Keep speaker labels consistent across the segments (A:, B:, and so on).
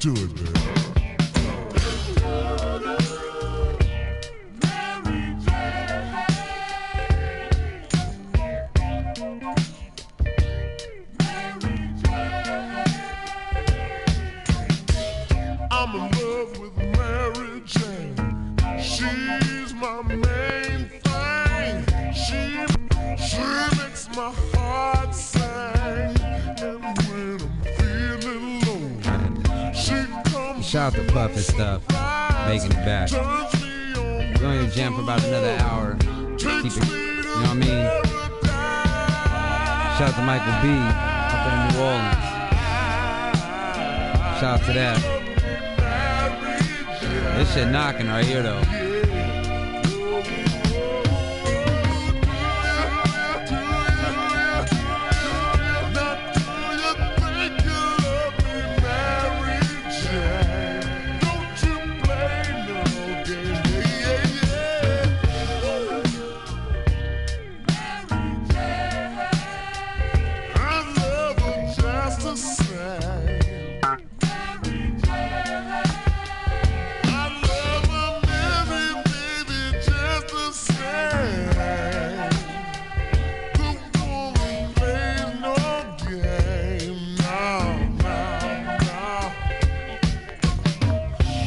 A: to it, baby. I'm in love with Mary Jane. She's my main thing. She makes my heart sing. And when I'm feeling low, she comes.
B: Shout out to Puff and stuff, making it back. We're going to jam for about another hour. Keep it, you know what I mean? Shout out to Michael B. up there in New Orleans. Shout out to that. This shit knocking right here though.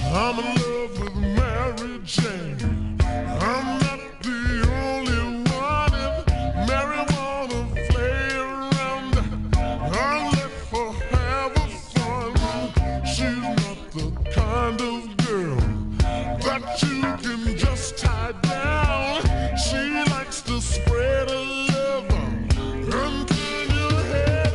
B: I'm in love with Mary Jane. I'm not the only one. If Mary wanna play around, I'll let her have a fun. She's not the kind of girl that you can just tie down. She likes to spread a love and turn your head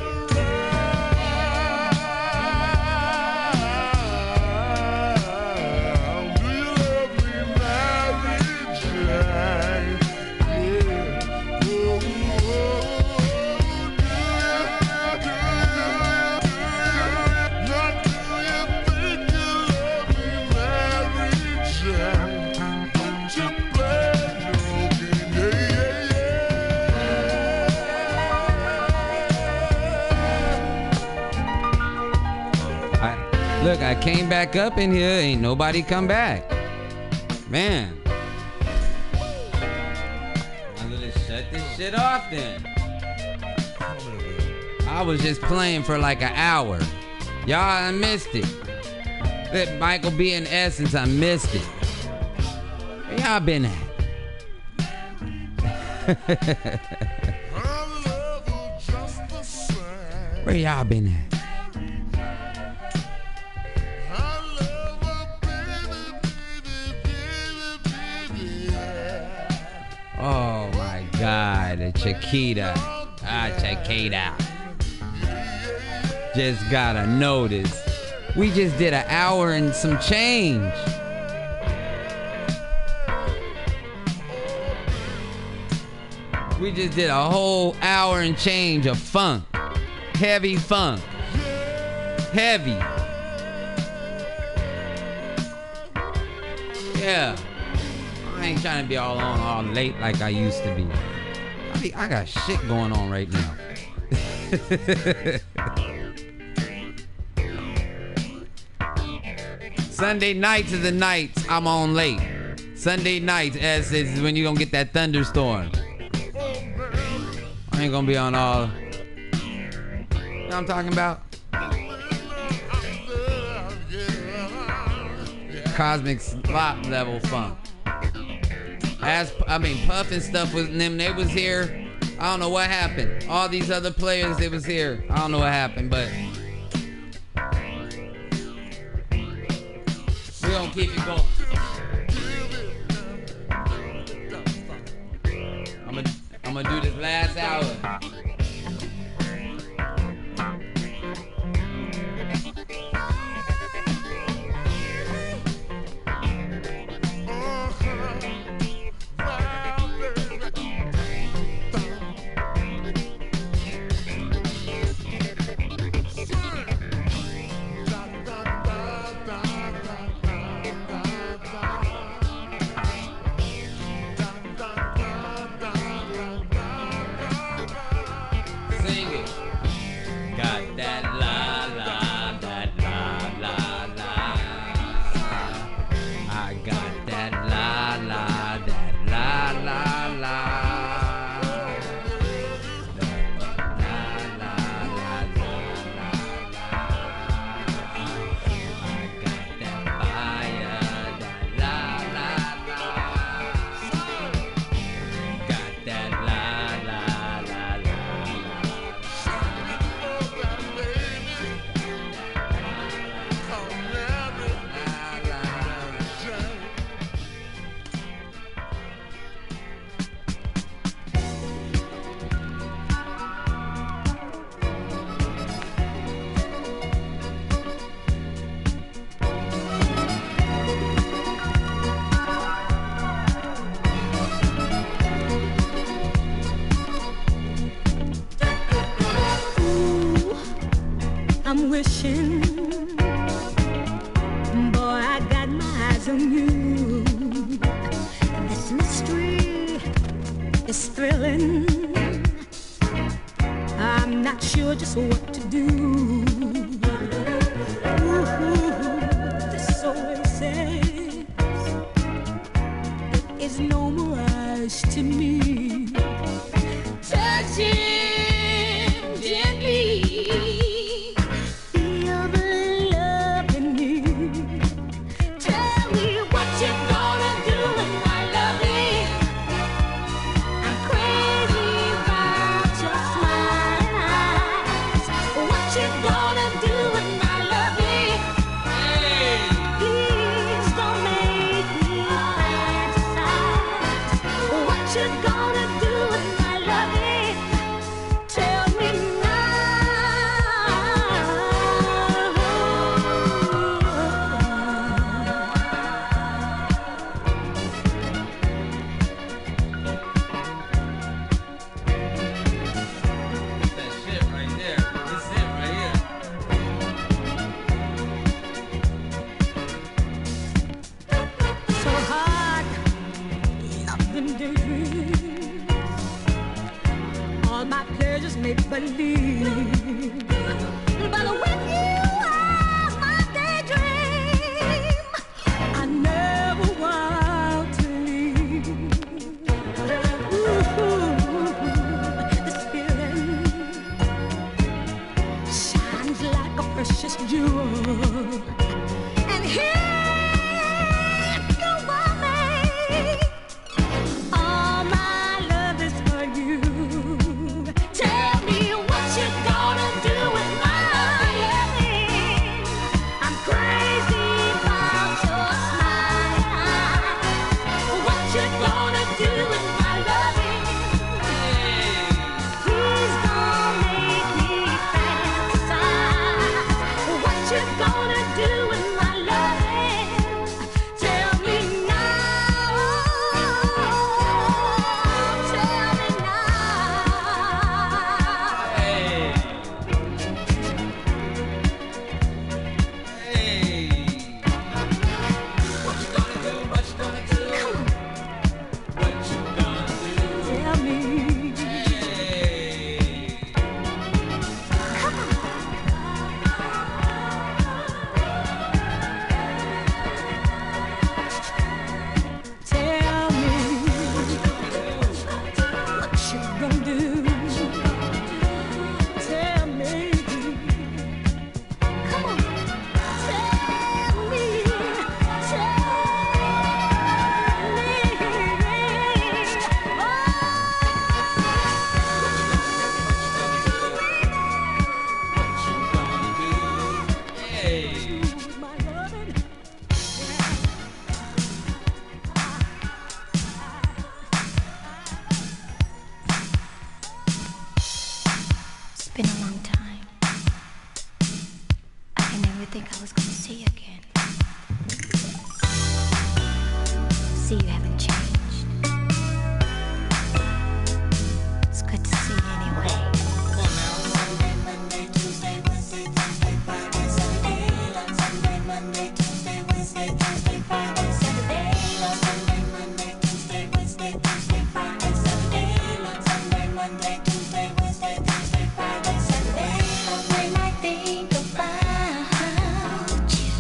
B: Look, I came back up in here, ain't nobody come back. Man. I'm gonna shut this shit off then. I was just playing for like an hour. Y'all, I missed it. That Michael B. in Essence, I missed it. Where y'all been at? Where y'all been at? Oh my God, Chiquita. Chiquita. Just gotta notice. We just did an hour and some change. We just did a whole hour and change of funk. Heavy funk. Heavy. Yeah. I ain't trying to be all on all late like I used to be. I got shit going on right now. Sunday nights is the nights I'm on late. Sunday nights is when you gonna get that thunderstorm. I ain't gonna be on all. You know what I'm talking about? Cosmic slop level funk. Puff and stuff was them. They was here. I don't know what happened. All these other players, they was here. I don't know what happened, but we gonna keep it going. I'm gonna do this last hour.
C: I'm wishing, boy, I got my eyes on you. This mystery is thrilling. I'm not sure just what to do. Ooh, this oasis is no mirage to me. Touch him gently. Feel the love in me. Tell me what you're gonna do with my loving. I'm crazy about your smiling eyes. What you gonna do with my loving? Please don't make me fantasize. What you gonna do with my loving? Tell me now.
D: That shit right there. This it right here.
C: So hard, nothing daydreams. All my pleasures make believe. But when you are my daydream, I never want to leave. Ooh, this feeling shines like a precious jewel. And here you are me. All my love is for you. Tell me what you gonna do with my loving. I'm crazy about your smiling eyes. What you gonna do with my loving? Please don't make me fantasize. What you gonna do with my loving? Tell me now. Tell me now.
D: Hey. Hey. What you gonna do? What you gonna do? What you gonna do?
C: Tell me.
D: Hey.
C: Tell me what you gonna do. Tell me. Come on. Tell me.
D: Hey.
C: My loving.
E: It's been a long time. I can never think I was gonna see you again. See, you haven't changed. It's good to see you anyway.
D: Come on now.
F: Sunday, Monday, Tuesday, Wednesday, Thursday, Friday, Saturday. On Sunday, Monday, Tuesday, Wednesday, Thursday, Friday, Saturday. On Sunday, Monday, Tuesday, Wednesday, Thursday, Friday, Saturday. On Sunday, Monday, Tuesday, Wednesday, Thursday, Friday, Saturday. When I think about you,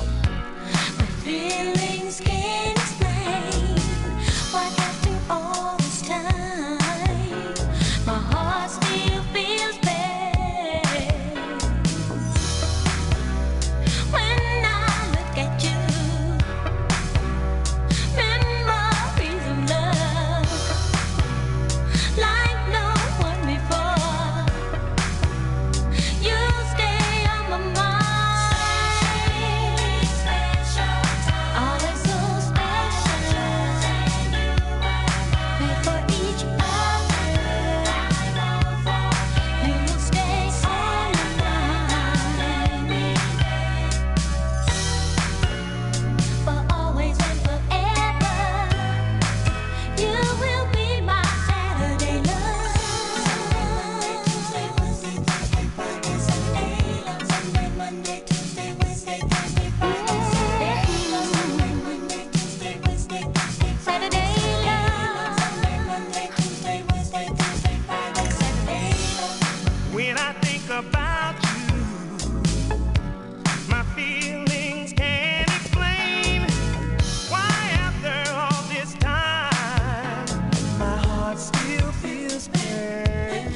B: still feels pain.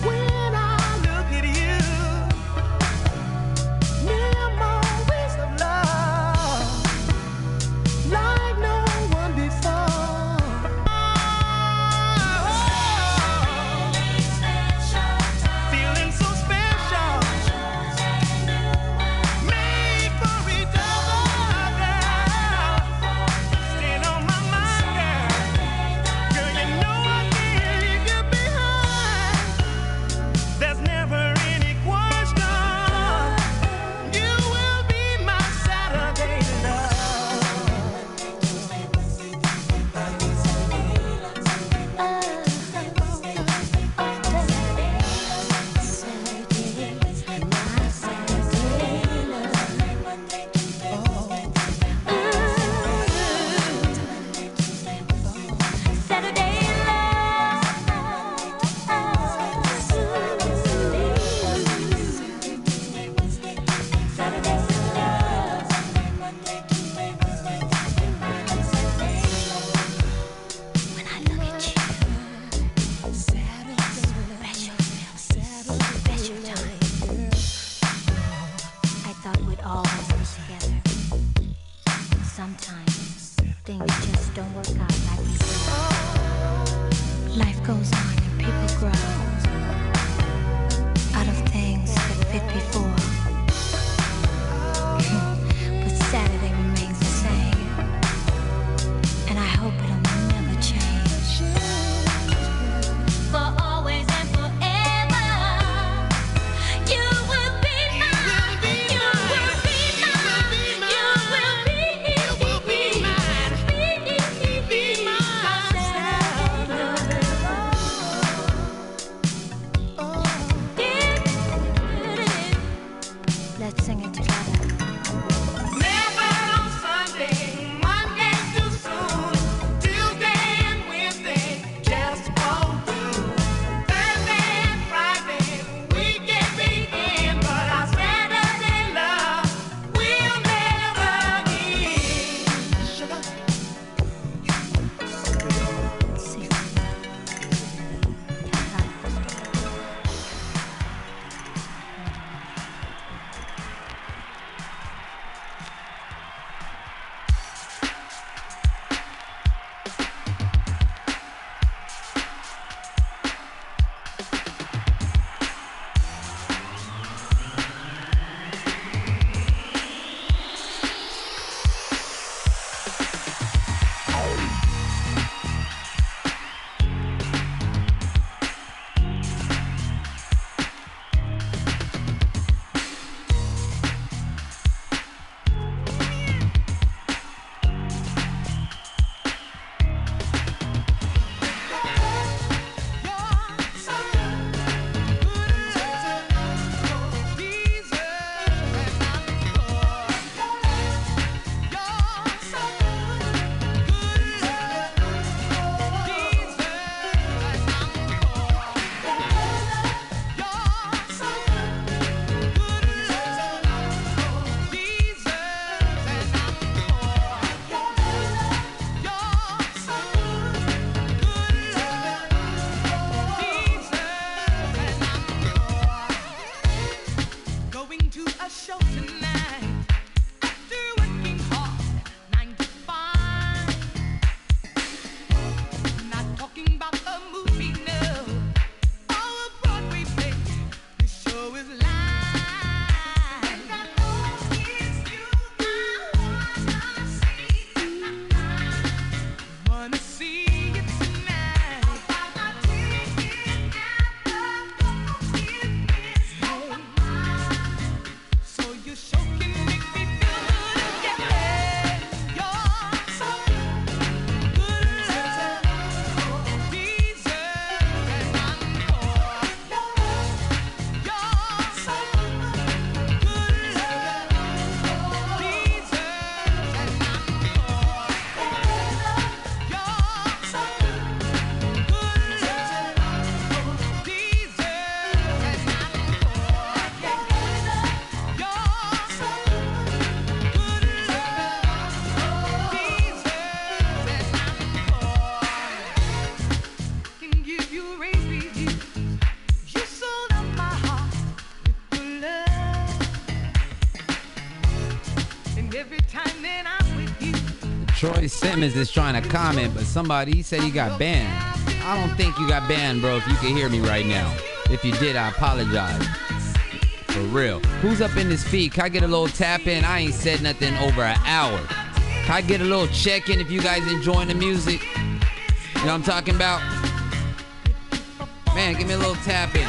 B: When I look at you, memories of love like no one before. Feeling so special, made for each other, girl. Staying on my mind, girl. Girl, you know I can't leave you behind. There's never any question. You will be my Saturday love.
E: When I look at you, special time. I thought we'd always be together. Sometimes things just don't work out like we planned. Life goes on and people grow out of things that fit before. But Saturday remains the same, and I hope it'll never change.
C: For always and forever, you will be mine. You will be mine. You will be mine. Be mine.
E: Let's sing it together.
B: Never on Sunday, Monday too soon. Tuesday and Wednesday just won't do. Thursday and Friday, weekend begin, but our Saturday love will never end. Sugar.
E: See.
G: Troy Simmons is trying to comment, but somebody said he got banned. I don't think you got banned, bro, if you can hear me right now. If you did, I apologize. For real. Who's up in this feed? Can I get a little tap in? I ain't said nothing over an hour. Can I get a little check in if you guys enjoying the music? You know what I'm talking about? Man, give me a little tap in.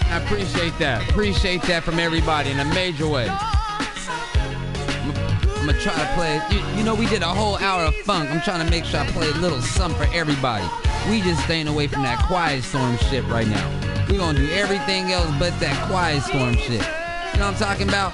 G: I appreciate that. Appreciate that from everybody in a major way. I'm gonna try to play it. You know, we did a whole hour of funk. I'm trying to make sure I play a little something for everybody. We just staying away from that quiet storm shit right now. We gonna do everything else but that quiet storm shit. You know what I'm talking about?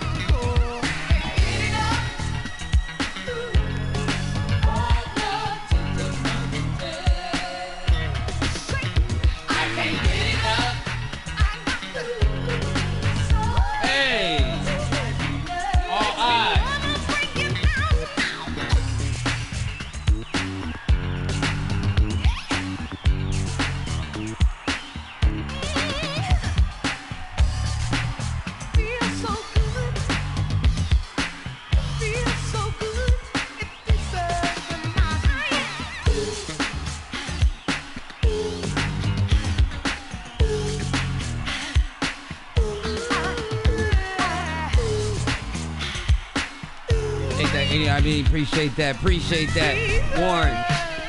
G: Appreciate that. Appreciate that. Warren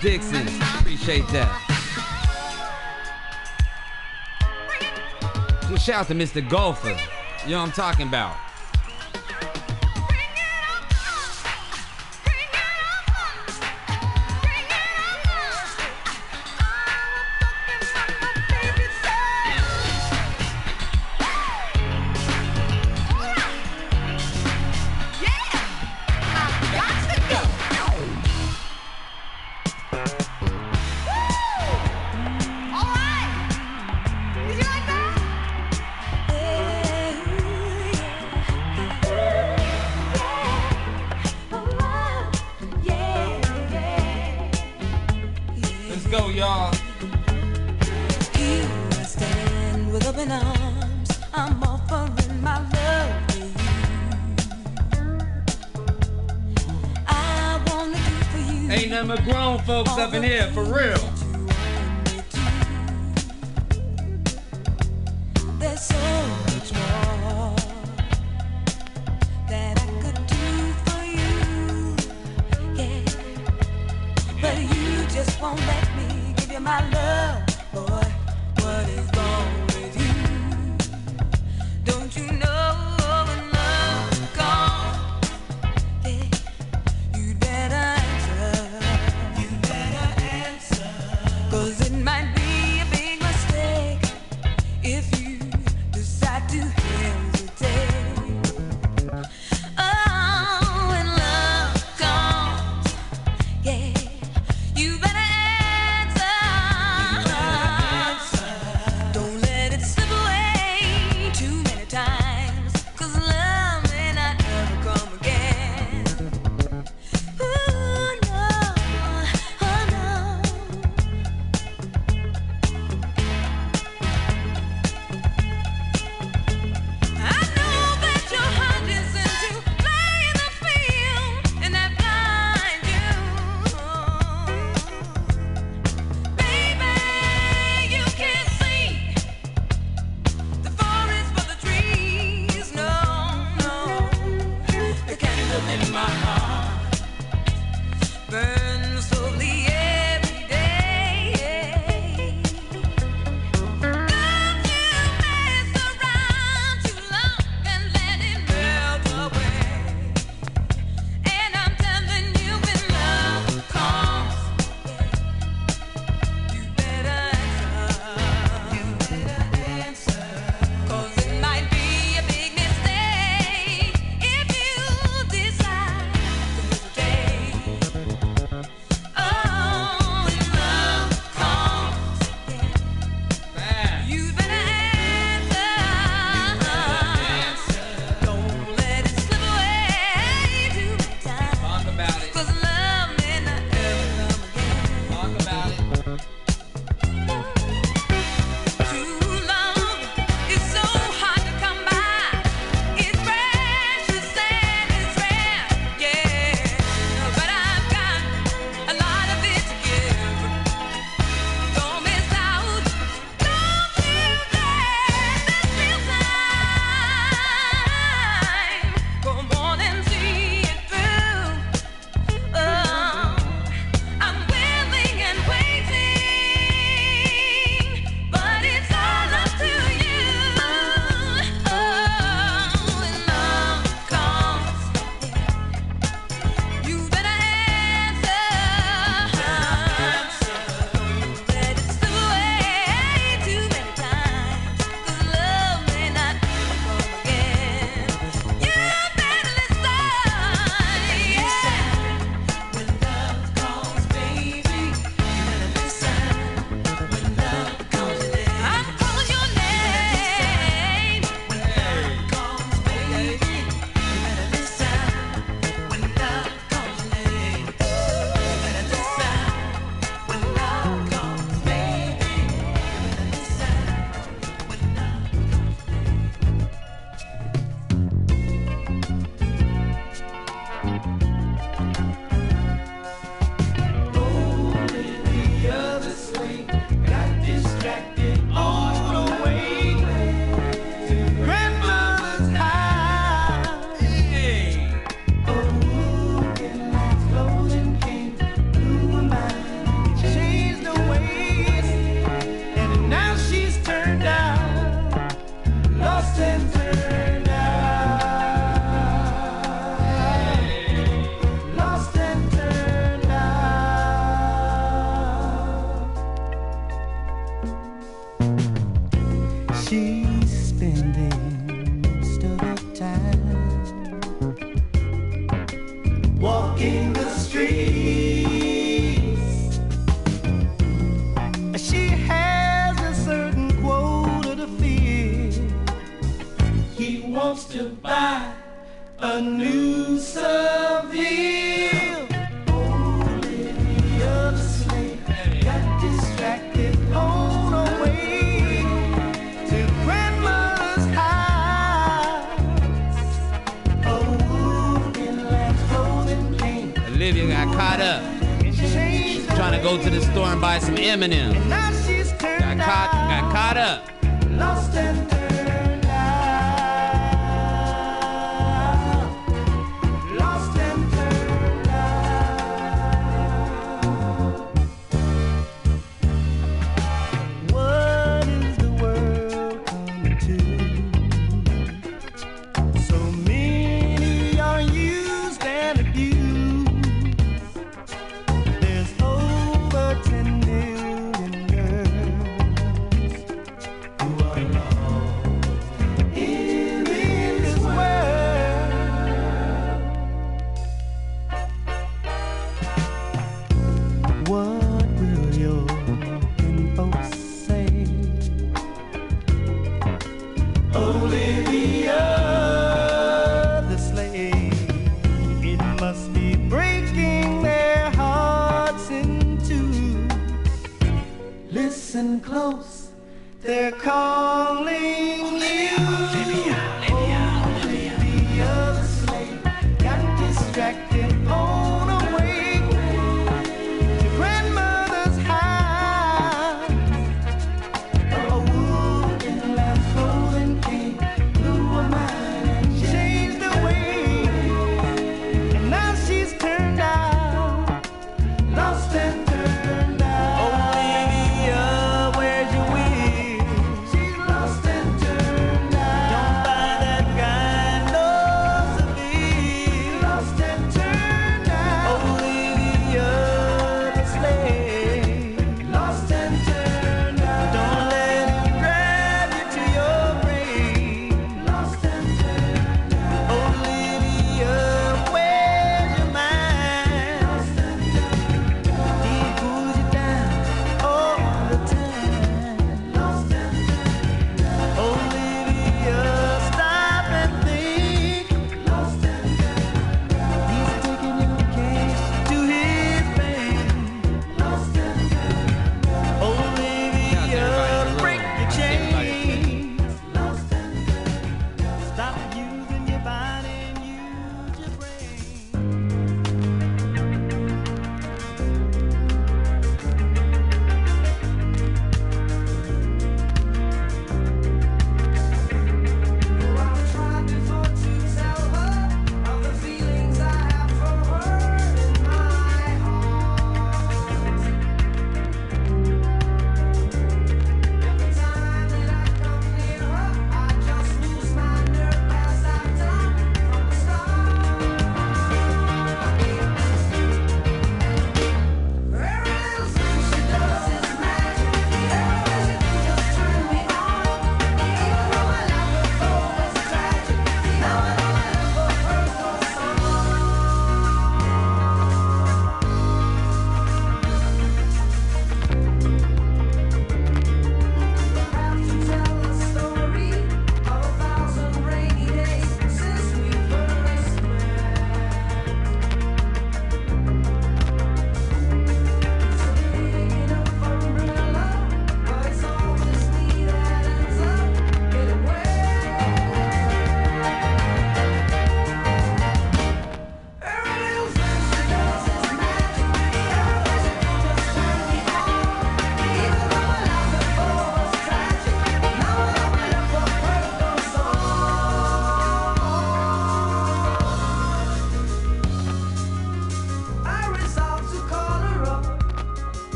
G: Dixon. Appreciate that. Just shout out to Mr. Golfer. You know what I'm talking about. Up in here, for real.
F: There's so much more that I could do for you, yeah. But you just won't let me give you my love, boy. What is wrong with you? Don't you know when love's gone? Yeah, you'd better answer. Cause it might be a big mistake if you decide to hesitate. Oh, when love comes, yeah, you better answer.
H: she's spending most of her time walking the streets. She has a certain quota to fill. He wants to buy a new Seville. Olivia the slave got distracted on her way to grandmother's house. A wolf in lamb's clothing came.
G: Olivia got caught up.
H: She's
G: Trying to go to the store and buy some M&M's.
H: now she's turned
G: Got caught up.
H: lost and turned out. Lost and turned out. What is the world come to? So many are used and abused. There's over 10 million girls who are lost in this world. What will your folks say? Olivia the slave, it must be breaking their hearts in two. Listen close, they're calling you. Olivia the slave got distracted on her way to grandmother's house. A wolf in lamb's clothing came, blew her mind and changed her way. And now she's turned out, lost and turned out. Olivia, where's your will? She's lost and turned out.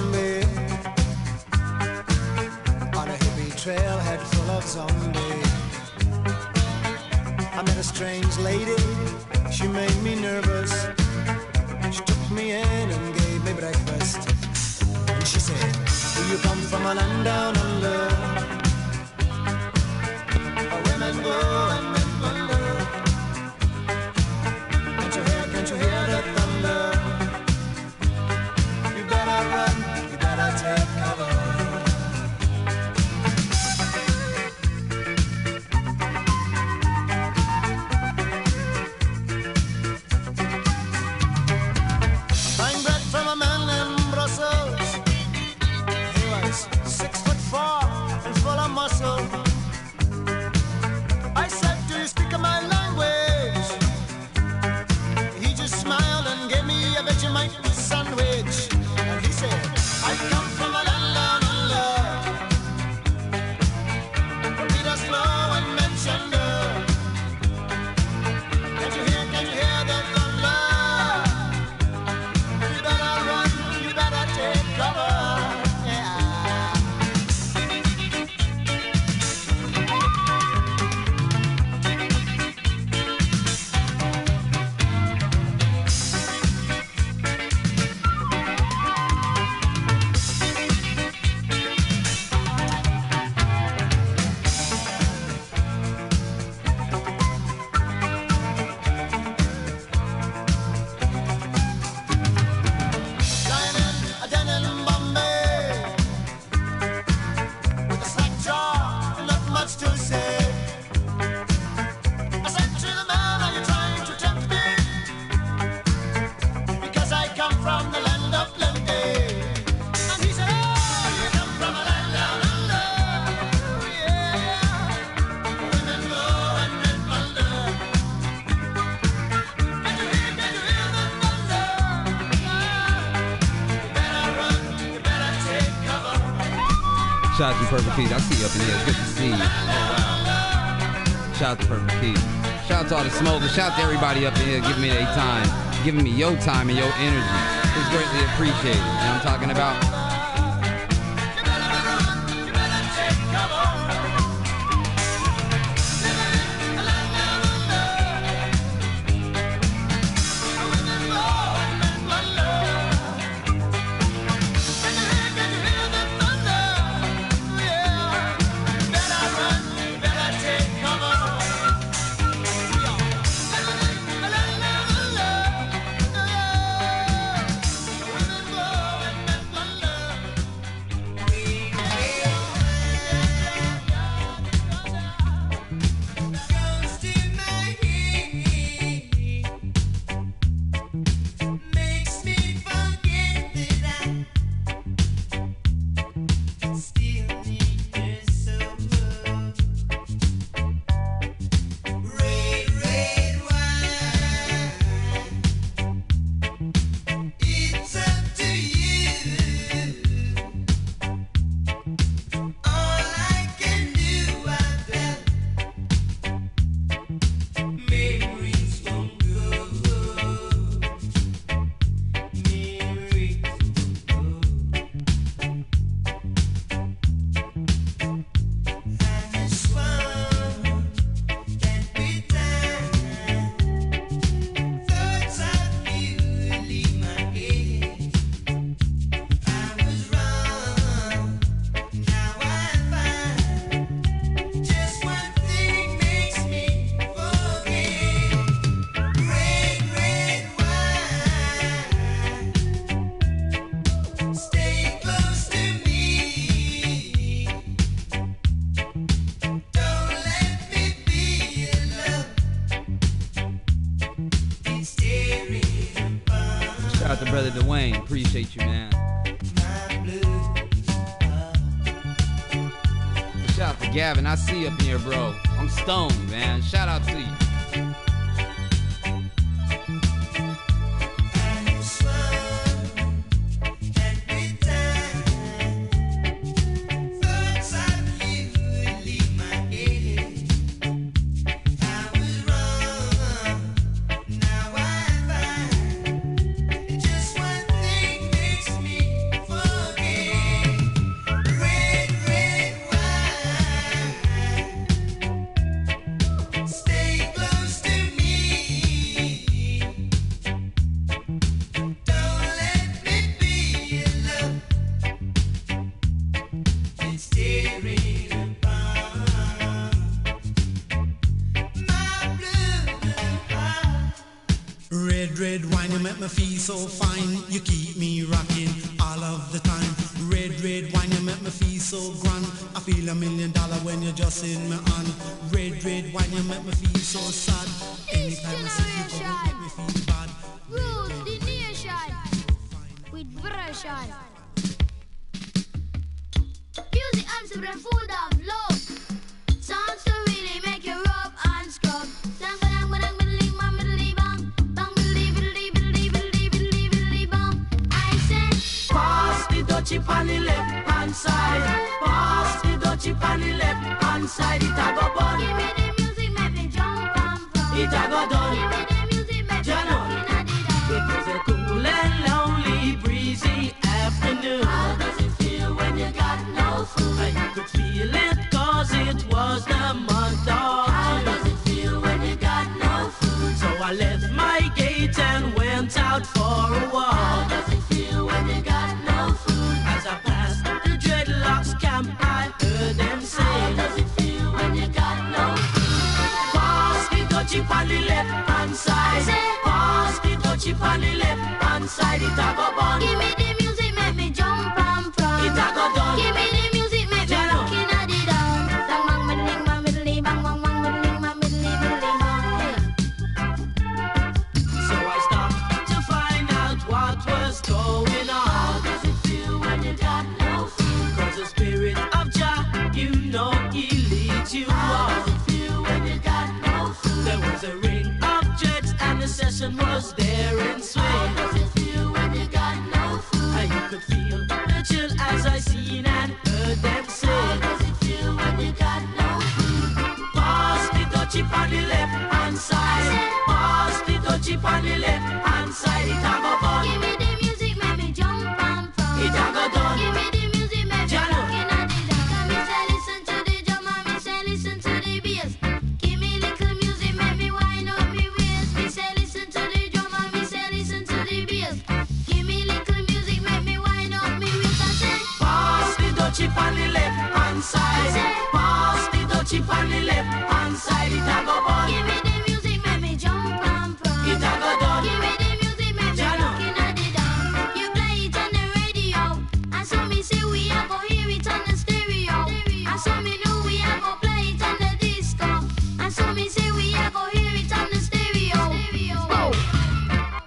I: zombie on a hippie trailhead full of zombies. I met a strange lady, she made me nervous. She took me in and gave me breakfast. And she said, do you come from a land down under? Where women go and men wonder. Can't you hear the thunder? You better run, you better take cover. Buying bread from a man in Brussels. He was 6'4" and full of muscle. I said, do you speak my language? He just smiled and gave me a Vegemite sandwich. And he said, I come from a land down under, where Peter's slow and men's yonder. Can't you hear the thunder? You better run, you better take cover. Lying in a den in Bombay, with a slack jaw, not much to say. I said to the man, are you trying to tempt me? Because I come from the land of plenty. And he said, oh, you come from a land down under. Yeah, women go and men wonder. Can't you hear the thunder? You better run, you better take cover.
G: Shout out to Perfect Peace. I see you up in here. It's good to see you. Oh, wow. Shout out to Perfect Peace. Shout out to all the smokers. Shout out to everybody up in here giving me their time, giving me your time and your energy. It's greatly appreciated. You know what I'm talking about?
I: You better run, you better take cover. Living a land down under, women go and men wonder. Can you hear the thunder? Yeah, you better run, you better take cover. Living a land down under, women go and men wonder. Goes to my head, makes me forget that I still need her so much. Red, red wine, it's up to you. All I can do, I bet memories won't go. Memories won't go. I just want that we time. Thoughts of you leave my head. I was wrong, now I find just one thing makes me forget. Red, red wine, stay close to me. Don't let me be alone. It's tearing apart
G: Shout out to Brother Dwayne. Appreciate you, man.
I: my blood.
G: Shout out to Gavin. I see you up in here, bro. I'm stoned, man. Shout out to you.
I: Thoughts of you leave my head. I was wrong, now I find just one thing makes me forget.
H: so fine, you keep me rocking all of the time. Red, red wine, you make me feel so grand. I feel $1 million when you're just in my hand. Red, red wine, you make me feel so sad. Anytime I see you go, you make me feel bad.
J: Rule the nation with version. Music and some food of love. Songs to really make you rub and scrub. Dang, dang, dang, biddly, bang, biddly, bang. Bang, biddly, biddly, biddly, biddly, biddly, biddly, bang. I say,
H: pass the dutchie on the left hand side. Pass the dutchie on the left hand side. It a go bun.
J: give me the music, make me jump and from.
H: It a go done.
J: Give me the music, make me
H: Jano.
J: rock in the
H: It was a cool and lonely, breezy afternoon.
F: How does it feel when you got no food?
H: And you could feel it 'cause it was the month of
F: How
H: June.
F: does it feel when you got no food?
H: So I left my gate and went out for a
F: How
H: walk.
F: does it feel when you got no food?
H: As I passed the dreadlocks camp, I heard them
F: How
H: say,
F: does it feel when you got no food?
H: pass the dutchie on the left hand side. Pass the dutchie on the left hand side. It a go bun.
J: Give me the music, make me jump and from.
H: It a go done.
J: Give me the music, make me
H: Jano.
J: rock in the down. Bang, bang, biddly, bang, biddly, bang, bang, bang, biddly, bang, biddly, biddly, bang. Hey.
H: So I stopped to find out what was going
F: How
H: on.
F: does it feel when you got no food?
H: 'Cause the spirit of Jah, you know he leads you
F: How
H: on.
F: does it feel when you got no food?
H: There was a ring of jets and the session was there in
F: How
H: swing.
F: does it feel when you got no food?
H: And you could feel the chill as I seen and heard them
F: How
H: say,
F: does it feel when you got no food?
H: pass the dutchie on the left hand side. Pass the dutchie on the left hand side. It a go bun.
J: Give me the music, make me jump and from.
H: It a go done.
J: Give me the music, make me
H: Jano.
J: rock in the down. Me say listen to the drum and me say listen to the bass. Give me little music, make me wind up me waist. Me say listen to the drum and me say listen to the bass. Give me little music, make me wind up me waist. I say,
H: Pass the dutchie on the left hand side. Pass the dutchie on the left hand side. It a go bun.
J: give me the music, make me jump and from.
H: It a go done.
J: Give me the music, make me
H: Jano.
J: rock in the down. You play it on the radio, and so me say we a go hear it on the stereo. And so me know we a go play it on the disco. And so me say we a go hear it on the stereo. Oh.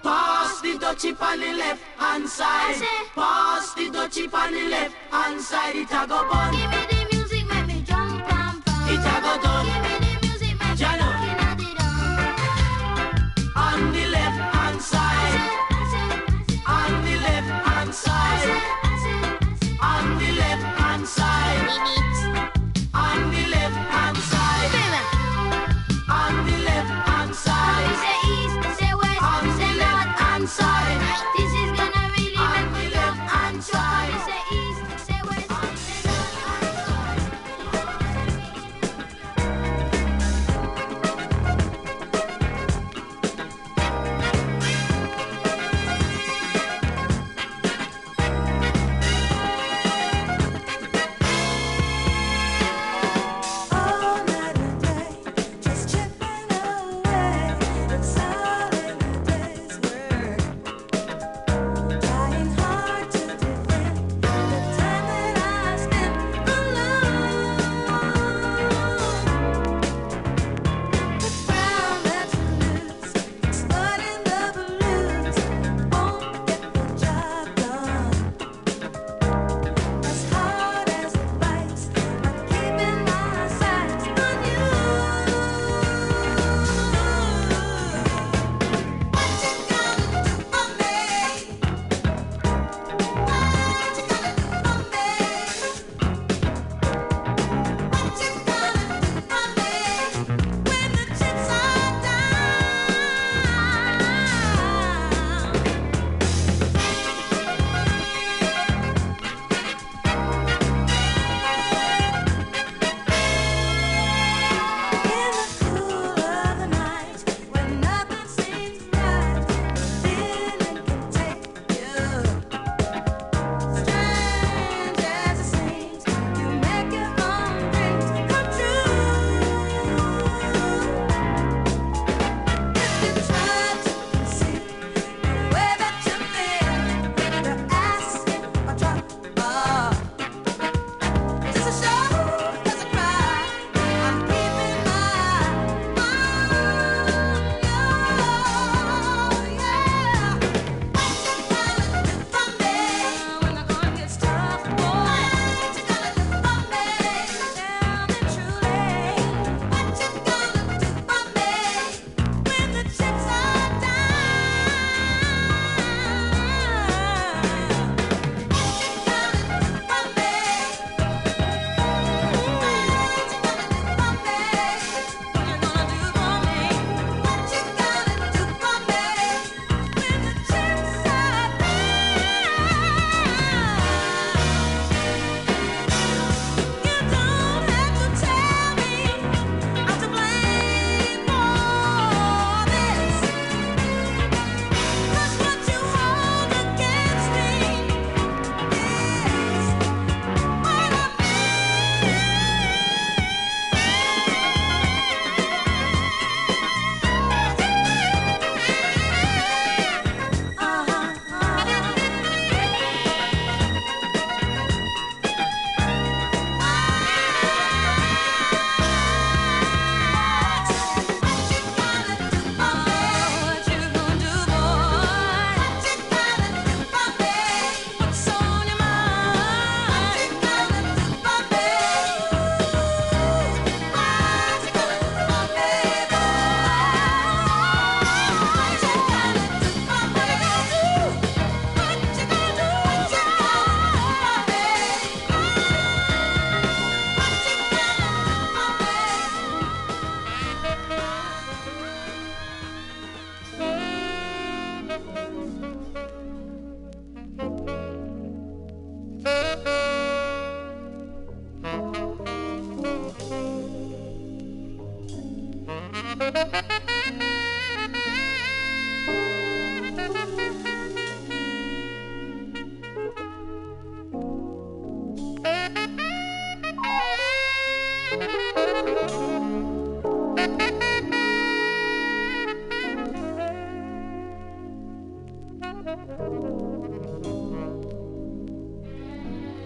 H: Pass the dutchie on the left hand side.
J: I say,
H: Pass the dutchie on the left hand side. It a go bun.
J: Give me the music, make me jump and from.
H: It a go done.
J: Give me the music, make me
H: Jano.
J: rock in the down.
H: On the left hand side. On the left hand side. On the left hand side. On the left hand side. On the left hand side.
J: Say east, say west,
H: On the
J: say
H: left
J: north
H: hand
J: and
H: side.
J: south. This is gonna really
H: On
J: make me
H: the
J: jump
H: left hand
J: and jump.
H: side.
J: Say east, say west, say north and south.
C: All night and day, just chipping away at solid day's work. Trying hard to defend the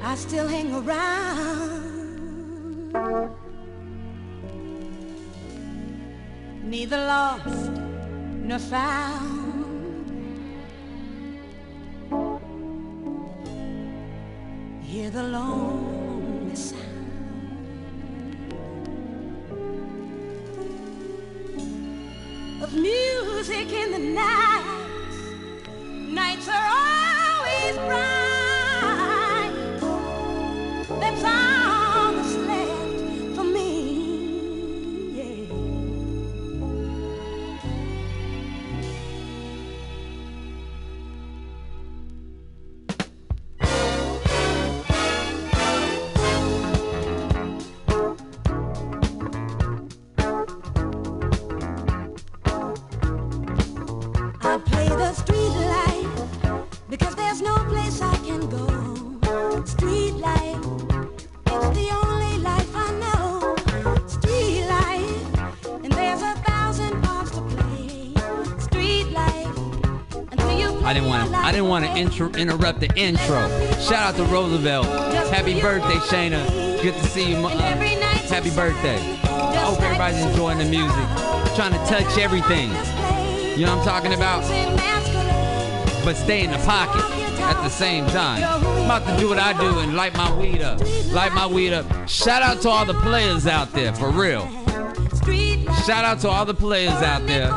C: I still hang around. Neither lost nor found. Hear the lonely sound of music in the night. Nights are always bright. That's all that's left for me. Yeah. I play the street life because there's no place I can go. Street life, it's the only life I know. Street life, and there's 1,000 parts to play. Street life, until you play
G: I didn't want to interrupt the intro. Shout out to Roosevelt. Happy birthday, Shayna. Good to see you. Happy birthday. I hope everybody's enjoying the music. Trying to touch everything. You know what I'm talking about? But stay in the pocket at the same time. I'm about to do what I do and light my weed up. Light my weed up. Shout out to all the players out there, for real. Shout out to all the players out there.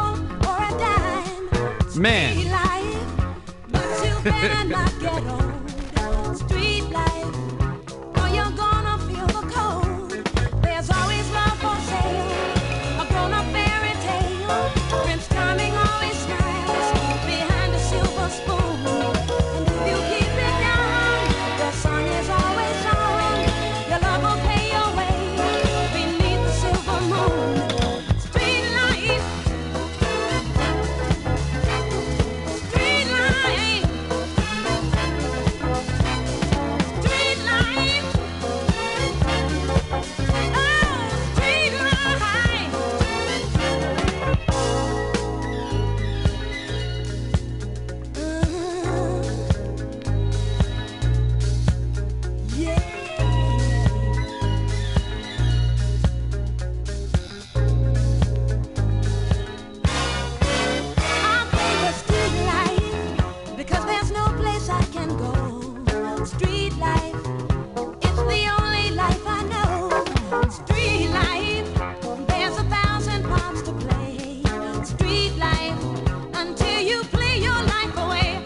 G: Man.
C: Street life, or you're gonna feel the cold. There's always love for sale, a grown-up fairy tale. Prince Charming always smiles behind a silver spoon. And if you keep it down, your song is always on. Your love will pay your way beneath the silver moon. Street life, street life, street life. Oh, street life. Yeah. I play the street life because there's no place I can go. Street life, it's the only life I know. Street life, there's 1,000 parts to play. Street life, until you play your life away.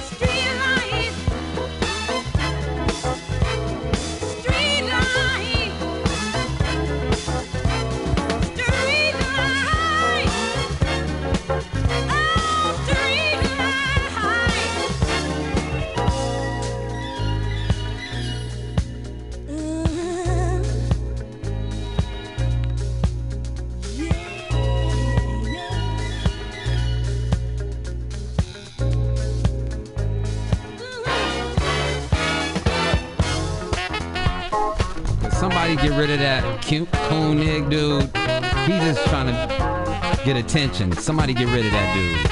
C: Street life, street life, street life. Oh, street
G: Somebody get rid of that cute Koenig dude. He just trying to get attention. Somebody get rid of that dude.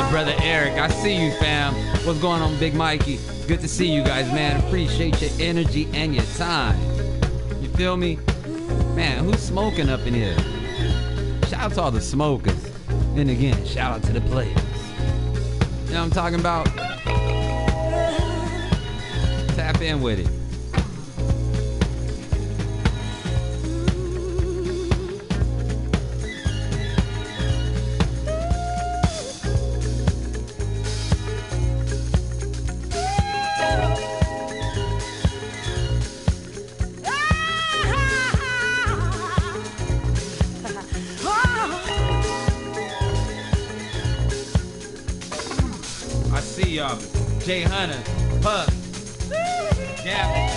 G: to brother Eric. I see you, fam. What's going on, Big Mikey? Good to see you guys, man. Appreciate your energy and your time. You feel me? Man, who's smoking up in here? Shout out to all the smokers. And again, shout out to the players. You know what I'm talking about? Tap in with it. I see y'all. Jay Hunter, Puff, Gavin.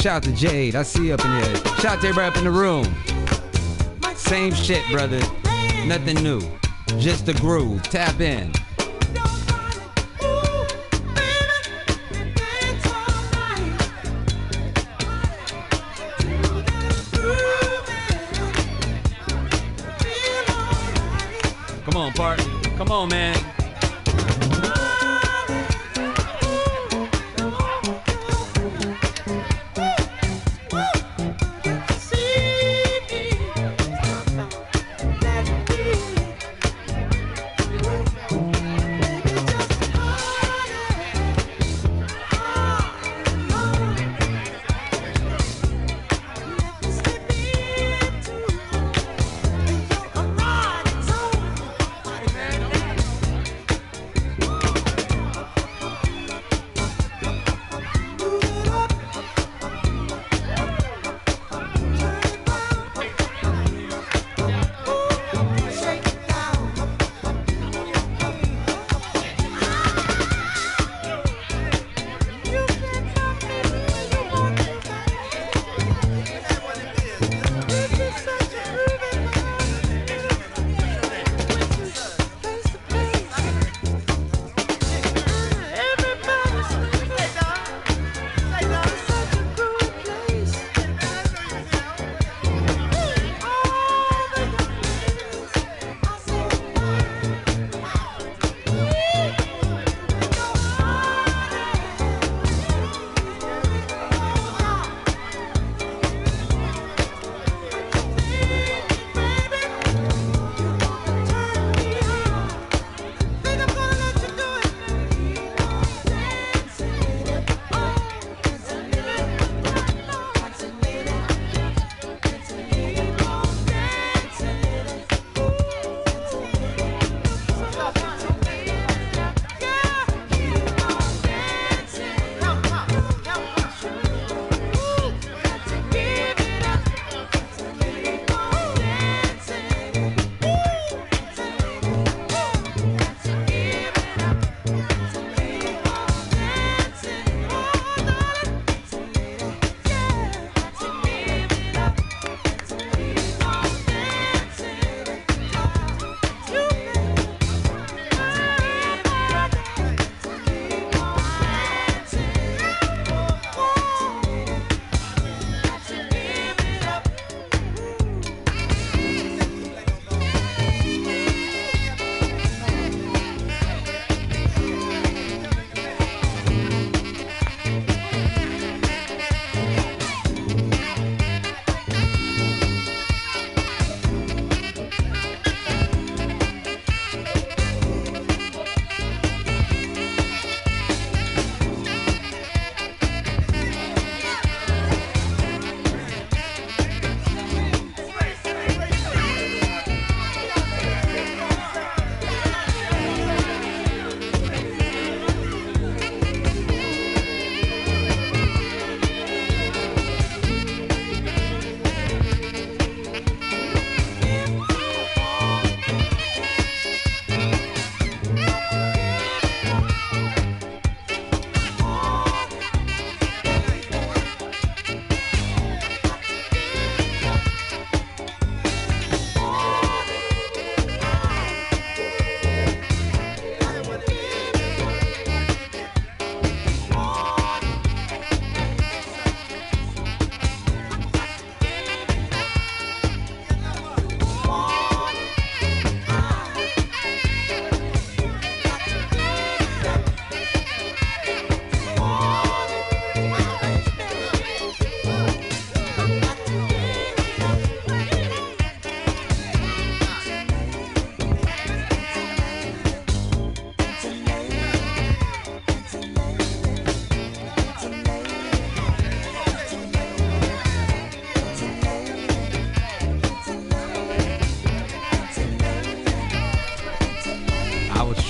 G: Shout out to Jade. I see you up in here. Shout out to everybody up in the room. Same shit, brother. Nothing new. Just the groove. Tap in. Come on, partner. Come on, man.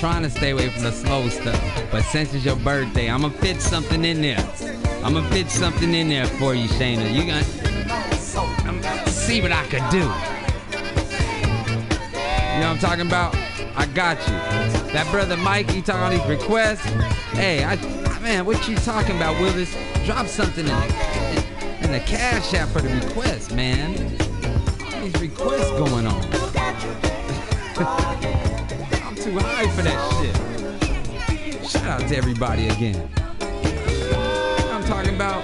G: trying to stay away from the slow stuff. But since it's your birthday, I'm gonna fit something in there. I'm gonna fit something in there for you, Shayna. You gonna see what I could do. You know what I'm talking about? I got you. That brother Mike, he talking all these requests. Hey, man, what you talking about, Willis? Drop something in the cash app for the request, man. All these requests going on. I'm too high for that shit. Shout out to everybody again. You know what I'm talking about.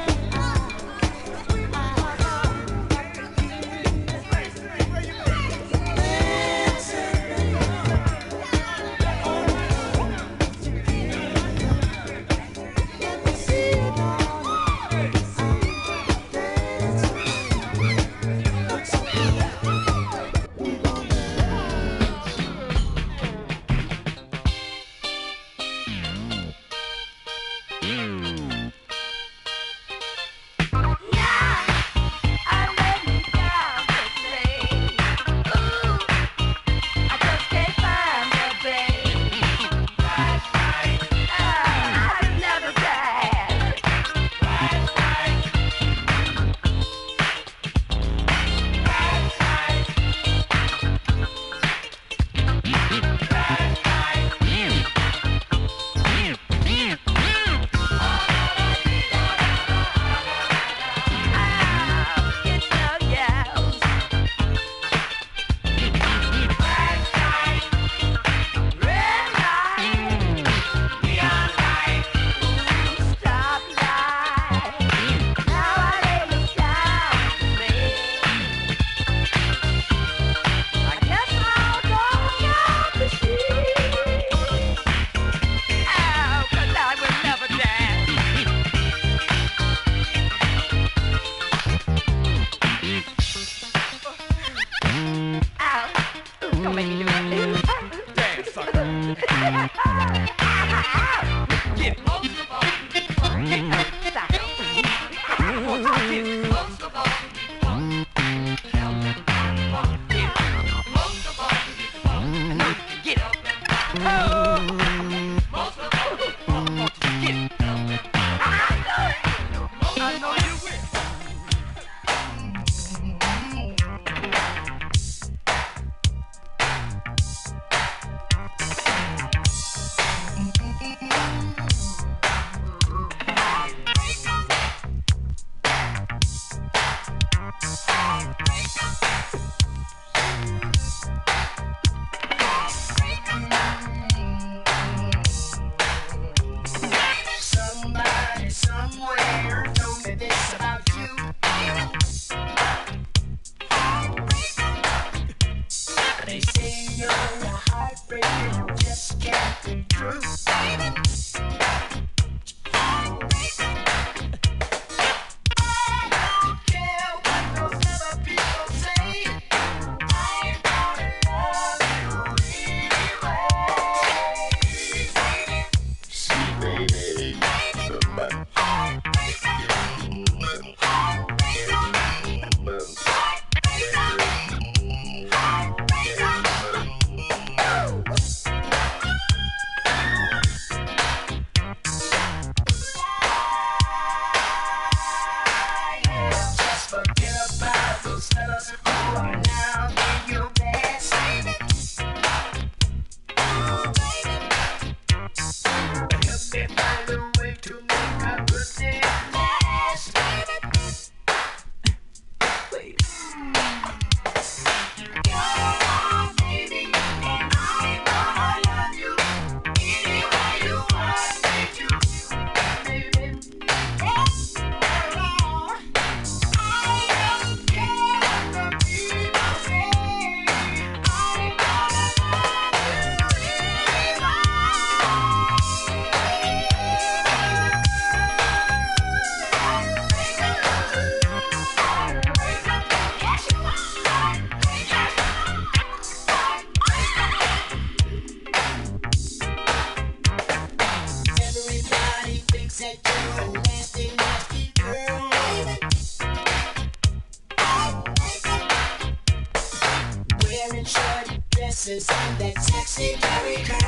F: Wearing shorty
H: dresses and that sexy Mary Jane.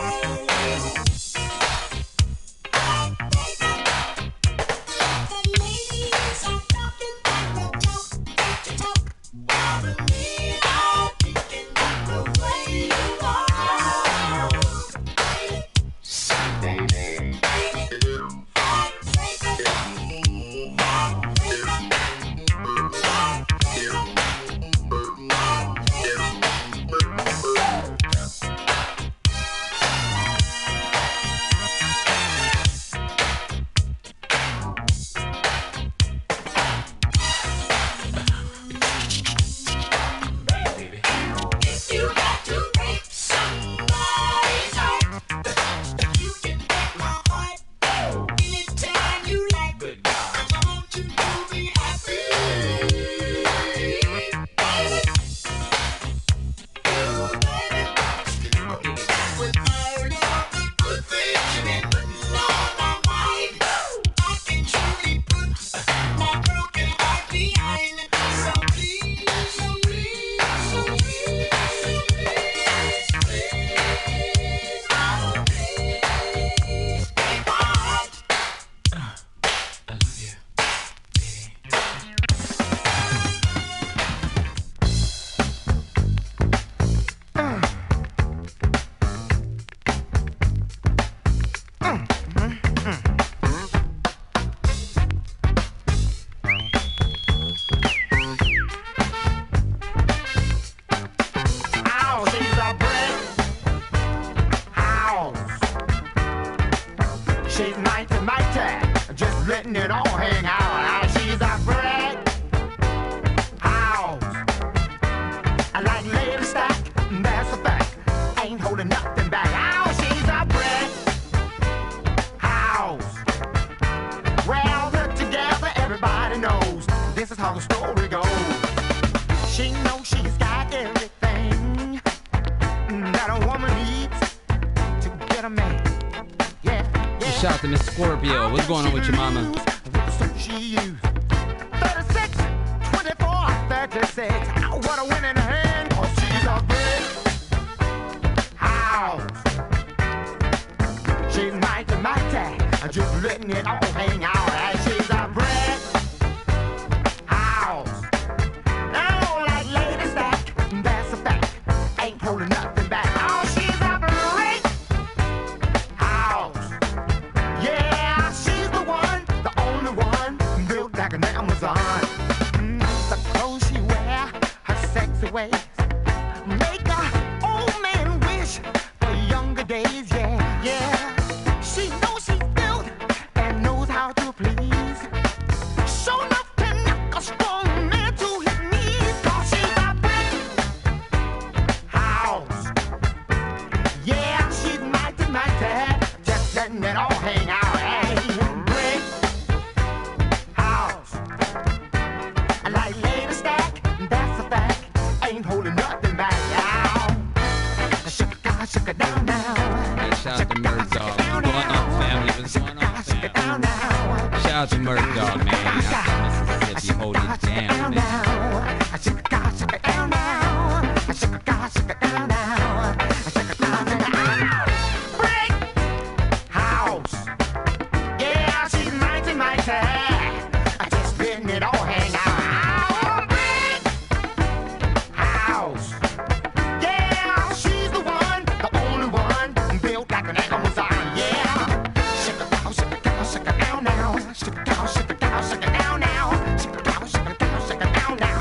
H: The ladies are talking and they talk, while the men are thinking about the way you are. Baby. She's mighty, mighty, just letting it all hang out. She's a brick house. I like lady stack, that's a fact. Ain't holding nothing back. She's a brick house. Well, put together, everybody knows this is how the story goes. She knows she's got everything that a woman needs to get a man.
G: Shout out to Miss Scorpio. What's going on with your mama?
H: She used 36, 24, 36. What a winning hand, 'cause she's a big house. She's mighty, mighty, just letting it all hang out. She's a brick house. Oh, like lady stack, that's a fact. Ain't holding nothing back. Oh, she's a brick house. Yeah, she's the one, the only one, built like an Amazon. The clothes she wear, her sexy ways, make a old man wish for younger days. Yeah, yeah. She knows she's built and knows how to please. Show enough can knock a strong man to his knees. 'Cause she's a brick house. Yeah, she's mighty, mighty, just letting it all hang out. Brick house. I like lady stack, that's a fact. Ain't holding nothing back. Shake it down now.
G: Hey, shout out to Murd Dog. What's going on, family? What's going on,
H: Shake it down now.
G: Shout out to Murd Dog, man. Out from Mississippi, hold it down, man.
H: Shake it down now. Shake it down now. Shake it down now. Brick house. Yeah, she's mighty, mighty. Just letting it all hang out. Brick house. Yeah, she's the one, the only one, built like an Amazon. Yeah. Shake it down, shake it down now. Shake it down, shake it down now. Shake it down, shake it down now.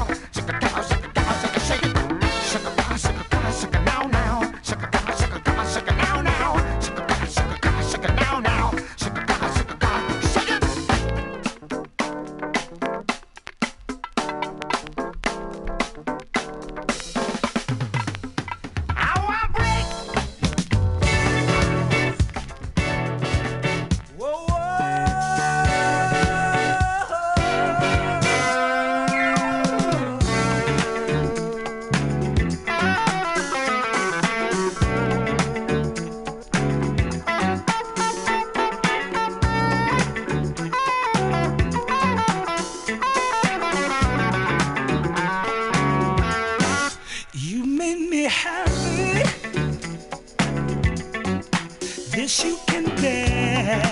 B: this you can bear.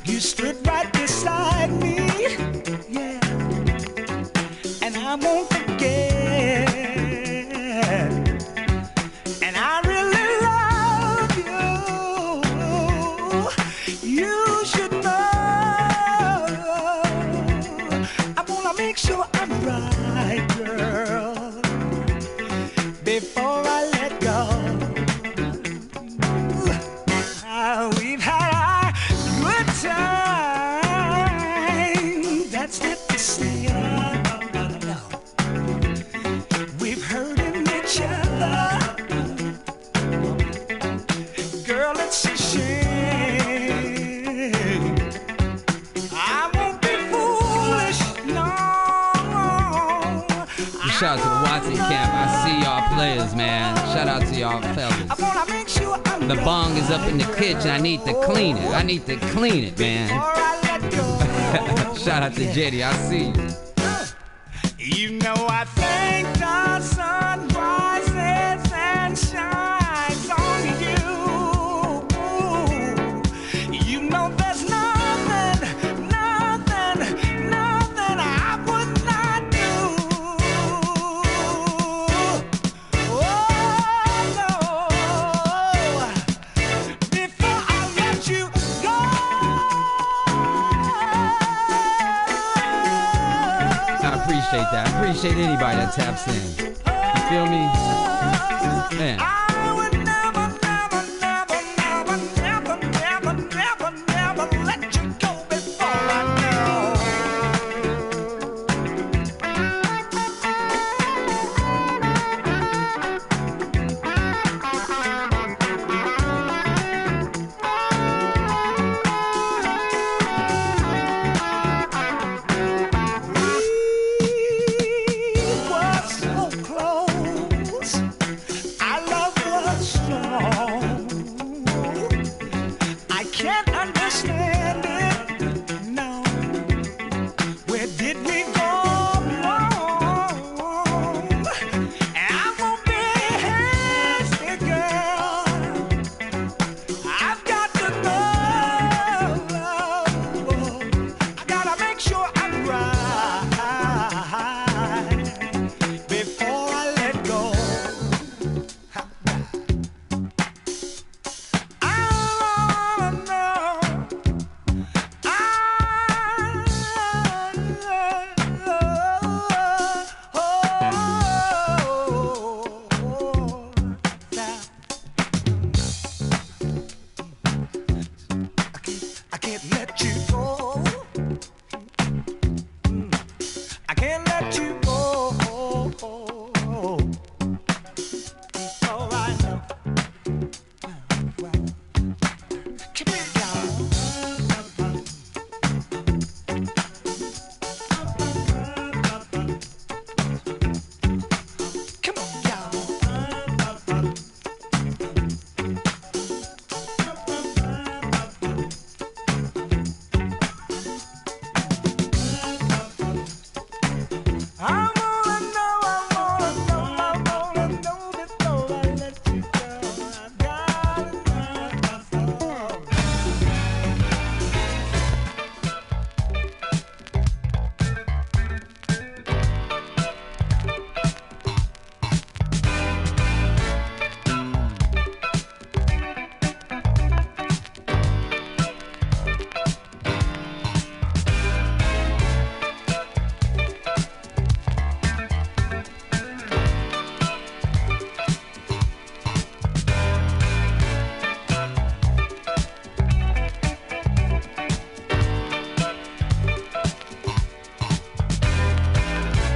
B: You stood right beside me, yeah, and I won't forget. And I really love you. You should know. I wanna make sure I'm right, girl, before I let go. We've had our good time. That's not to say no. We've hurting each other. Girl, it's a shame. I won't be foolish, no.
G: Shout out to the Watson camp. I see y'all players, man. Shout out to y'all fellas.
B: I wanna make sure I'm
G: The bong is up in the kitchen. I need to clean it. I need to clean it, man.
B: before I let go.
G: Shout out to Jetty. I see you.
B: You know I think the sun rises and shines on you. You know there's nothing I would not do. Oh no, before I let you go.
G: I appreciate that. I appreciate anybody that taps in. You feel me? Man.
B: I would never let you go before I know. We were so close. Our love was strong. I can't understand it. No. Where did we go wrong? And I won't be hasty, girl. I've got to know. I gotta make sure I'm right before I let go. I wanna know. I can't let you go. I can't let you go. All right now. Come here, y'all. Come on, y'all. I wanna know before I let you go. I've gotta know.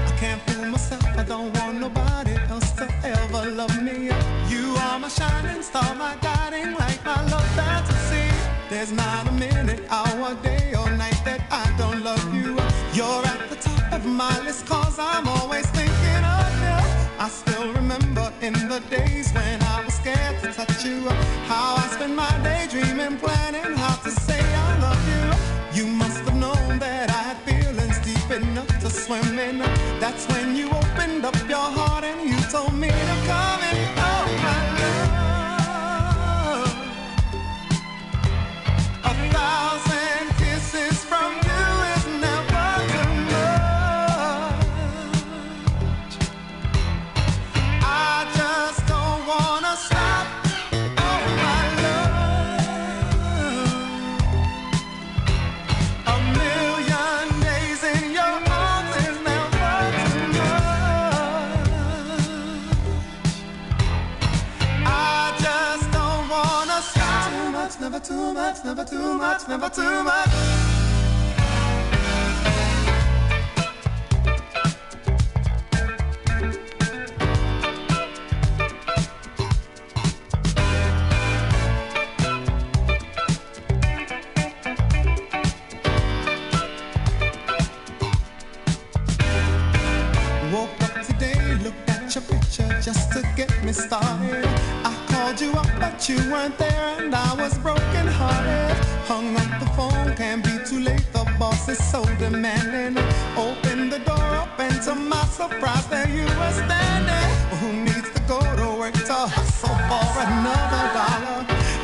B: I can't fool myself. I don't want nobody else to ever love me. You are my shining star, my guiding light, my love fantasy. There's not a minute, hour, day, or night that I don't love you. You're at the top of my list, cause I'm always thinking of you. I still remember in the days when I was scared to touch you, how I spent my day dreaming, planning how to say I love you. You must have known that I had feelings deep enough to swim in. That's when you opened up your heart and you told me to come in. Oh, my love.
I: never too much, never too much, never too much. Woke up today, looked at your picture just to get me started. I called you up, but you weren't there, and I was broken hearted. Hung up the phone, can't be too late. The boss is so demanding. Opened the door up, and to my surprise, there you were standing. Who needs to go to work to hustle for another dollar?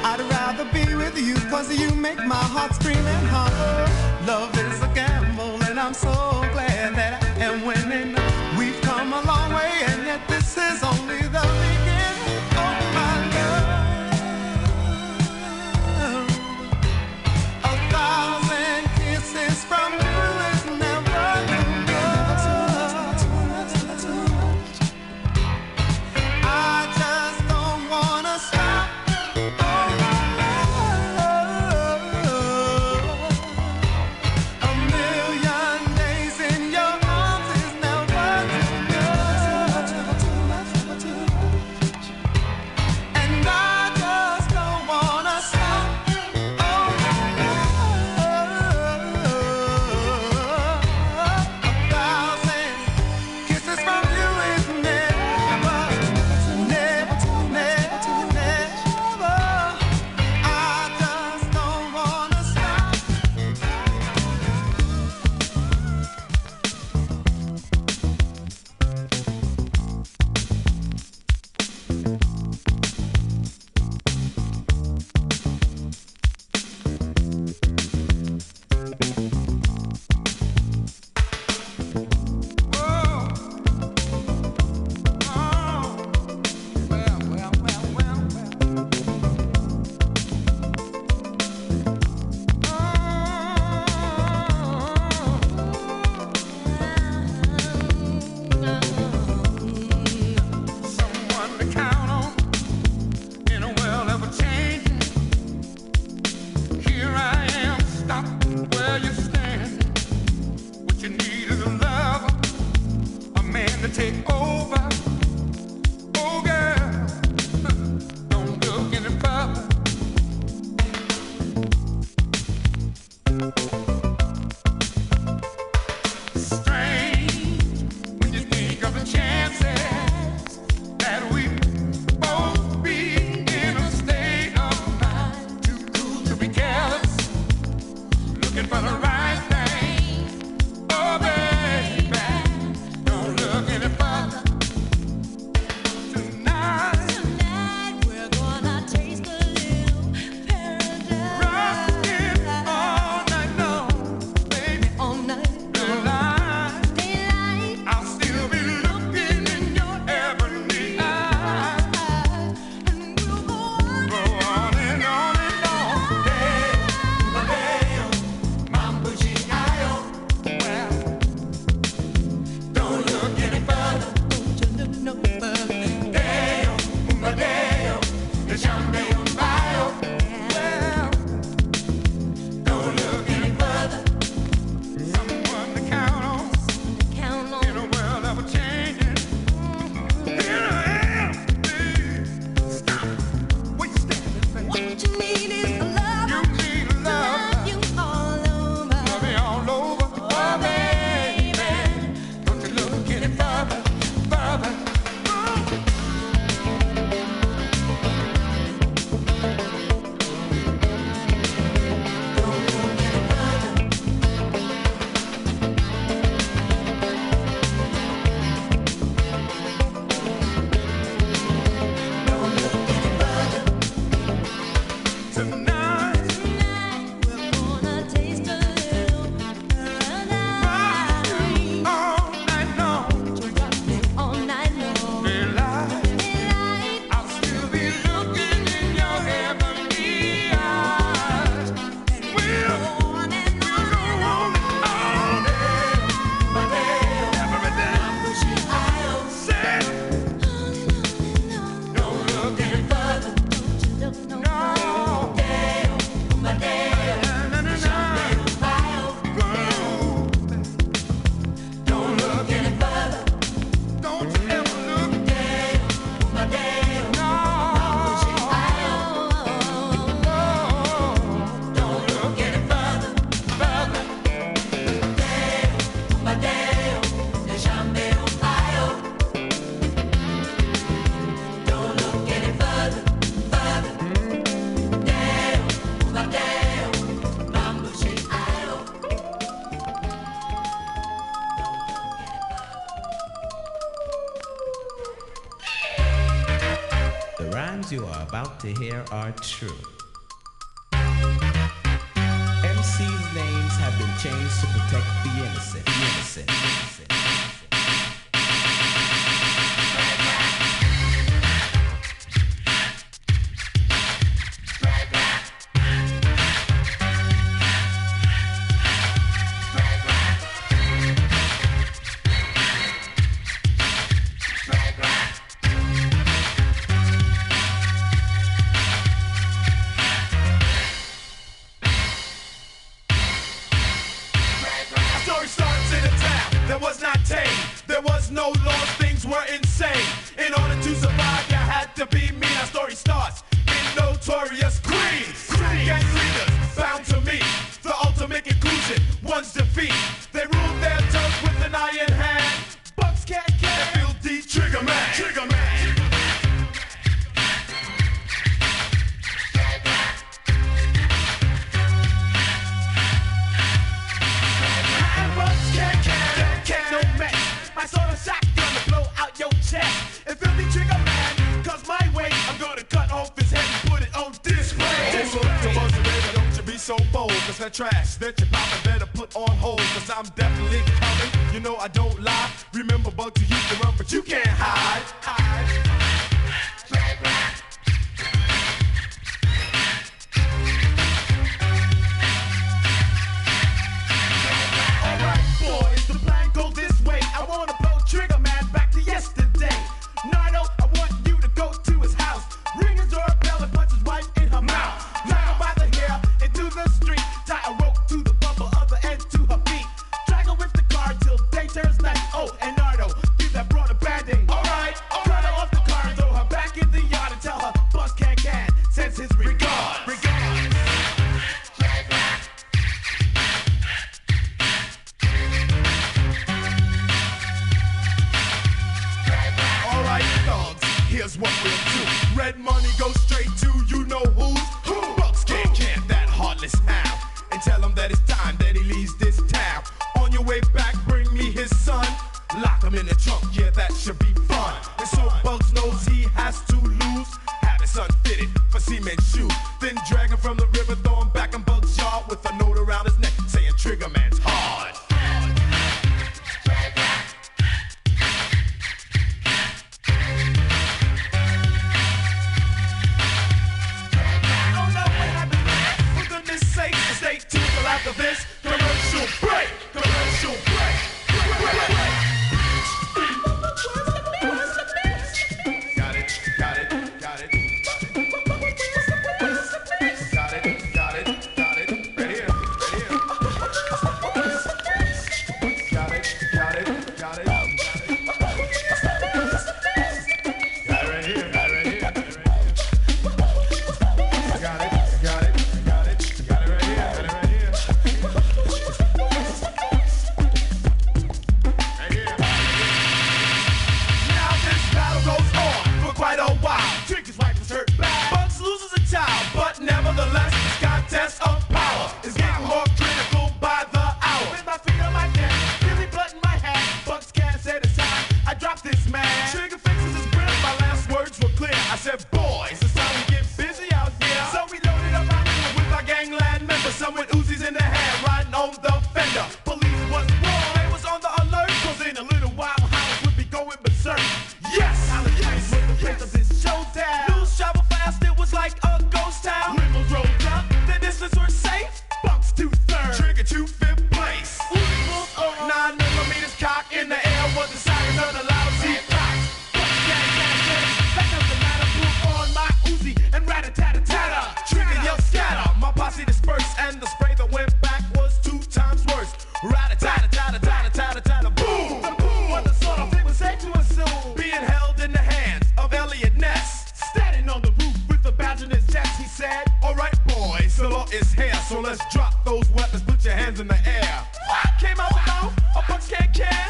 I: I'd rather be with you, 'cause you make my heart scream and holler. Love is a gamble, and I'm so glad that I am winning. We've come a long way, and yet this is only the beginning of my love. A thousand kisses from you is never enough. I just don't wanna stop. A million days in your arms is never enough.
K: rhymes you are about to hear are true. MC's names have been changed to protect the innocent. The innocent.
L: Tracks that your papa better put on hold, cause I'm definitely coming. You know I don't lie. Remember, Bugs, you used to run, but you can't hide. Alright, boys, the plan goes this way. I wanna blow Trigger Man back to yesterday. Nardo, I want you to go to his house, ring his doorbell and punch his wife in her mouth. Drag her by the hair into the street. Tie a rope to the bumper, other end to her feet. Drag her with the car till day turns night. Oh, and Nardo, give that broad a band-aid. Alright, cut her off the car and throw her back in the yard and tell her Buzz can sends his regards. Alright, thugs, here's what we'll do. Red money goes straight to you know who's who. Bucks can't that heartless hound. And tell him that it's time that he leaves this town. On your way back, bring me his son. Lock him in the trunk, yeah, that should be fun. And so Bugs knows he has to lose. Have his son fitted for cement shoes. Then drag him from the river, throw him back in Bugs' yard with a note around his neck saying Trigger Man's hard. Stay tuned till after this commercial break. Commercial break. Got it. Got it. Got it. Got it. Got it. Got it. Right here. Right here. Got it. Got it. Got it. Got it right here. Got it right here. Got it. Got it. Got it. Got it right here. Got it right here. Right here. Now this battle goes on for quite a while. Trigger's wife was hurt bad. Bugs loses a child, but nevertheless, this contest of power is getting more critical by the hour. With my feet on my neck, really blood in my hand. Bugs can't say the time. I dropped this man. Trigger fixes his grip. My last words were clear. I said, boys, it's time we get busy out here. So we loaded up our crew with our gangland members. Some with Uzis in their hand, riding on the fender. Police was wrong. They was on the alert. Cause in a little while, house would be going berserk. Yes! Yes! Was the place of this showdown. News travel fast, it was like a ghost town. Limos rolled up, the distance were safe. Bucks 2/3, Trigger 2 5th place. 9mm cock in the air was the siren of the lousy cops. Bucks that doesn't matter. Pull on my Uzi and rat-a-tat-a-tatter. Trigger yelled scatter. My posse dispersed and the spray that went back was 2 times worse. Rat-a-tat-a-tat-a-tat-a-tat-a-tat-a, boom! The boom was the sort of thing was safe to assume. Being held in the hands of Elliot Ness. Standing on the roof with the badge in his chest, he said, alright boys, the law is here, so let's drop those weapons, put your hands in the air. What? Came out the mouth, a Bucks can.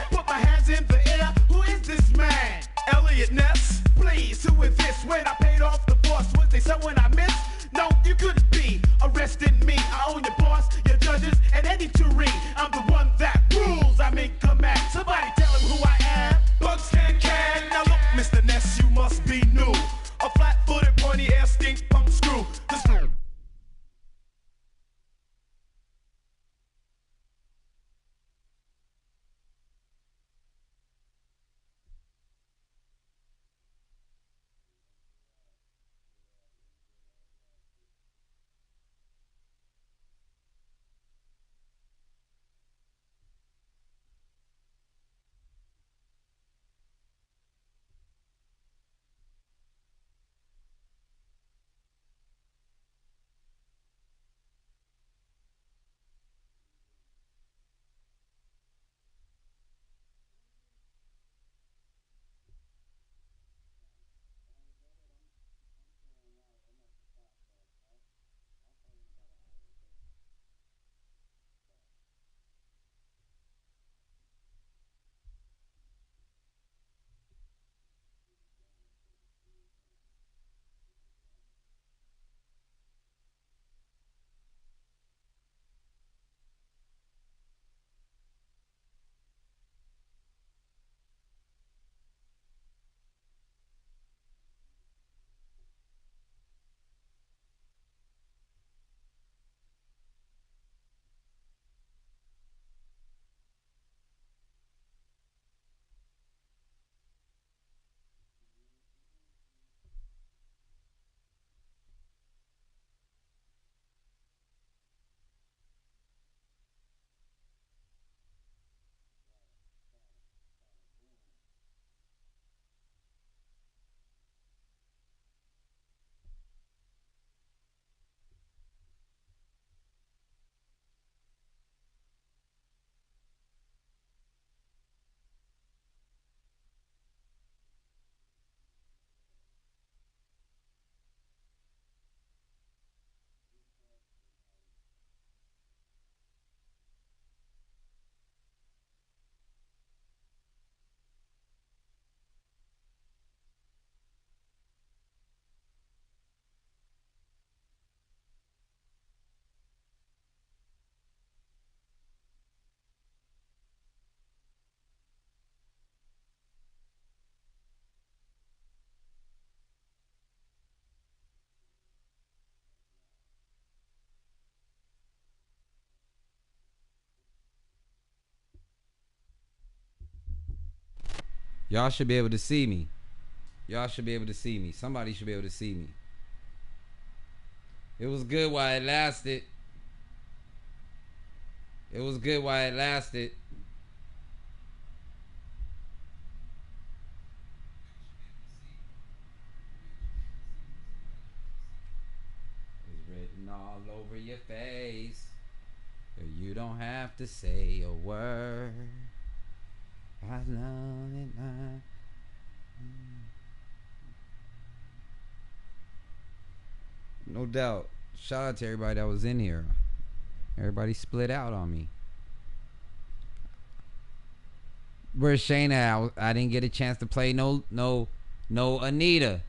L: Put my hands in the air, who is this man? Elliot Ness, please, who is this? When I paid off the boss, was they someone I missed? No, you couldn't be arresting me. I own your boss, your judges, and any jury. I'm the one that rules, I'm in command. Somebody tell him who I am. Bucks can. Now look, Mr. Ness, you must be new. A flat-footed
G: Y'all should be able to see me. Y'all should be able to see me. Somebody should be able to see me. It was good while it lasted. It was good while it lasted. It's written all over your face. You don't have to say a word. I love it. No doubt. Shout out to everybody that was in here. Everybody split out on me. Where's Shayna at? I didn't get a chance to play no Anita.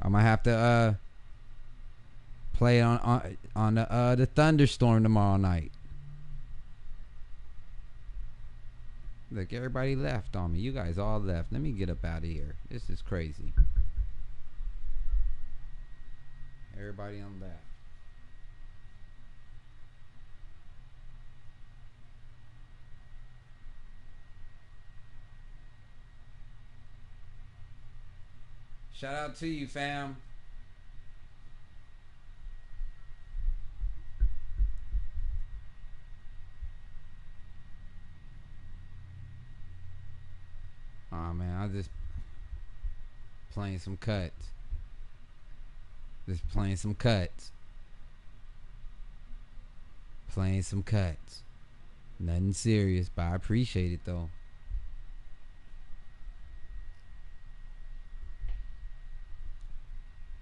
G: I might have to play on the Thunderstorm tomorrow night. Look, everybody left on me. You guys all left. Let me get up out of here. This is crazy. Everybody on left. Shout out to you, fam. Oh man, I just playing some cuts. Just playing some cuts. Playing some cuts. Nothing serious, but I appreciate it though.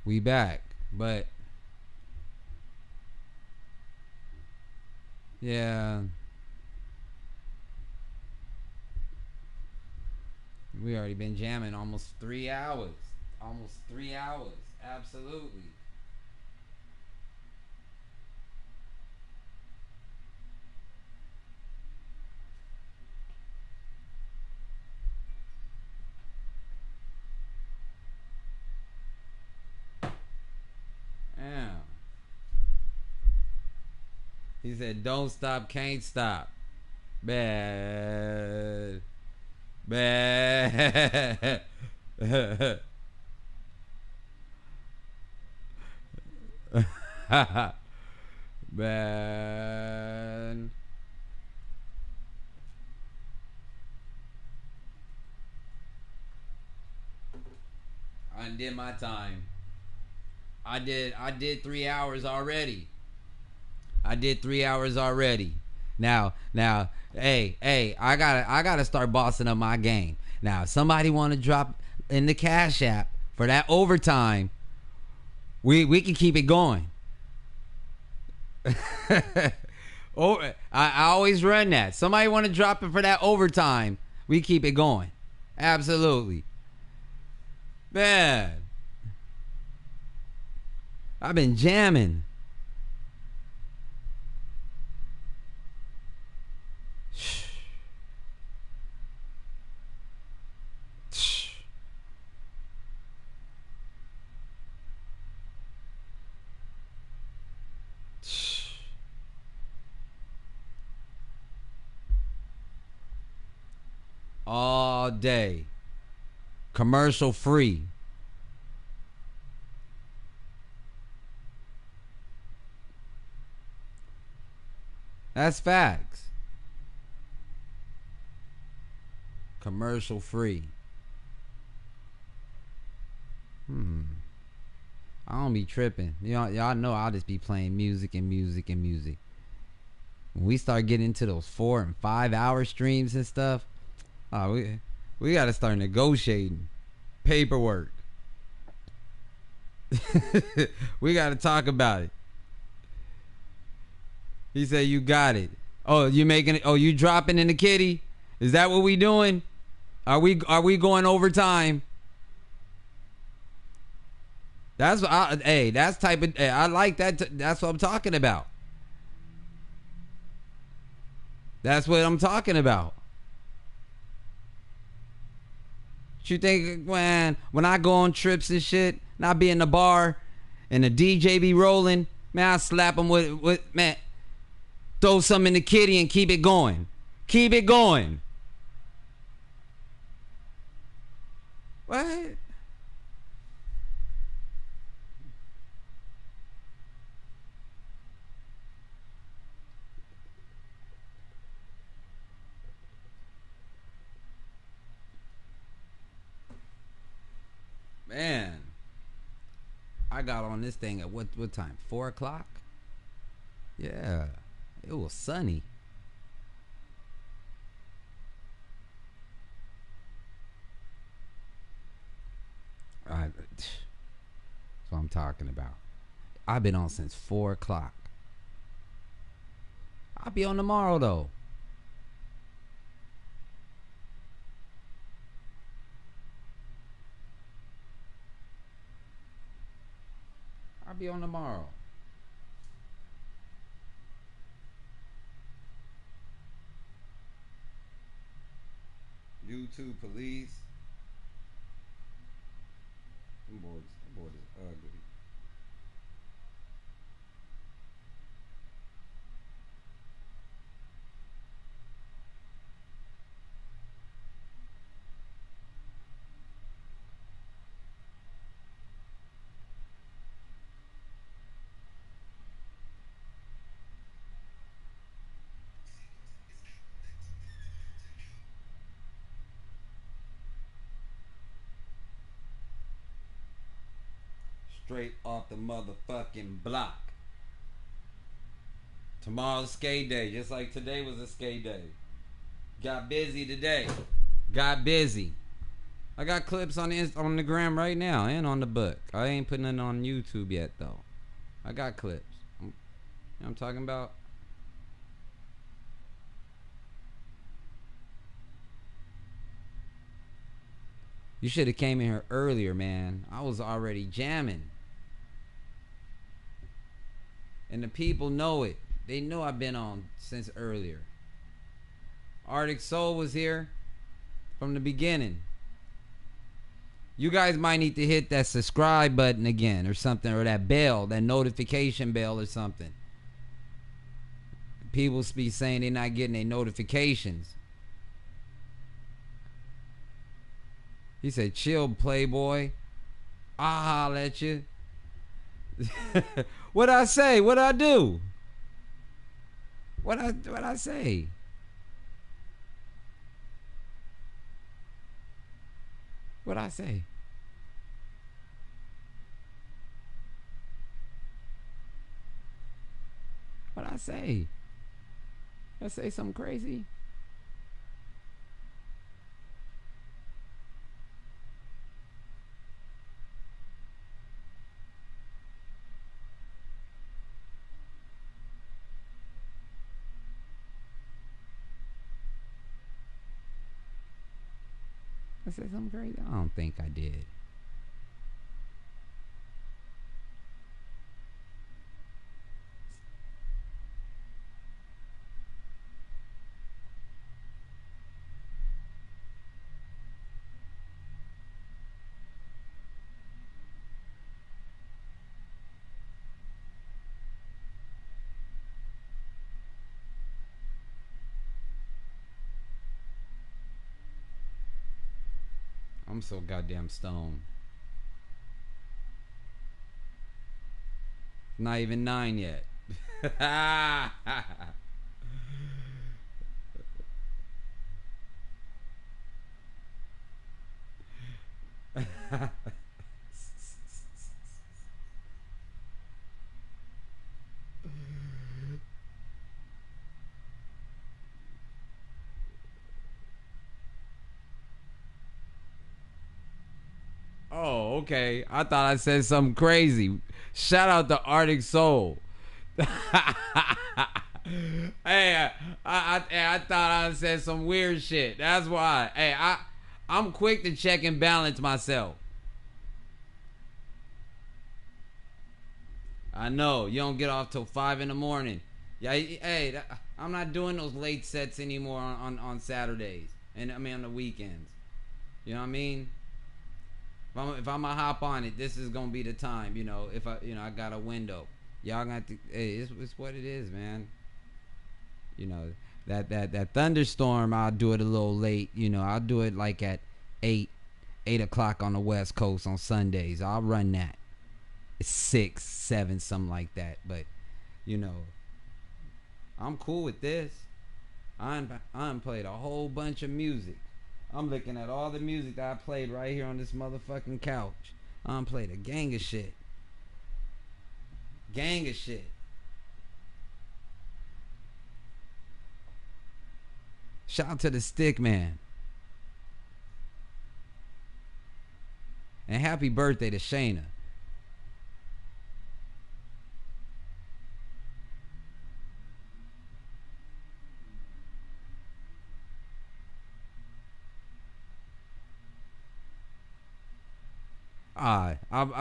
G: We back, but yeah, we already been jamming almost 3 hours. Almost 3 hours. Absolutely. Yeah. He said, "Don't stop, can't stop." Bad. Bad. Man. I did my time. I did 3 hours already. I did 3 hours already. Now, hey, I gotta start bossing up my game. Now, if somebody want to drop in the Cash App for that overtime, we can keep it going. Oh, I always run that. Somebody want to drop it for that overtime, we keep it going. Absolutely. Man, I've been jamming. All day. Commercial free. That's facts. Commercial free. I don't be tripping. Y'all know I'll just be playing music and music and music. When we start getting into those 4 and 5 hour streams and stuff, we gotta start negotiating paperwork. We gotta talk about it. He said, "You got it." Oh, you making it? Oh, you dropping in the kitty? Is that what we doing? Are we going overtime? That's what that's type of. I like that. That's what I'm talking about. That's what I'm talking about. You think when I go on trips and shit, and I be in the bar, and the DJ be rolling, man, I slap him with man, throw something in the kitty and keep it going. Keep it going. What? Man, I got on this thing at what time? 4 o'clock? Yeah, it was sunny. That's what I'm talking about. I've been on since 4 o'clock. I'll be on tomorrow though. I'll be on tomorrow. YouTube police. Them boys is ugly. Straight off the motherfucking block. Tomorrow's skate day, just like today was a skate day. Got busy today. Got busy. I got clips on the gram right now and on the book. I ain't putting it on YouTube yet though. I got clips. You know what I'm talking about? You should have came in here earlier, man. I was already jamming. And the people know it. They know I've been on since earlier. Arctic Soul was here from the beginning. You guys might need to hit that subscribe button again or something, or that bell, that notification bell or something. People be saying they're not getting their notifications. He said, chill, playboy. I'll holler at you. What I say? What I do? What I say? What I say? What I say? I say something crazy? I said something crazy? I don't think I did. I'm so goddamn stoned. Not even 9 yet. Oh, okay. I thought I said something crazy. Shout out to Arctic Soul. Hey, I thought I said some weird shit. That's why. Hey, I'm quick to check and balance myself. I know you don't get off till 5 in the morning. Yeah, hey, I'm not doing those late sets anymore on Saturdays, and I mean on the weekends. You know what I mean? If I'm gonna hop on it, this is gonna be the time. You know, if I got a window. Y'all got to. Hey, it's what it is, man. You know that thunderstorm. I'll do it a little late. You know, I'll do it like at 8, 8 o'clock on the West Coast on Sundays. I'll run that. It's 6, 7, something like that. But, you know, I'm cool with this. I played a whole bunch of music. I'm looking at all the music that I played right here on this motherfucking couch. I played a gang of shit. Gang of shit. Shout out to the Stick Man. And happy birthday to Shayna.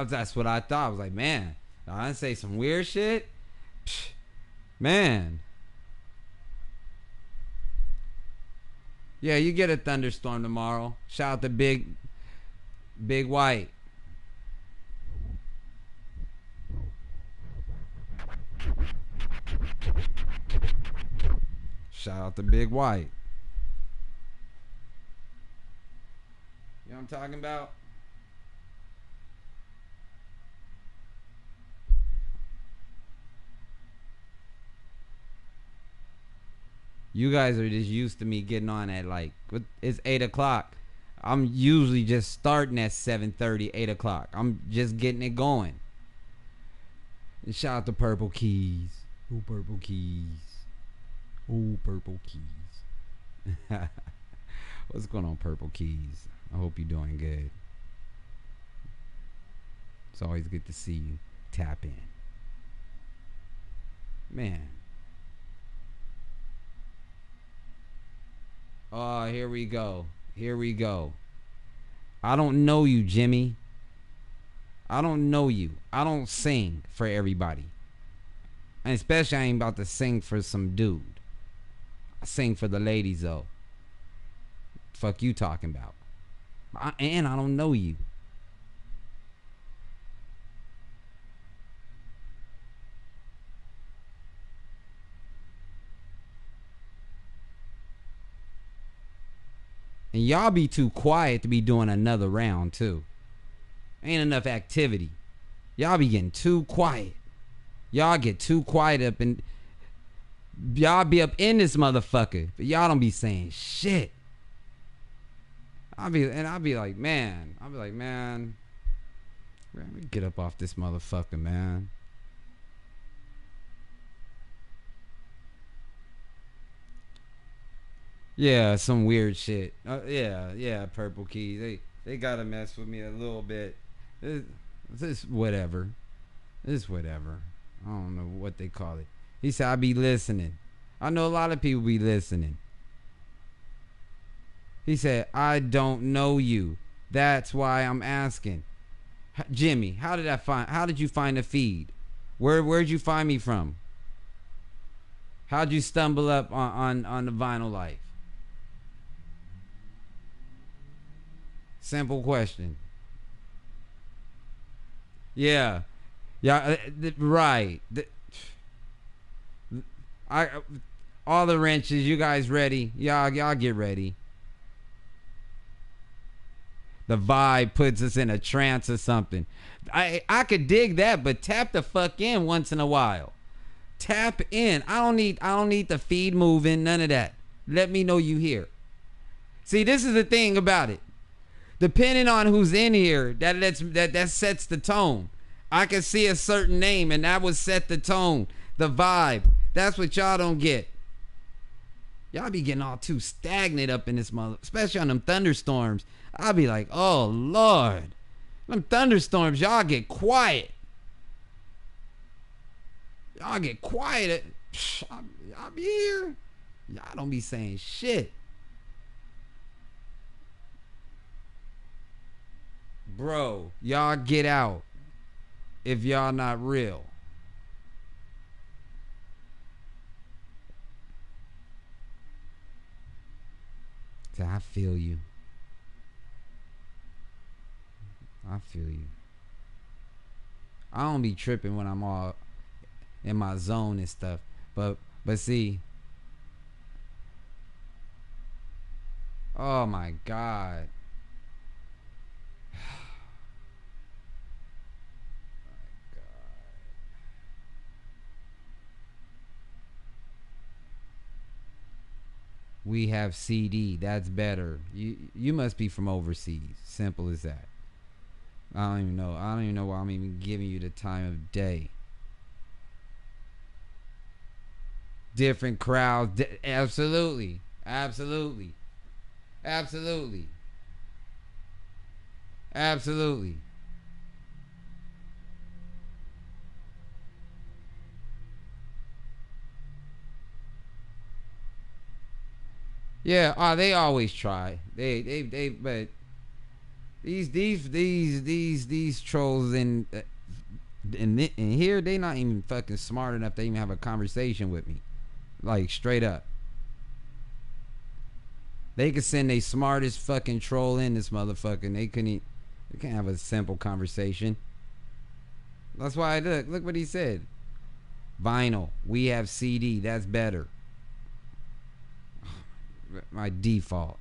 G: That's what I thought. I was like, man, I didn't say some weird shit. Psh, man. Yeah, you get a thunderstorm tomorrow. Shout out to Big White. Shout out to Big White. You know what I'm talking about? You guys are just used to me getting on at like, it's 8 o'clock. I'm usually just starting at 7:30, 8 o'clock. I'm just getting it going. And shout out to Purple Keys. Oh, Purple Keys. Oh, Purple Keys. What's going on, Purple Keys? I hope you're doing good. It's always good to see you tap in. Man. Oh, here we go. Here we go. I don't know you, Jimmy. I don't know you. I don't sing for everybody. And especially I ain't about to sing for some dude. I sing for the ladies, though. Fuck you talking about. And I don't know you. And y'all be too quiet to be doing another round, too. Ain't enough activity. Y'all be getting too quiet. Y'all get too quiet up and y'all be up in this motherfucker. But y'all don't be saying shit. I'll be like, man. Man, we get up off this motherfucker, man. Yeah, some weird shit. Yeah, Purple Keys. They gotta mess with me a little bit. This whatever. This whatever. I don't know what they call it. He said I be listening. I know a lot of people be listening. He said I don't know you. That's why I'm asking. Jimmy, how did you find the feed? Where'd you find me from? How'd you stumble up on the Vinyl Life? Simple question. Yeah, right. All the wrenches. You guys ready? Y'all get ready. The vibe puts us in a trance or something. I could dig that, but tap the fuck in once in a while. Tap in. I don't need the feed moving. None of that. Let me know you here. See, this is the thing about it. Depending on who's in here, that sets the tone. I can see a certain name, and that would set the tone, the vibe. That's what y'all don't get. Y'all be getting all too stagnant up in this mother, especially on them thunderstorms. I'll be like, oh Lord, them thunderstorms, y'all get quiet. Y'all get quiet. Y'all be here. Y'all don't be saying shit. Bro, y'all get out if y'all not real. So I feel you. I feel you. I don't be tripping when I'm all in my zone and stuff. But see. Oh my God. We have CD. That's better. You must be from overseas. Simple as that. I don't even know. I don't even know why I'm even giving you the time of day. Different crowds. Absolutely. Absolutely. Absolutely. Absolutely. Yeah, they always try. But these trolls in here, they not even fucking smart enough to even have a conversation with me, like straight up. They could send a smartest fucking troll in this motherfucker, and they can't have a simple conversation. That's why I look what he said. Vinyl, we have CD. That's better. My default.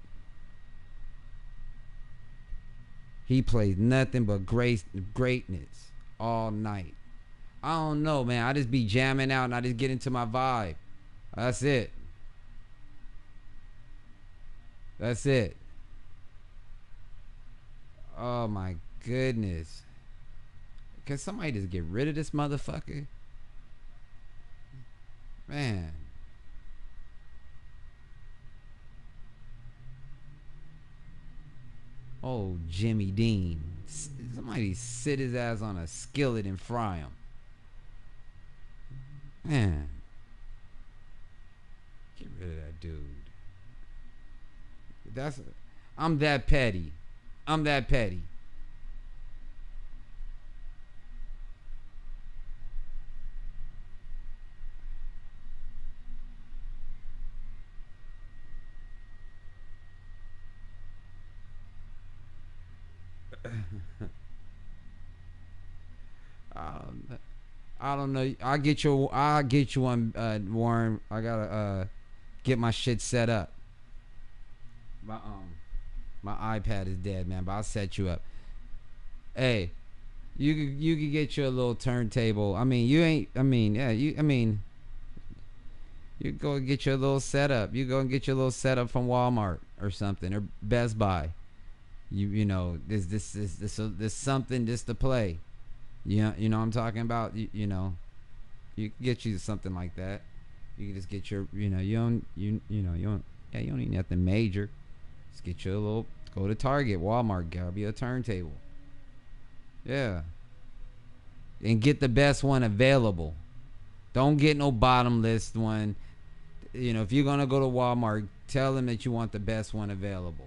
G: He plays nothing but greatness all night. I don't know, man. I just be jamming out and I just get into my vibe. That's it. That's it. Oh my goodness. Can somebody just get rid of this motherfucker? Man. Oh, Jimmy Dean. Somebody sit his ass on a skillet and fry him. Man. Get rid of that dude. I'm that petty. I'm that petty. I don't know. I'll get you one, Warren. I gotta get my shit set up. My iPad is dead, man, but I'll set you up. Hey, you could get you a little turntable. You go and get your little setup. You go and get your little setup from Walmart or something, or Best Buy. You know, there's something just to play. You know what I'm talking about. You know, you can get you something like that. You can just get your, you don't need nothing major. Just get you a little, go to Target, Walmart, grab you a turntable. Yeah. And get the best one available. Don't get no bottom list one. You know, if you're gonna go to Walmart, tell them that you want the best one available.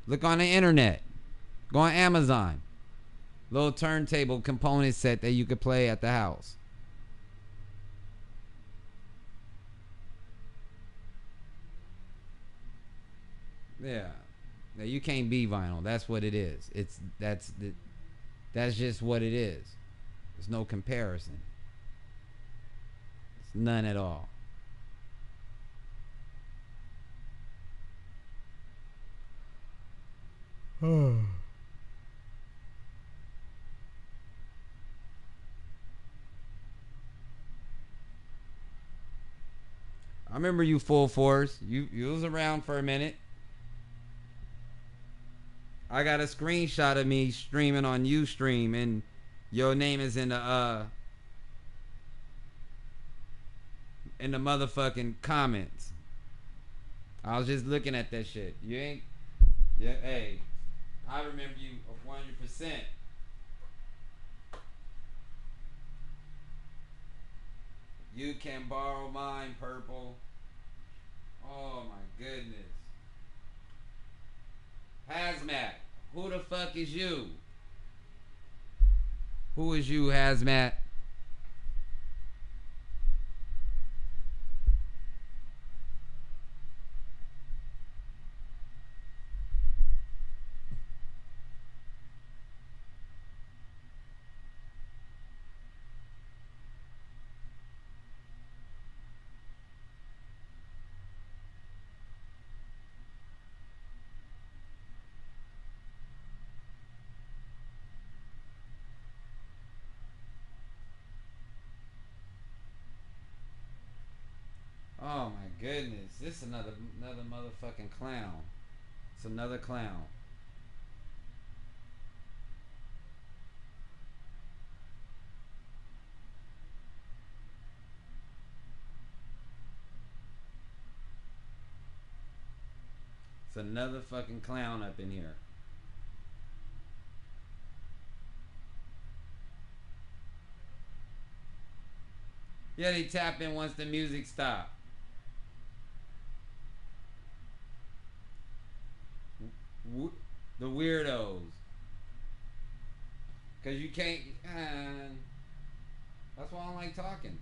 G: Look on the internet. Go on Amazon. Little turntable component set that you could play at the house. Yeah. Now you can't be vinyl. That's what it is. That's just what it is. There's no comparison. It's none at all. I remember you, Full Force. You was around for a minute. I got a screenshot of me streaming on Ustream, and your name is in the motherfucking comments. I was just looking at that shit. You ain't. Yeah. Hey, I remember you 100%. You can borrow mine, Purple. Oh my goodness. Hazmat. Who the fuck is you? Who is you, Hazmat? Oh my goodness. This is another motherfucking clown. It's another clown. It's another fucking clown up in here. Yeah, they tap in once the music stops. The weirdos. Cause you can't. That's why I don't like talking.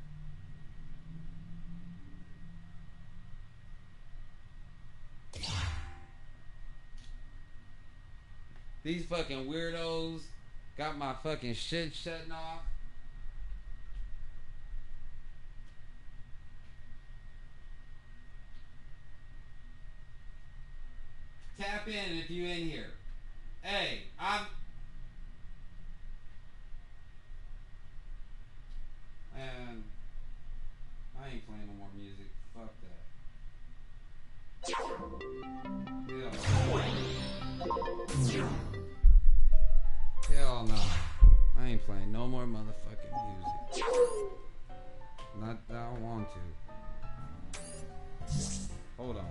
G: These fucking weirdos got my fucking shit shutting off. Tap in if you in here. Hey, Man, I ain't playing no more music. Fuck that. Hell no. I ain't playing no more motherfucking music. Not that I want to. Hold on.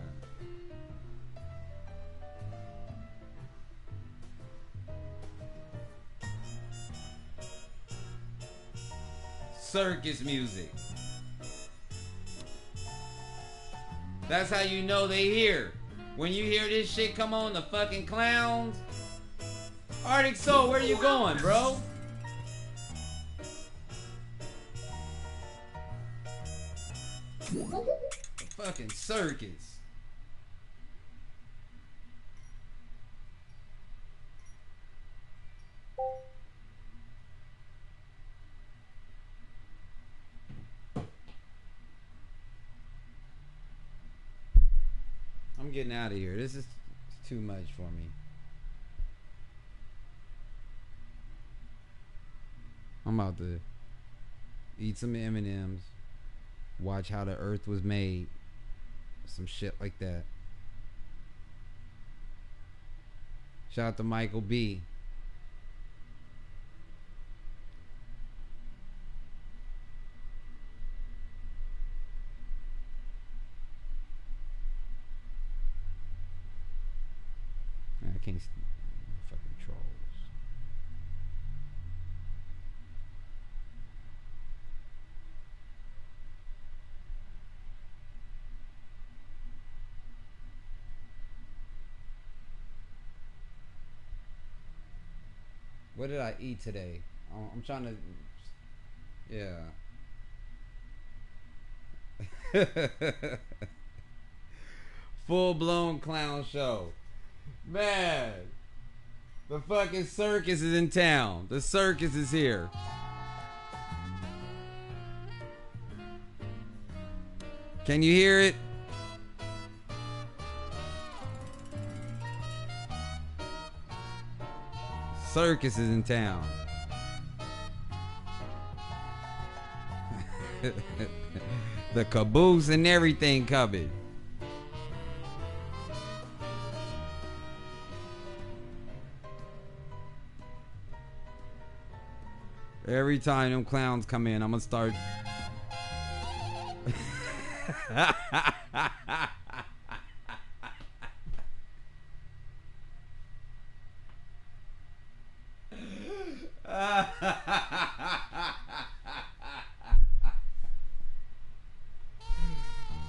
G: Circus music. That's how you know they here. When you hear this shit come on, the fucking clowns. Arctic Soul, where you going, bro? The fucking circus. I'm getting out of here. This is too much for me. I'm about to eat some M&Ms, watch how the earth was made, some shit like that. Shout out to Michael B. I can't fucking trolls. What did I eat today? I'm trying to. Yeah. Full blown clown show. Man, the fucking circus is in town. The circus is here. Can you hear it? Circus is in town. The caboose and everything covered. Every time them clowns come in, I'm gonna start.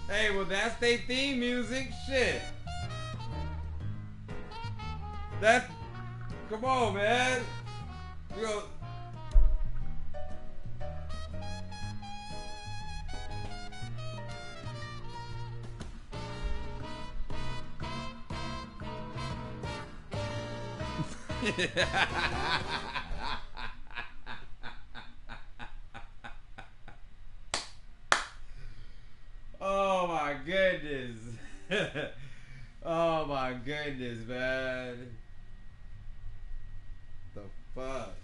G: Hey, well, that's their theme music. Shit. That. Come on, man. You go. Oh my goodness. Oh my goodness, man. The fuck?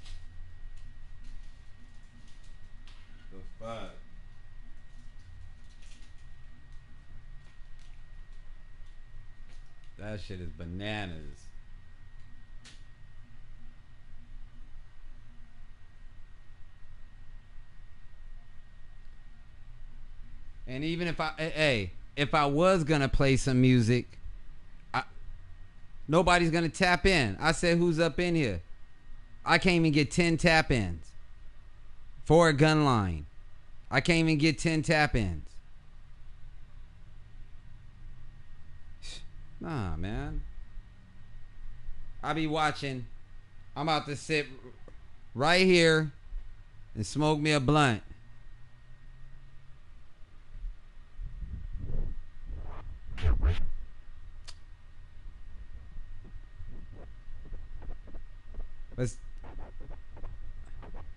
G: The fuck? That shit is bananas. And even if I was gonna play some music, nobody's gonna tap in. I said, who's up in here? I can't even get 10 tap ins for a gun line. I can't even get 10 tap ins. Nah, man. I be watching. I'm about to sit right here and smoke me a blunt.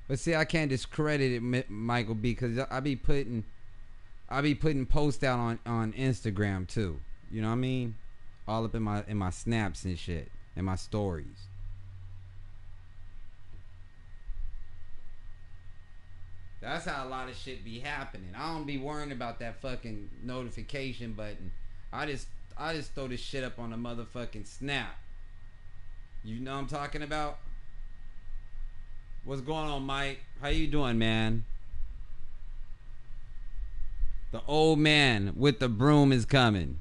G: But see, I can't discredit it, Michael B, because I be putting posts out on Instagram too. You know what I mean? All up in my snaps and shit and my stories. That's how a lot of shit be happening. I don't be worrying about that fucking notification button. I just throw this shit up on the motherfucking snap. You know what I'm talking about? What's going on, Mike? How you doing, man? The old man with the broom is coming.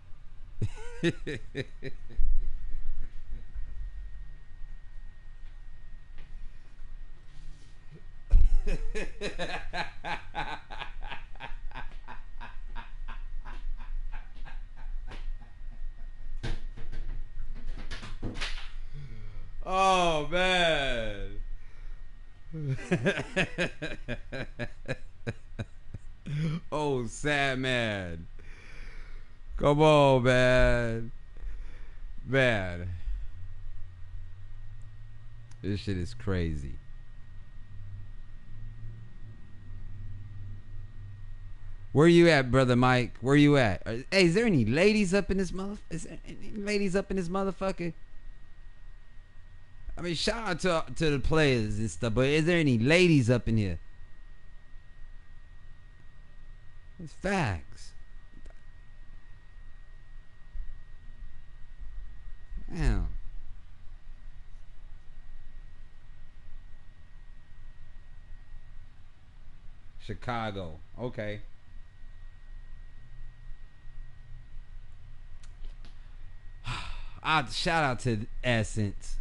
G: Oh, man. Oh, sad man. Come on, man. Man. This shit is crazy. Where you at, brother Mike? Where you at? Hey, is there any ladies up in this Is there any ladies up in this motherfucker? I mean, shout out to the players and stuff, but is there any ladies up in here? It's facts. Damn. Chicago. Okay. Shout out to Essence.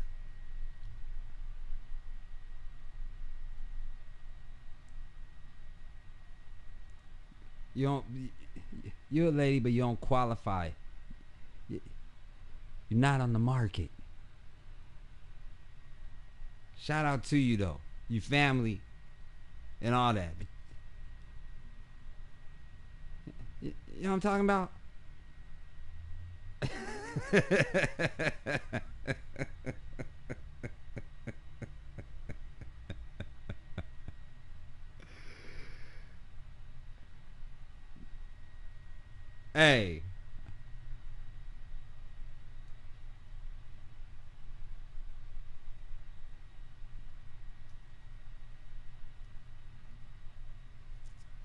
G: You're a lady, but you don't qualify. You're not on the market. Shout out to you though, you family, and all that. You know what I'm talking about? Hey.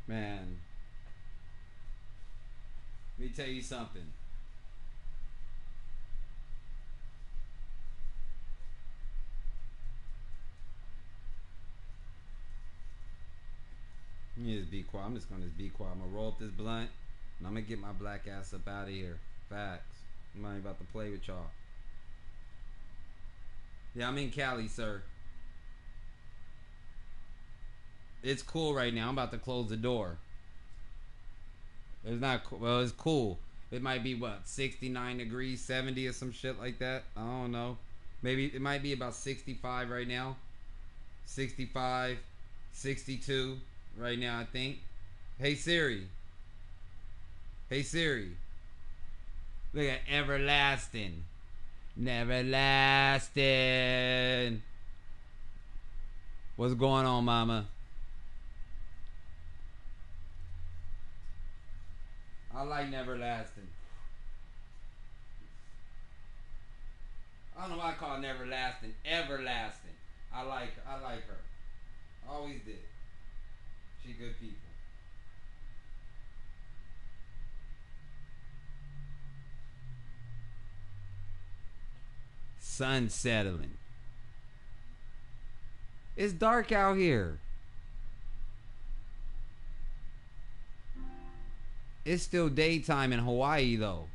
G: Man. Let me tell you something. Let me just be quiet. I'm just gonna be quiet. I'm gonna roll up this blunt and I'm gonna get my black ass up out of here. Facts. I'm not even about to play with y'all. Yeah, I'm in Cali, sir. It's cool right now. I'm about to close the door. It's not cool. Well, it's cool. It might be what, 69 degrees, 70 or some shit like that. I don't know. Maybe it might be about 65 right now. 65, 62 right now, I think. Hey Siri. Hey Siri. Look at everlasting. Neverlasting. What's going on, mama? I like Neverlasting. I don't know why I call Neverlasting Everlasting. I like her. Always did. She good people. Sun settling. It's dark out here. It's still daytime in Hawaii though.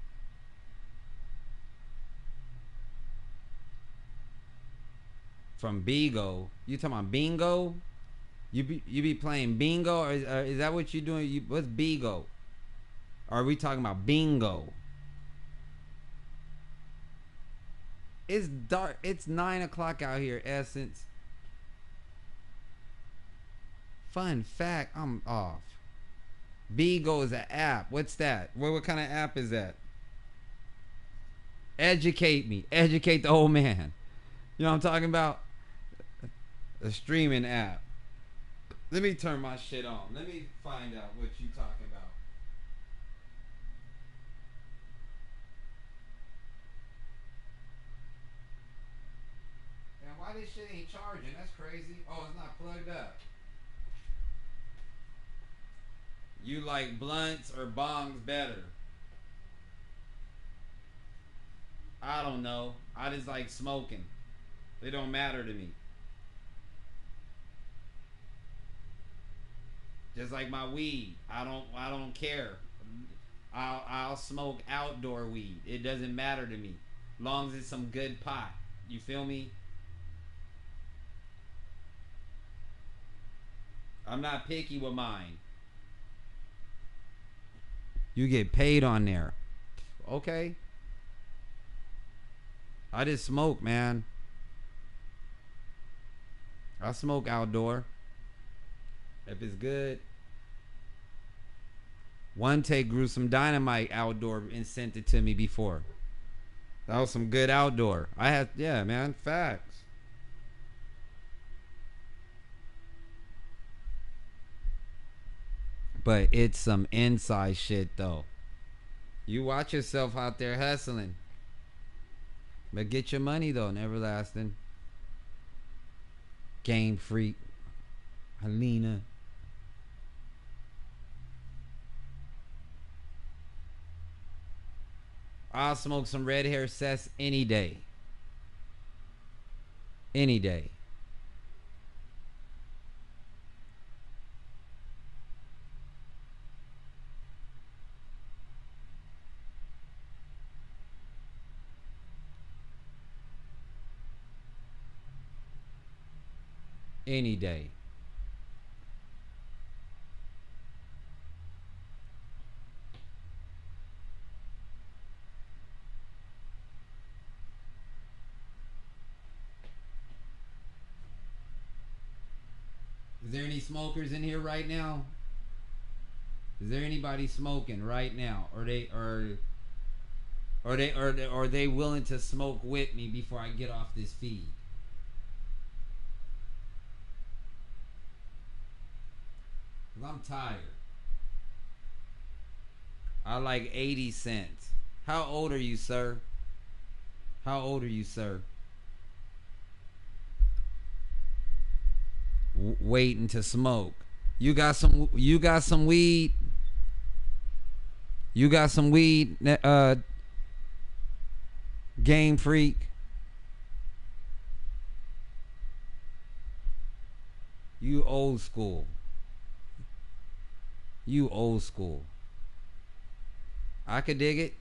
G: From Bigo. You talking about bingo? You be playing bingo, or is that what you doing? What's Bigo? Or are we talking about bingo? It's dark. It's 9 o'clock out here, Essence. Fun fact, I'm off. Bigo is an app. What's that? What kind of app is that? Educate me. Educate the old man. You know what I'm talking about? A streaming app. Let me turn my shit on. Let me find out what you talking about. Man, why this shit ain't charging? That's crazy. Oh, it's not plugged up. You like blunts or bongs better? I don't know. I just like smoking. They don't matter to me. Just like my weed. I don't care. I'll smoke outdoor weed. It doesn't matter to me. Long as it's some good pot. You feel me? I'm not picky with mine. You get paid on there. Okay. I just smoke, man. I smoke outdoor. If it's good. One take grew some dynamite outdoor and sent it to me before. That was some good outdoor. I had, yeah, man, facts. But it's some inside shit though. You watch yourself out there hustling. But get your money though, Everlasting. Game Freak. Helena. I'll smoke some red hair cess any day. Any day. Any day. Is there any smokers in here right now? Is there anybody smoking right now? Are they willing to smoke with me before I get off this feed? I'm tired. I like 80 cents. How old are you, sir? How old are you, sir? Waiting to smoke. You got some weed? You got some weed, Game Freak? You old school. You old school. I could dig it.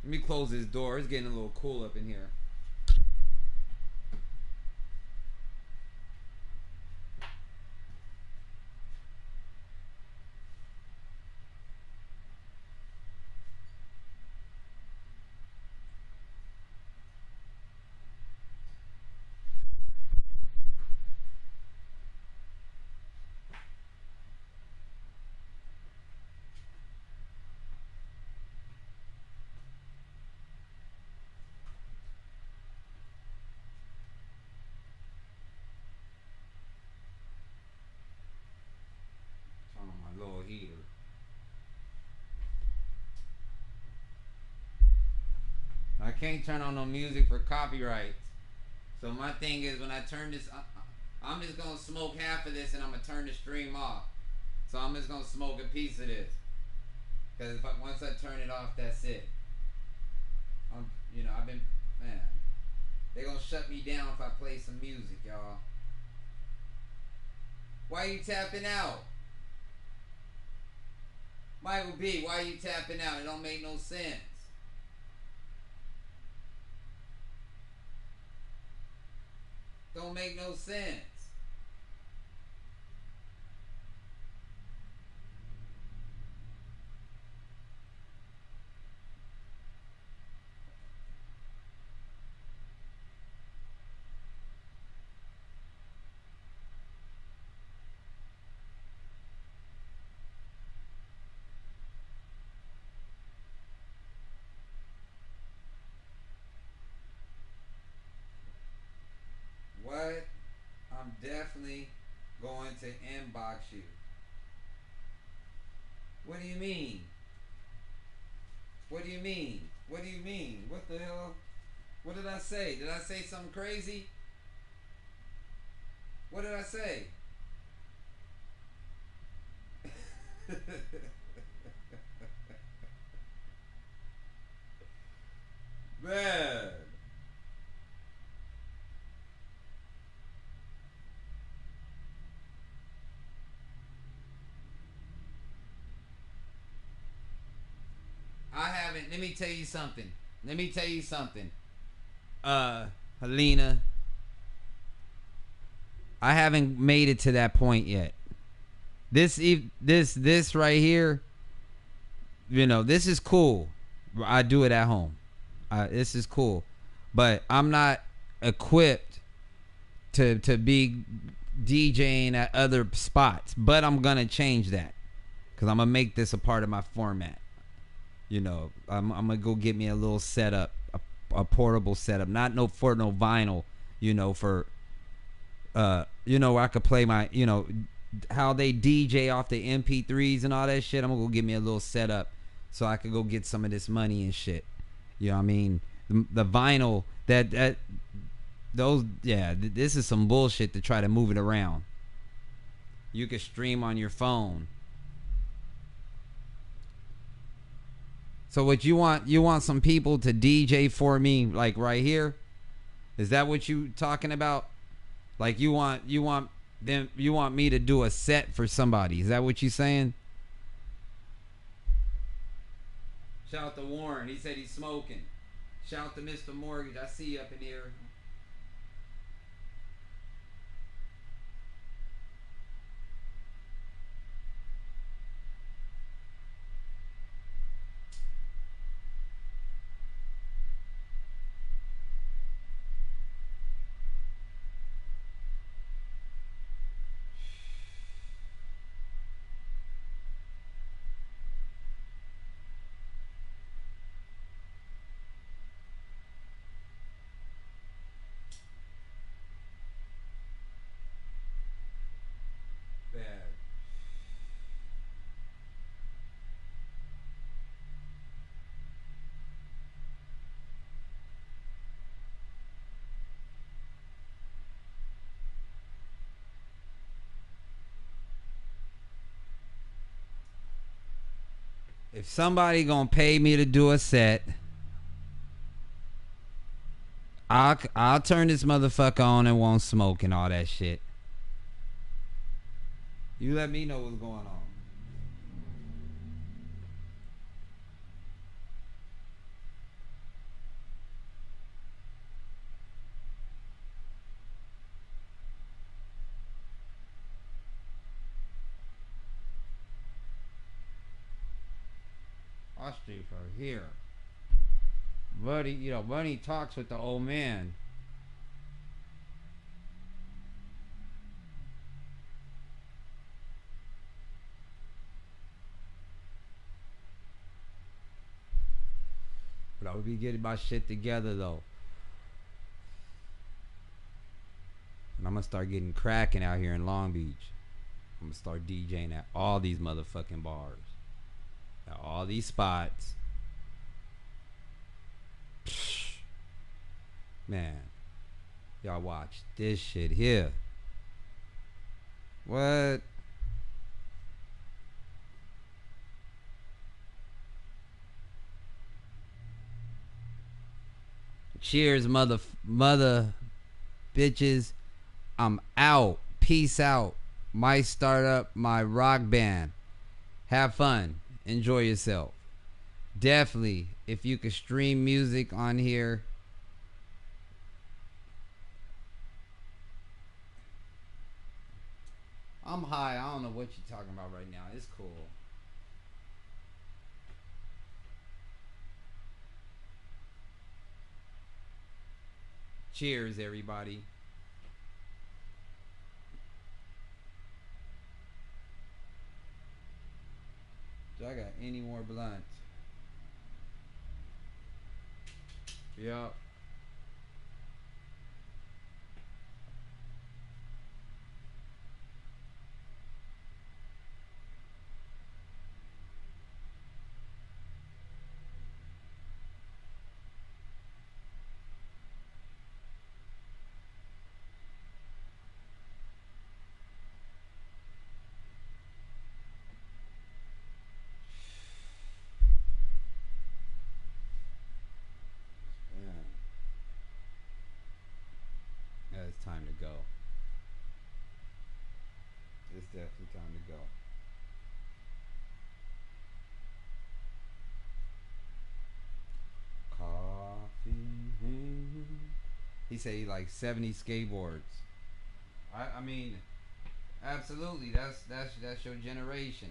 G: Let me close this door. It's getting a little cool up in here. Little heater. I can't turn on no music for copyright. So my thing is, when I turn this, I'm just gonna smoke half of this, and I'm gonna turn the stream off. So I'm just gonna smoke a piece of this, cause once I turn it off, that's it. I've been, man. They gonna shut me down if I play some music, y'all. Why you tapping out? Michael B, why you tapping out? It don't make no sense. Don't make no sense. What? I'm definitely going to inbox you. What do you mean? What do you mean? What do you mean? What the hell? What did I say? Did I say something crazy? What did I say? Man. I haven't. Let me tell you something. Helena, I haven't made it to that point yet. This right here, this is cool. I do it at home. This is cool, but I'm not equipped to be DJing at other spots. But I'm gonna change that, because I'm gonna make this a part of my format. I'm gonna go get me a little setup, a portable setup, not for no vinyl, for where I could play my, how they DJ off the MP3s and all that shit. I'm gonna go get me a little setup so I could go get some of this money and shit. You know what I mean? The vinyl this is some bullshit to try to move it around. You can stream on your phone. So what you want some people to DJ for me, like right here? Is that what you talking about? Like you want me to do a set for somebody? Is that what you saying? Shout out to Warren. He said he's smoking. Shout out to Mr. Mortgage. I see you up in here. If somebody gonna pay me to do a set, I'll turn this motherfucker on and won't smoke and all that shit. You let me know what's going on. Street for here. Buddy, Buddy talks with the old man. But I would be getting my shit together though. And I'm gonna start getting cracking out here in Long Beach. I'm gonna start DJing at all these motherfucking bars. All these spots. Man. Y'all watch this shit here. What? Cheers, mother bitches. I'm out. Peace out. Might start up my rock band. Have fun. Enjoy yourself. Definitely, if you could stream music on here. I'm high. I don't know what you're talking about right now. It's cool. Cheers, everybody. Do I got any more blunts? Yup. Yeah, it's time to go. It's definitely time to go. Coffee. He said he like 70 skateboards. I mean, absolutely. That's your generation.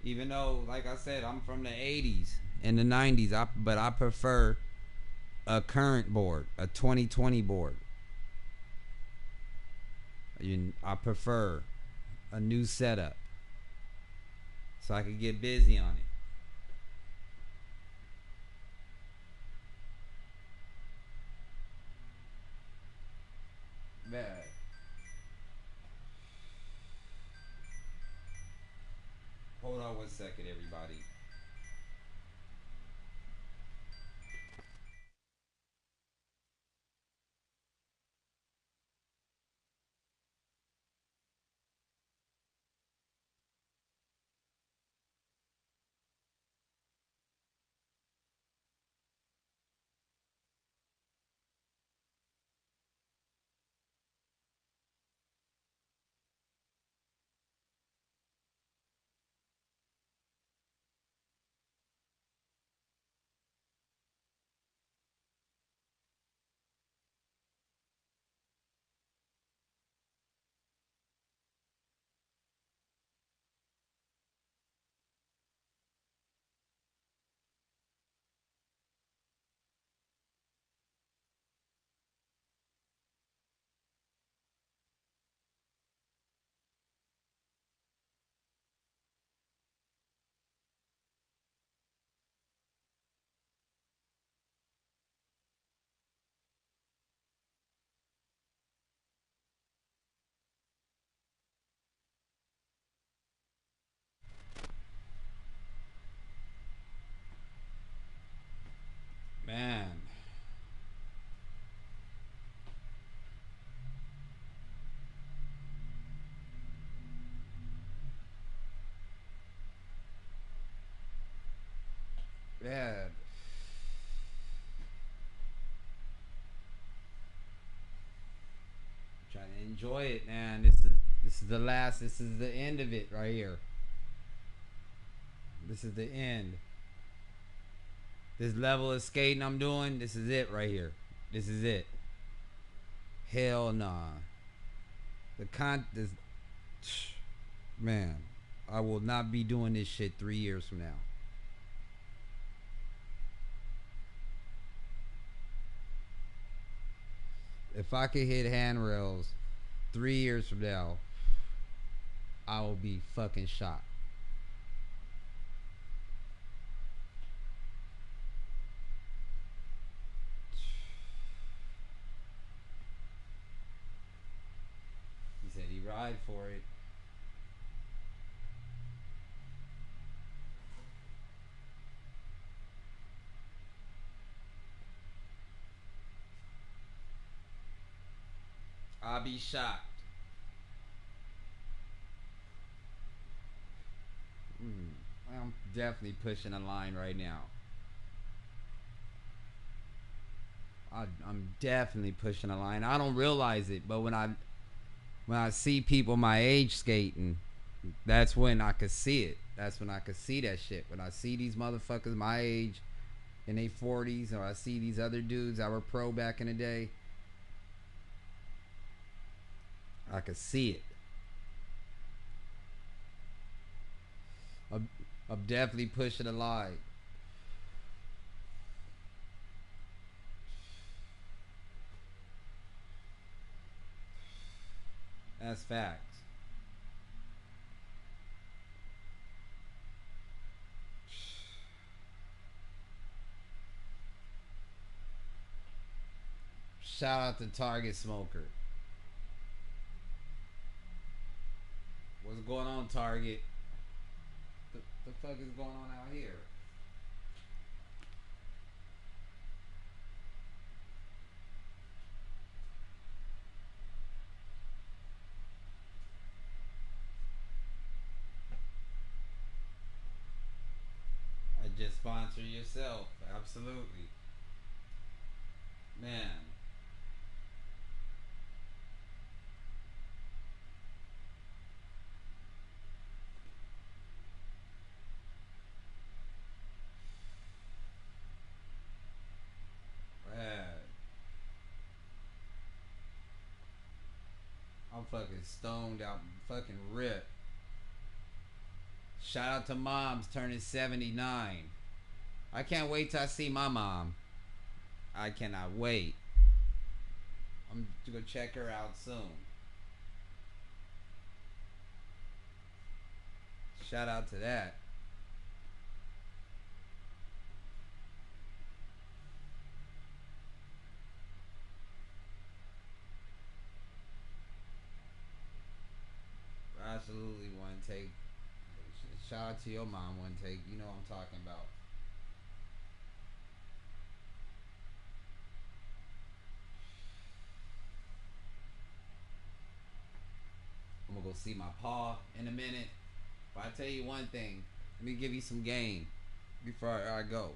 G: Even though, like I said, I'm from the 80s and the 90s, but I prefer a current board, a 2020 board. I prefer a new setup so I could get busy on it. Man. Hold on 1 second, everybody. Man. Yeah. Trying to enjoy it, man. This is the last. This is the end of it right here. This is the end. This level of skating I'm doing, this is it right here. This is it. Hell nah. This, man, I will not be doing this shit 3 years from now. If I could hit handrails 3 years from now, I will be fucking shocked. He said he ride for it. I'll be shocked. I'm definitely pushing a line right now. I'm definitely pushing a line. I don't realize it, but when I see people my age skating, that's when I could see it. That's when I could see that shit. When I see these motherfuckers my age in their 40s, or I see these other dudes that were pro back in the day, I could see it. I'm definitely pushing a line. That's facts. Shout out to Target Smoker. What's going on, Target? The fuck is going on out here? Just sponsor yourself. Absolutely. Man. I'm fucking stoned out, fucking ripped. Shout out to moms turning 79. I can't wait till I see my mom. I cannot wait. I'm gonna check her out soon. Shout out to that. Absolutely one take. Shout out to your mom one take. You know what I'm talking about. I'm gonna go see my pa in a minute. But I tell you one thing, let me give you some game before I go.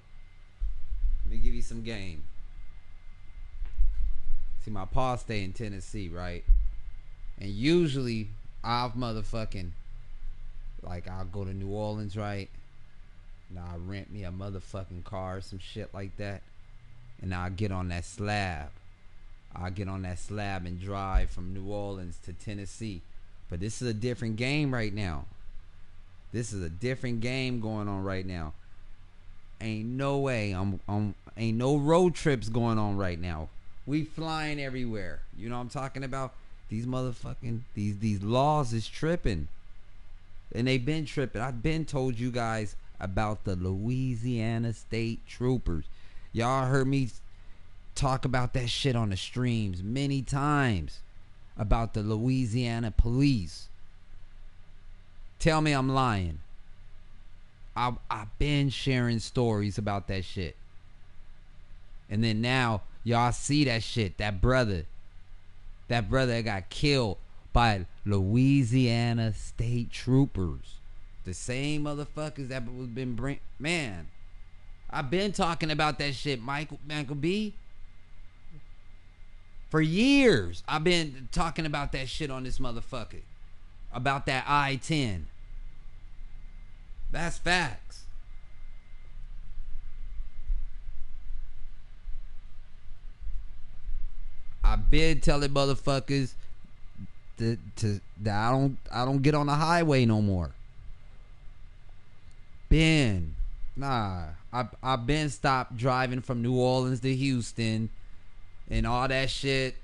G: Let me give you some game. See, my pa stay in Tennessee, right? And usually I'll motherfucking, like, I'll go to New Orleans, right? And I'll rent me a motherfucking car or some shit like that. And I'll get on that slab. I'll get on that slab and drive from New Orleans to Tennessee. But this is a different game right now. This is a different game going on right now. Ain't no way. Ain't no road trips going on right now. We flying everywhere. You know what I'm talking about? These motherfucking these laws is tripping. And they've been tripping. I've been told you guys about the Louisiana State Troopers. Y'all heard me talk about that shit on the streams many times. About the Louisiana police. Tell me I'm lying. I've been sharing stories about that shit. And then now y'all see that shit. That brother got killed by Louisiana State Troopers. The same motherfuckers that was been man. I've been talking about that shit, Michael B. For years, I've been talking about that shit on this motherfucker. About that I-10. That's facts. I've been telling motherfuckers that I don't get on the highway no more. I've been stopped driving from New Orleans to Houston and all that shit.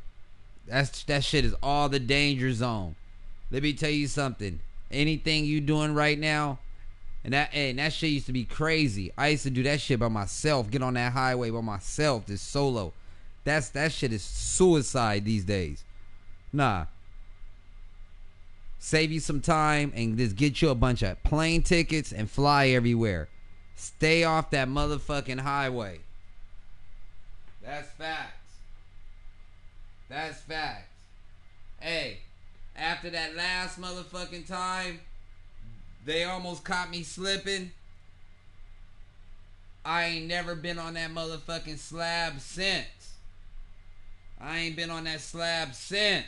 G: That shit is all the danger zone. Let me tell you something. Anything you doing right now, and that shit used to be crazy. I used to do that shit by myself. Get on that highway by myself, just solo. That shit is suicide these days. Nah. Save you some time and just get you a bunch of plane tickets and fly everywhere. Stay off that motherfucking highway. That's facts. That's facts. Hey, after that last motherfucking time, they almost caught me slipping. I ain't never been on that motherfucking slab since. I ain't been on that slab since.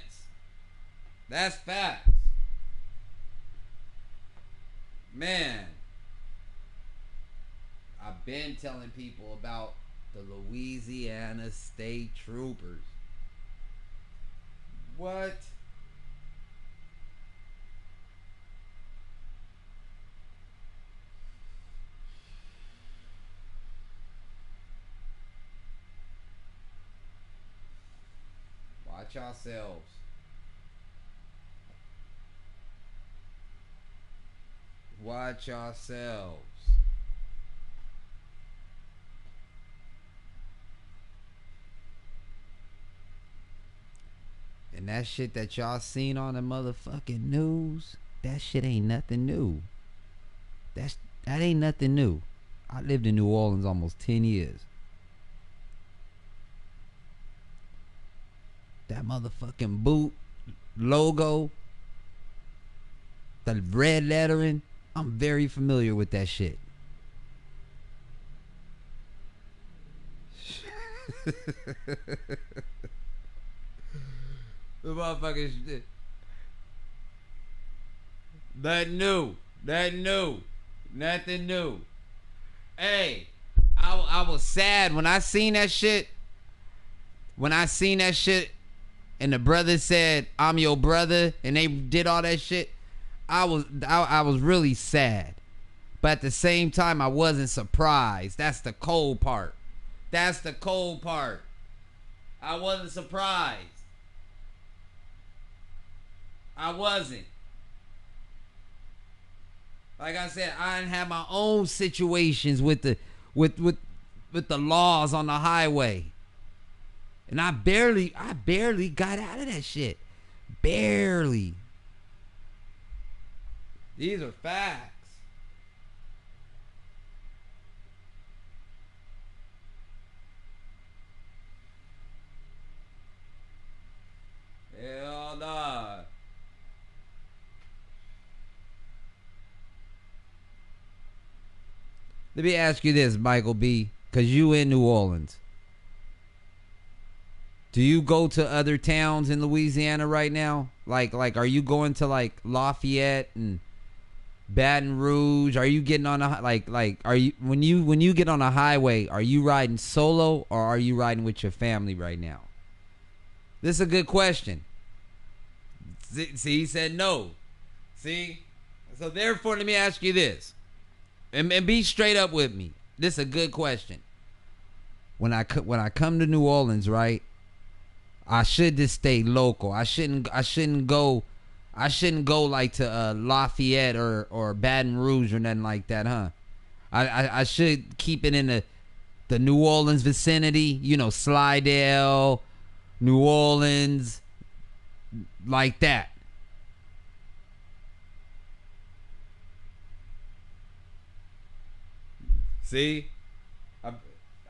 G: That's facts. Man, I've been telling people about the Louisiana State Troopers. What? Watch yourselves. Watch yourselves. And that shit that y'all seen on the motherfucking news, that shit ain't nothing new. That ain't nothing new. I lived in New Orleans almost 10 years. That motherfucking boot logo, the red lettering, I'm very familiar with that shit. The motherfucking shit. Nothing new. Nothing new. Hey, I was sad when I seen that shit. And the brother said, "I'm your brother," and they did all that shit. I was really sad. But at the same time, I wasn't surprised. That's the cold part. I wasn't surprised. I wasn't. Like I said, I didn't have my own situations with the laws on the highway. And I barely got out of that shit. Barely. These are facts. Hell nah. Let me ask you this, Michael B, because you in New Orleans. Do you go to other towns in Louisiana right now? Like are you going to like Lafayette and Baton Rouge? Are you getting on a are you when you get on a highway, are you riding solo or are you riding with your family right now? This is a good question. See, he said no. See? So therefore, let me ask you this. And be straight up with me. This is a good question. When I come to New Orleans, right? I should just stay local. I shouldn't go like to Lafayette or Baton Rouge or nothing like that, huh? I should keep it in the New Orleans vicinity, you know, Slidell, New Orleans, like that. See?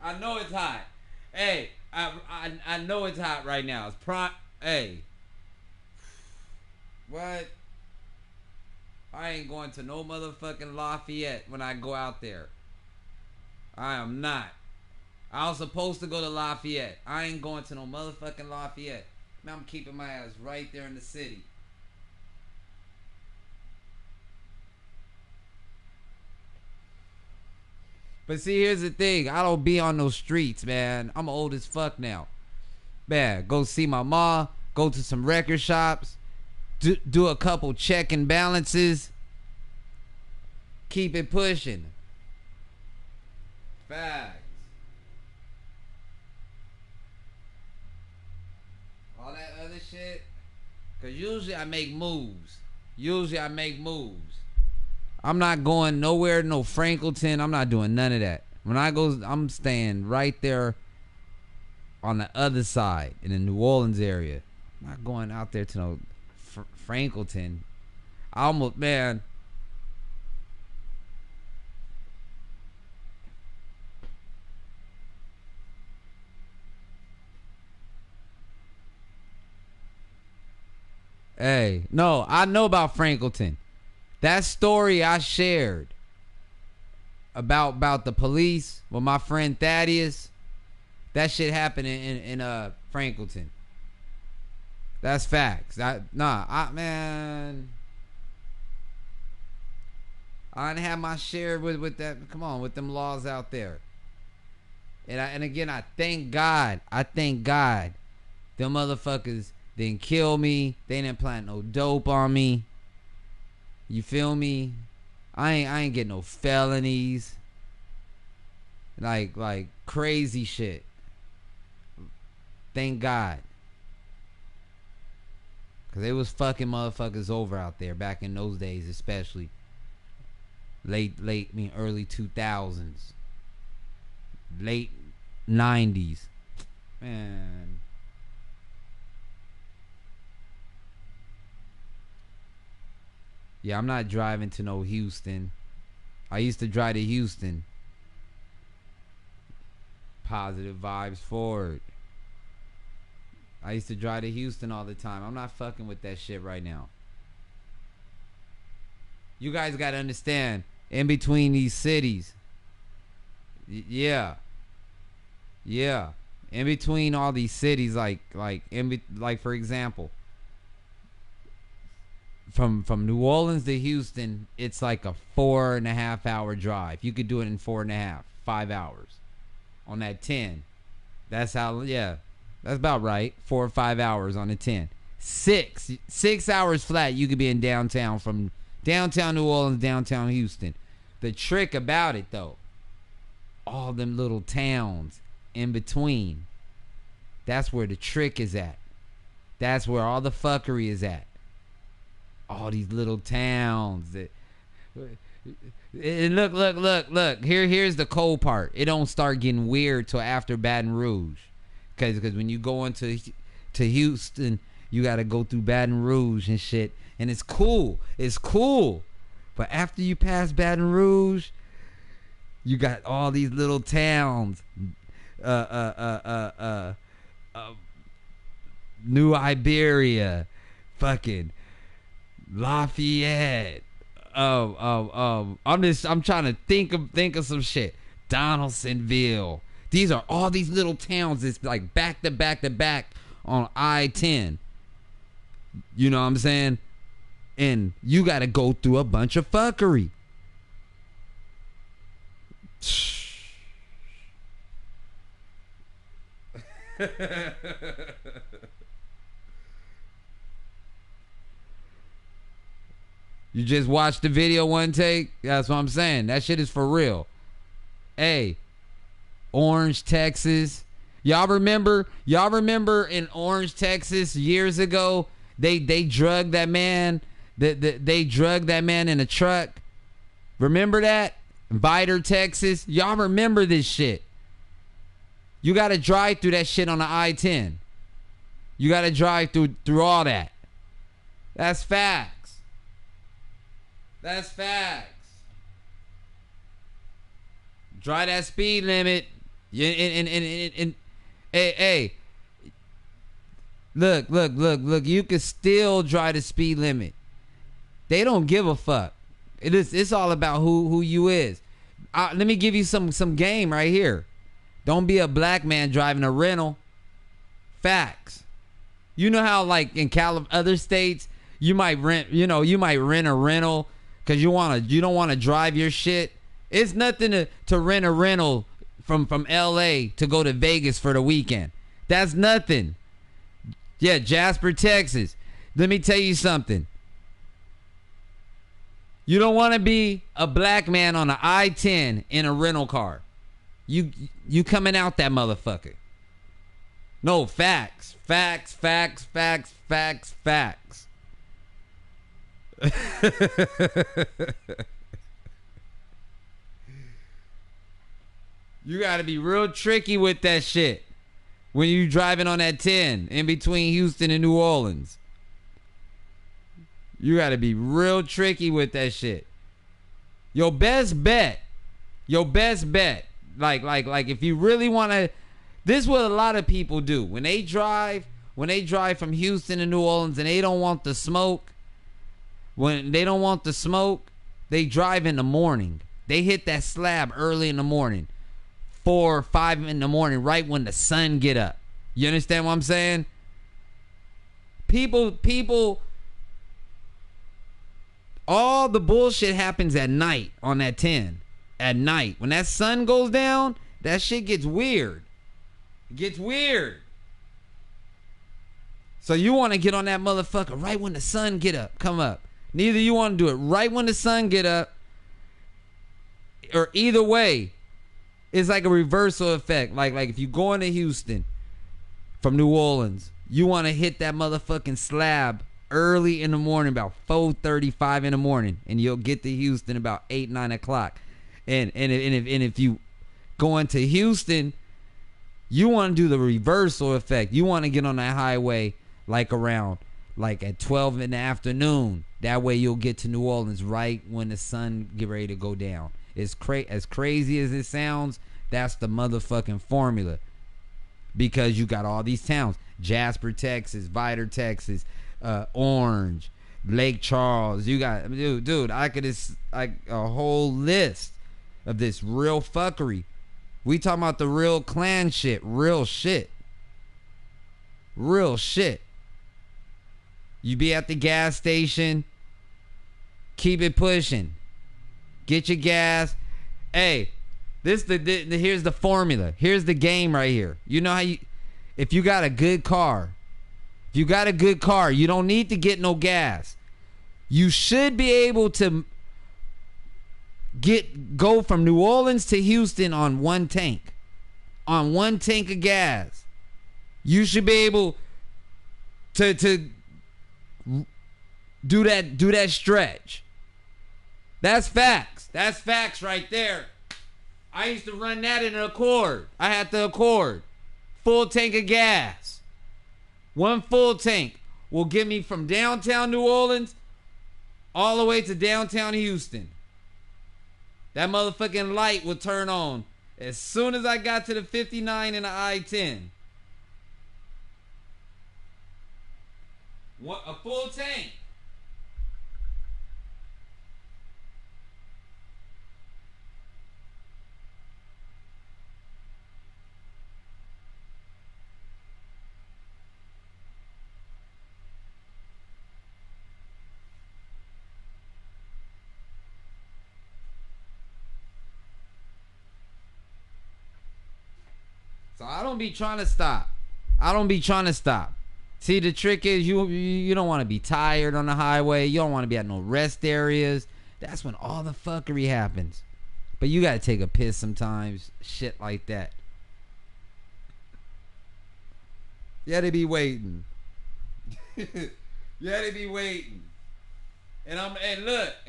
G: I know it's hot. Hey, I know it's hot right now. It's hey. What? I ain't going to no motherfucking Lafayette when I go out there. I am not. I was supposed to go to Lafayette. I ain't going to no motherfucking Lafayette. Man, I'm keeping my ass right there in the city. But see, here's the thing. I don't be on those streets, man. I'm old as fuck now. Man, go see my ma. Go to some record shops. Do a couple check and balances. Keep it pushing. Facts. All that other shit. Because usually I make moves. I'm not going nowhere, no Franklinton. I'm not doing none of that. When I go, I'm staying right there on the other side in the New Orleans area. I'm not going out there to no Franklinton. I almost, man. Hey, no, I know about Franklinton. That story I shared about the police with my friend Thaddeus, that shit happened in Franklinton. That's facts. Man, I didn't have my share with that. Come on, with them laws out there. And again, I thank God. Them motherfuckers didn't kill me. They didn't plant no dope on me. You feel me? I ain't get no felonies. Like crazy shit. Thank God. Cause they was fucking motherfuckers over out there back in those days, especially early 2000s, late 90s, man. Yeah, I'm not driving to no Houston. I used to drive to Houston. Positive vibes forward. I used to drive to Houston all the time. I'm not fucking with that shit right now. You guys gotta understand, in between these cities, yeah, in between all these cities, like for example, from New Orleans to Houston, it's like a 4.5 hour drive. You could do it in 4.5, 5 hours on that 10. That's how, yeah, that's about right. 4 or 5 hours on the 10. 6 hours flat. You could be in downtown, from downtown New Orleans, downtown Houston. The trick about it, though, all them little towns in between, that's where the trick is at. That's where all the fuckery is at. All these little towns that, and look. Here's the cold part. It don't start getting weird till after Baton Rouge, because when you go into Houston, you got to go through Baton Rouge and shit, and it's cool. But after you pass Baton Rouge, you got all these little towns, New Iberia, fucking Lafayette. I'm trying to think of some shit. Donaldsonville. These are all these little towns that's like back to back on I-10. You know what I'm saying? And you got to go through a bunch of fuckery. You just watched the video one take? That's what I'm saying. That shit is for real. Hey, Orange, Texas. Y'all remember in Orange, Texas years ago, they drugged that man. They drugged that man in a truck. Remember that? Vidor, Texas. Y'all remember this shit. You got to drive through that shit on the I-10. You got to drive through all that. That's facts. That's facts. Drive that speed limit. Hey. Look. You can still drive the speed limit. They don't give a fuck. It's all about who you is. Let me give you some game right here. Don't be a black man driving a rental. Facts. You know how like in other states you might rent a rental because you don't want to drive your shit. It's nothing to rent a rental from LA to go to Vegas for the weekend. That's nothing. Yeah, Jasper, Texas. Let me tell you something. You don't want to be a black man on an I-10 in a rental car. You coming out that motherfucker. No, facts. You gotta be real tricky with that shit when you driving on that 10 in between Houston and New Orleans. You gotta be real tricky with that shit. Your best bet, like if you really wanna, this is what a lot of people do when they drive when they drive from Houston to New Orleans and they don't want the smoke, they drive in the morning. They hit that slab early in the morning, 4 or 5 in the morning, right when the sun get up. You understand what I'm saying? People, all the bullshit happens at night on that 10. At night. When that sun goes down, that shit gets weird. It gets weird. So you want to get on that motherfucker right when the sun come up. Neither you want to do it right when the sun get up, or either way, it's like a reversal effect. Like if you go into Houston from New Orleans, you want to hit that motherfucking slab early in the morning, about 4:35 in the morning, and you'll get to Houston about 8, 9 o'clock. And if you go into Houston, you want to do the reversal effect. You want to get on that highway like around like at 12 in the afternoon. That way you'll get to New Orleans right when the sun get ready to go down. It's as crazy as it sounds, that's the motherfucking formula. Because you got all these towns. Jasper, Texas, Vidor, Texas, Orange, Lake Charles. You got, dude, I could just, like, a whole list of this real fuckery. We talking about the real clan shit. Real shit. Real shit. You be at the gas station. Keep it pushing. Get your gas. Hey, here's the formula. Here's the game right here. You know how if you got a good car, you don't need to get no gas. You should be able to go from New Orleans to Houston on one tank. On one tank of gas. You should be able to do that stretch. That's facts. That's facts right there. I used to run that in an Accord. I had the Accord. Full tank of gas. One full tank will get me from downtown New Orleans all the way to downtown Houston. That motherfucking light will turn on as soon as I got to the 59 and the I-10. A full tank. So I don't be trying to stop. See, the trick is you don't want to be tired on the highway. You don't want to be at no rest areas. That's when all the fuckery happens. But you got to take a piss sometimes. Shit like that. You had to be waiting. And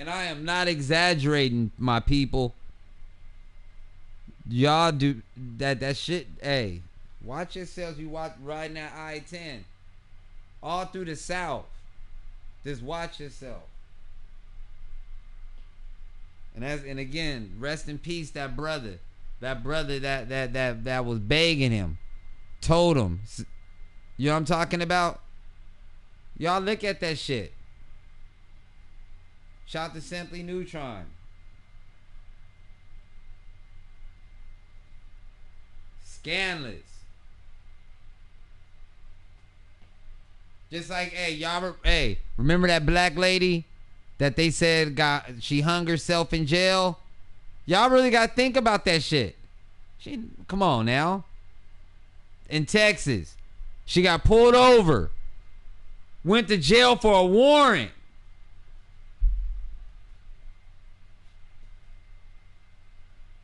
G: I am not exaggerating, my people. Y'all do that shit. Hey, watch yourselves. You riding that I-10 all through the South. Just watch yourself. And again, rest in peace, that brother that was begging him, told him. You know what I'm talking about? Y'all look at that shit. Shout to Simply Neutron. Scandalous. Just like, remember that black lady that they said she hung herself in jail? Y'all really got to think about that shit. Come on now. In Texas, she got pulled over, went to jail for a warrant.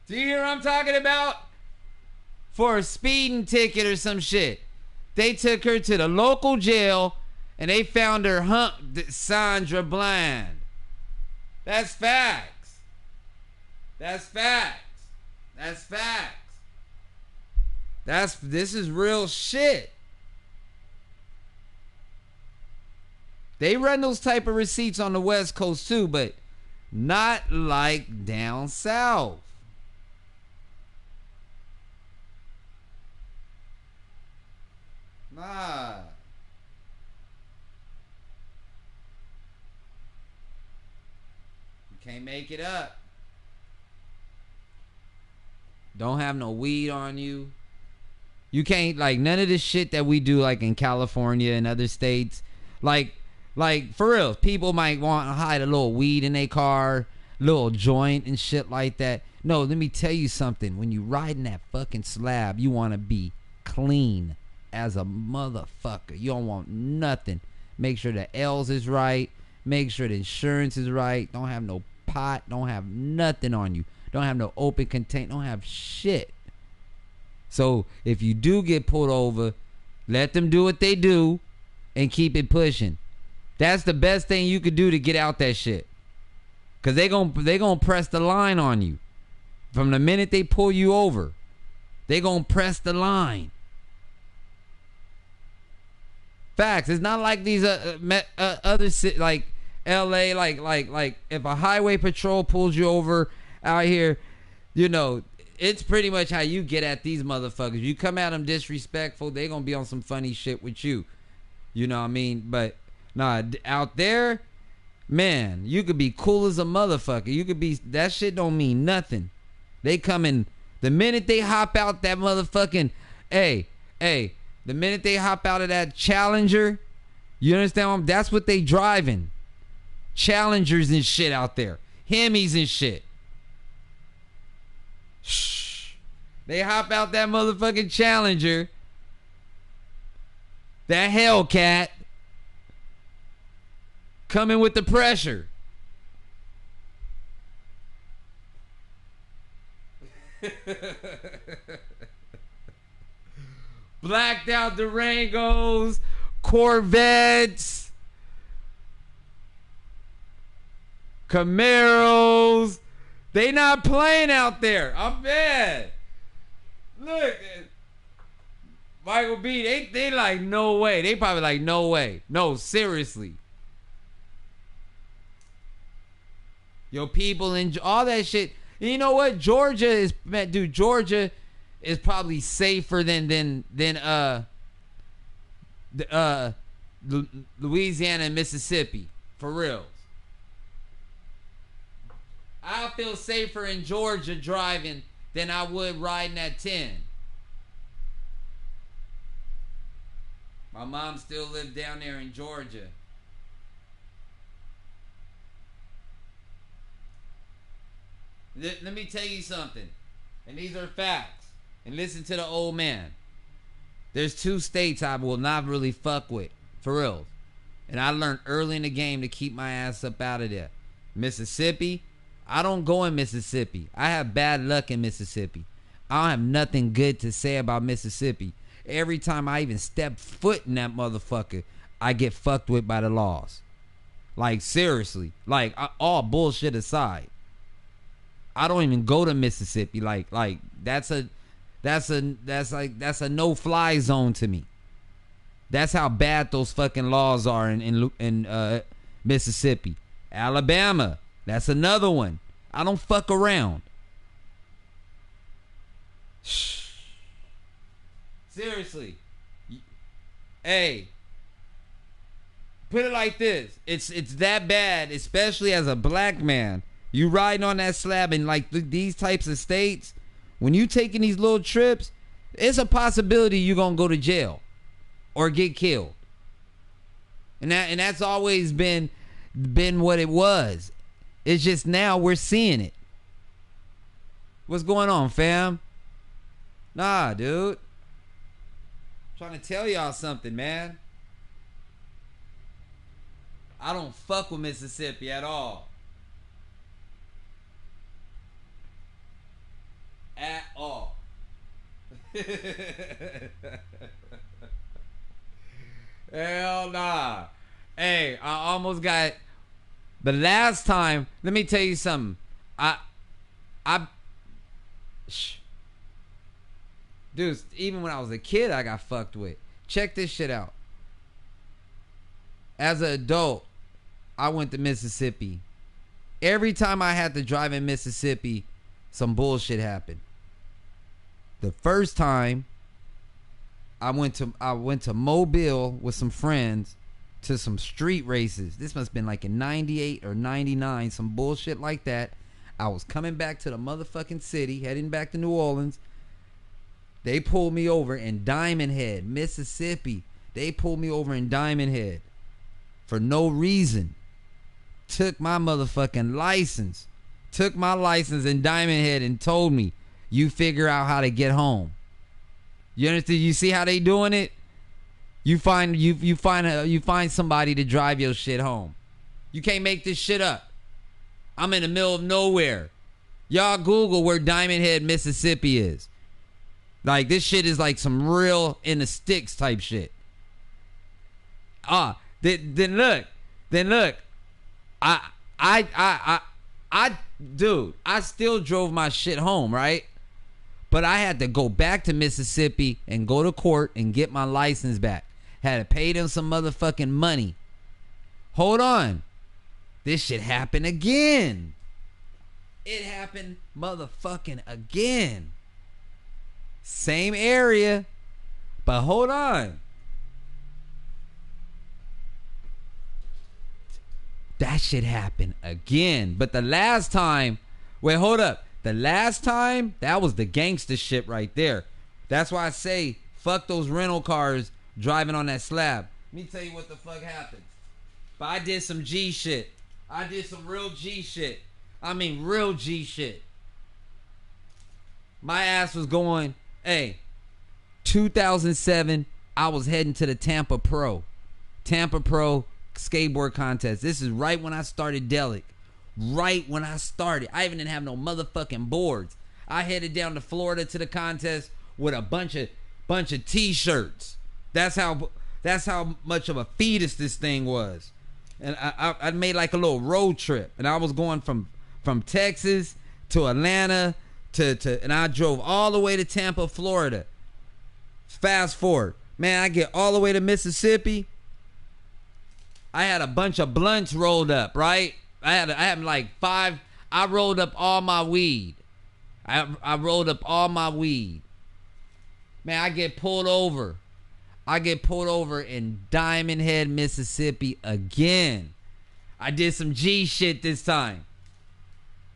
G: Do you hear what I'm talking about? For a speeding ticket or some shit. They took her to the local jail and they found her Sandra Bland. That's facts. This is real shit. They run those type of receipts on the West Coast too, but not like down south. Nah. Can't make it up. Don't have no weed on you. You can't, like, none of this shit that we do, like, in California and other states. Like, for real, people might want to hide a little weed in their car, little joint and shit like that. No, let me tell you something. When you riding that fucking slab, you want to be clean as a motherfucker. You don't want nothing. Make sure the L's is right. Make sure the insurance is right. Don't have no pot. Don't have nothing on you. Don't have no open container. Don't have shit. So if you do get pulled over, let them do what they do and keep it pushing. That's the best thing you could do to get out that shit. Cause they gonna press the line on you. From the minute they pull you over, they gonna press the line. Facts. It's not like these other like LA, like if a highway patrol pulls you over out here, you know, it's pretty much how you get at these motherfuckers. You come at them disrespectful, they gonna be on some funny shit with you. You know what I mean? But nah, out there, man, you could be cool as a motherfucker. You could be, that shit don't mean nothing. They come in, the minute they hop out that motherfucking, the minute they hop out of that Challenger, you understand? That's what they driving. Challengers and shit out there. Hemis and shit. Shh. They hop out that motherfucking Challenger. That Hellcat. Coming with the pressure. Blacked out Durangos, Corvettes, Camaros. They not playing out there. I'm bad. Look, Michael B, they like, no way. They probably like, no way. No, seriously. Yo, people in all that shit. You know what? Georgia is probably safer than Louisiana and Mississippi. For real. I feel safer in Georgia driving than I would riding at 10. My mom still lived down there in Georgia. Let me tell you something. And these are facts. And listen to the old man. There's 2 states I will not really fuck with. For real. And I learned early in the game to keep my ass up out of there. Mississippi. I don't go in Mississippi. I have bad luck in Mississippi. I don't have nothing good to say about Mississippi. Every time I even step foot in that motherfucker, I get fucked with by the laws. Like, seriously. Like, all bullshit aside. I don't even go to Mississippi. Like that's a no-fly zone to me. That's how bad those fucking laws are in Mississippi. Alabama, that's another one. I don't fuck around. Shh. Seriously. Hey, put it like this. It's that bad, especially as a black man. You riding on that slab in like these types of states, when you taking these little trips, it's a possibility you're gonna go to jail or get killed. And that's always been what it was. It's just now we're seeing it. What's going on, fam? Nah, dude. I'm trying to tell y'all something, man. I don't fuck with Mississippi at all. At all. Hell nah. Hey, I almost got the last time. Let me tell you something. Dude, even when I was a kid, I got fucked with. Check this shit out. As an adult, I went to Mississippi. Every time I had to drive in Mississippi, some bullshit happened. The first time I went to Mobile with some friends, to some street races. This must have been like in 98 or 99, some bullshit like that. I was coming back to the motherfucking city, heading back to New Orleans. They pulled me over in Diamond Head, Mississippi. They pulled me over in Diamond Head for no reason. Took my motherfucking license. Took my license in Diamond Head and told me, you figure out how to get home. You understand? You see how they doing it? You find somebody to drive your shit home. You can't make this shit up. I'm in the middle of nowhere. Y'all Google where Diamond Head, Mississippi is. Like, this shit is like some real in the sticks type shit. Then look. Dude, I still drove my shit home, right? But I had to go back to Mississippi and go to court and get my license back. Had to pay them some motherfucking money. Hold on. This shit happened again. It happened motherfucking again. Same area. But hold on. That shit happened again. But the last time, wait, hold up. The last time, that was the gangster shit right there. That's why I say, fuck those rental cars driving on that slab. Let me tell you what the fuck happened. But I did some G shit. I did some real G shit. I mean, real G shit. My ass was going, 2007, I was heading to the Tampa Pro skateboard contest. This is right when I started Delicz. Right when I started. I even didn't have no motherfucking boards. I headed down to Florida to the contest with a bunch of t-shirts. That's how much of a fetus this thing was. And I made like a little road trip. And I was going from Texas to Atlanta and I drove all the way to Tampa, Florida. Fast forward. Man, I get all the way to Mississippi. I had a bunch of blunts rolled up, right? I had like 5. I rolled up all my weed. I rolled up all my weed. Man, I get pulled over. In Diamond Head, Mississippi again. I did some G shit this time.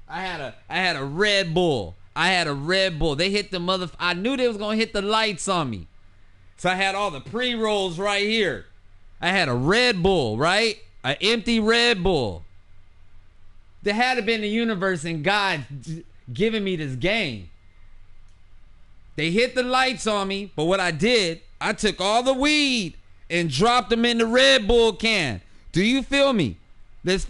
G: I had a Red Bull. They hit the I knew they was gonna hit the lights on me. So I had all the pre-rolls right here. I had a Red Bull, right? An empty Red Bull. There had to been the universe and God giving me this game. They hit the lights on me, but what I did, I took all the weed and dropped them in the Red Bull can. Do you feel me? Let's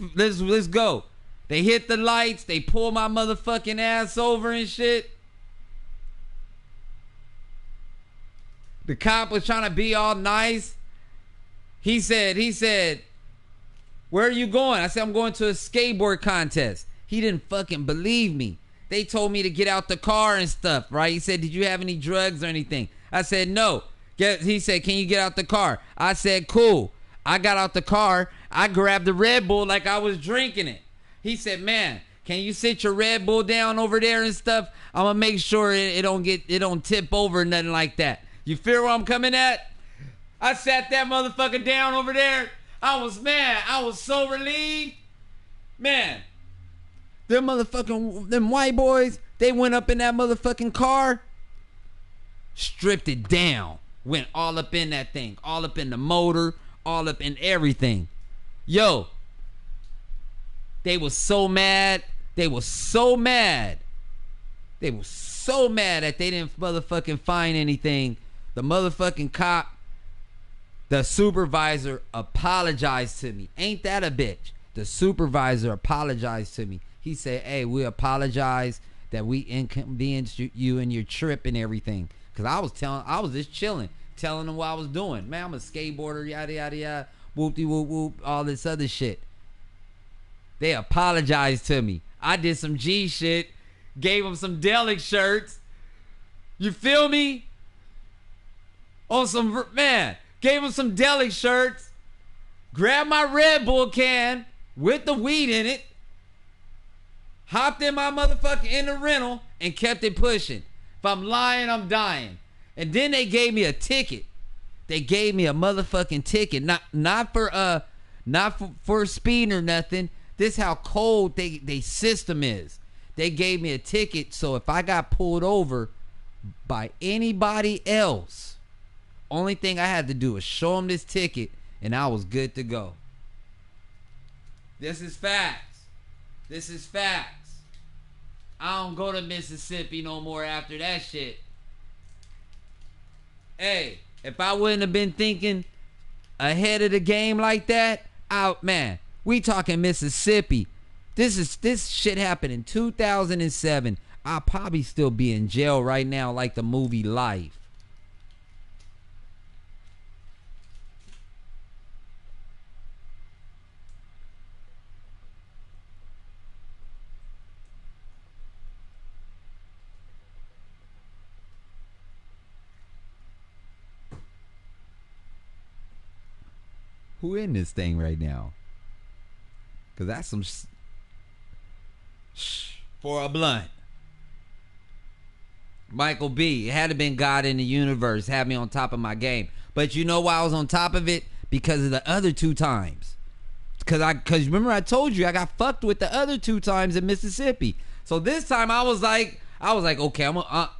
G: go. They hit the lights, they pull my motherfucking ass over and shit. The cop was trying to be all nice. He said, where are you going? I said, I'm going to a skateboard contest. He didn't fucking believe me. They told me to get out the car and stuff, right? He said, did you have any drugs or anything? I said, no. He said, can you get out the car? I said, cool. I got out the car. I grabbed the Red Bull like I was drinking it. He said, man, can you sit your Red Bull down over there and stuff? I'm gonna make sure it don't tip over or nothing like that. You feel where I'm coming at? I sat that motherfucker down over there. I was mad. I was so relieved. Man, them white boys, they went up in that motherfucking car, stripped it down, went all up in that thing, all up in the motor, all up in everything. Yo, they was so mad. They was so mad that they didn't motherfucking find anything. The motherfucking cop, the supervisor apologized to me. Ain't that a bitch? The supervisor apologized to me. He said, hey, we apologize that we inconvenienced you and your trip and everything. Cause I was just chilling, telling them what I was doing. Man, I'm a skateboarder, yada, yada, yada, whoop-de whoop whoop, all this other shit. They apologized to me. I did some G shit, gave them some Delicz shirts. You feel me? On some, man, gave them some Delicz shirts, grabbed my Red Bull can with the weed in it, hopped in my motherfucker in the rental, and kept it pushing. If I'm lying, I'm dying. And then they gave me a ticket. They gave me a motherfucking ticket. Not for speeding or nothing. This how cold they system is. They gave me a ticket, so if I got pulled over by anybody else, only thing I had to do was show them this ticket and I was good to go. This is facts. This is facts. I don't go to Mississippi no more after that shit. Hey, if I wouldn't have been thinking ahead of the game like that, man, we talking Mississippi. This shit happened in 2007. I'll probably still be in jail right now like the movie Life. Who in this thing right now? Cause that's some for a blunt. Michael B. It had to been God in the universe had me on top of my game. But you know why I was on top of it? Because of the other 2 times. Cause remember I told you I got fucked with the other 2 times in Mississippi. So this time I was like, okay, I'm gonna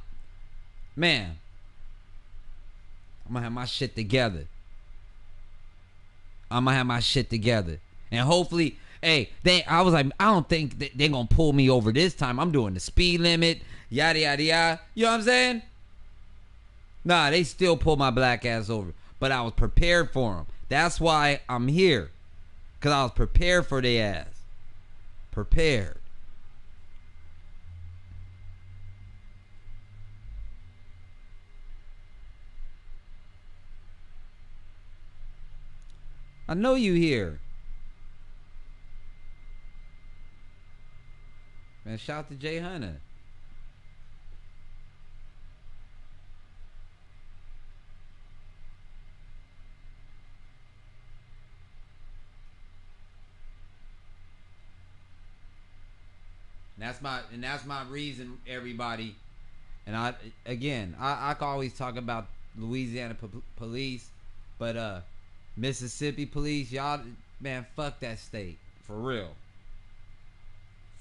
G: have my shit together. And hopefully, I was like, I don't think they're gonna pull me over this time. I'm doing the speed limit, yada yada yada. You know what I'm saying? Nah, they still pull my black ass over. But I was prepared for them. That's why I'm here. Cause I was prepared for their ass. Prepared. I know you here. Man, shout out to Jay Hunter. That's my reason, everybody. And I can always talk about Louisiana police, but Mississippi police, y'all, man, fuck that state. For real.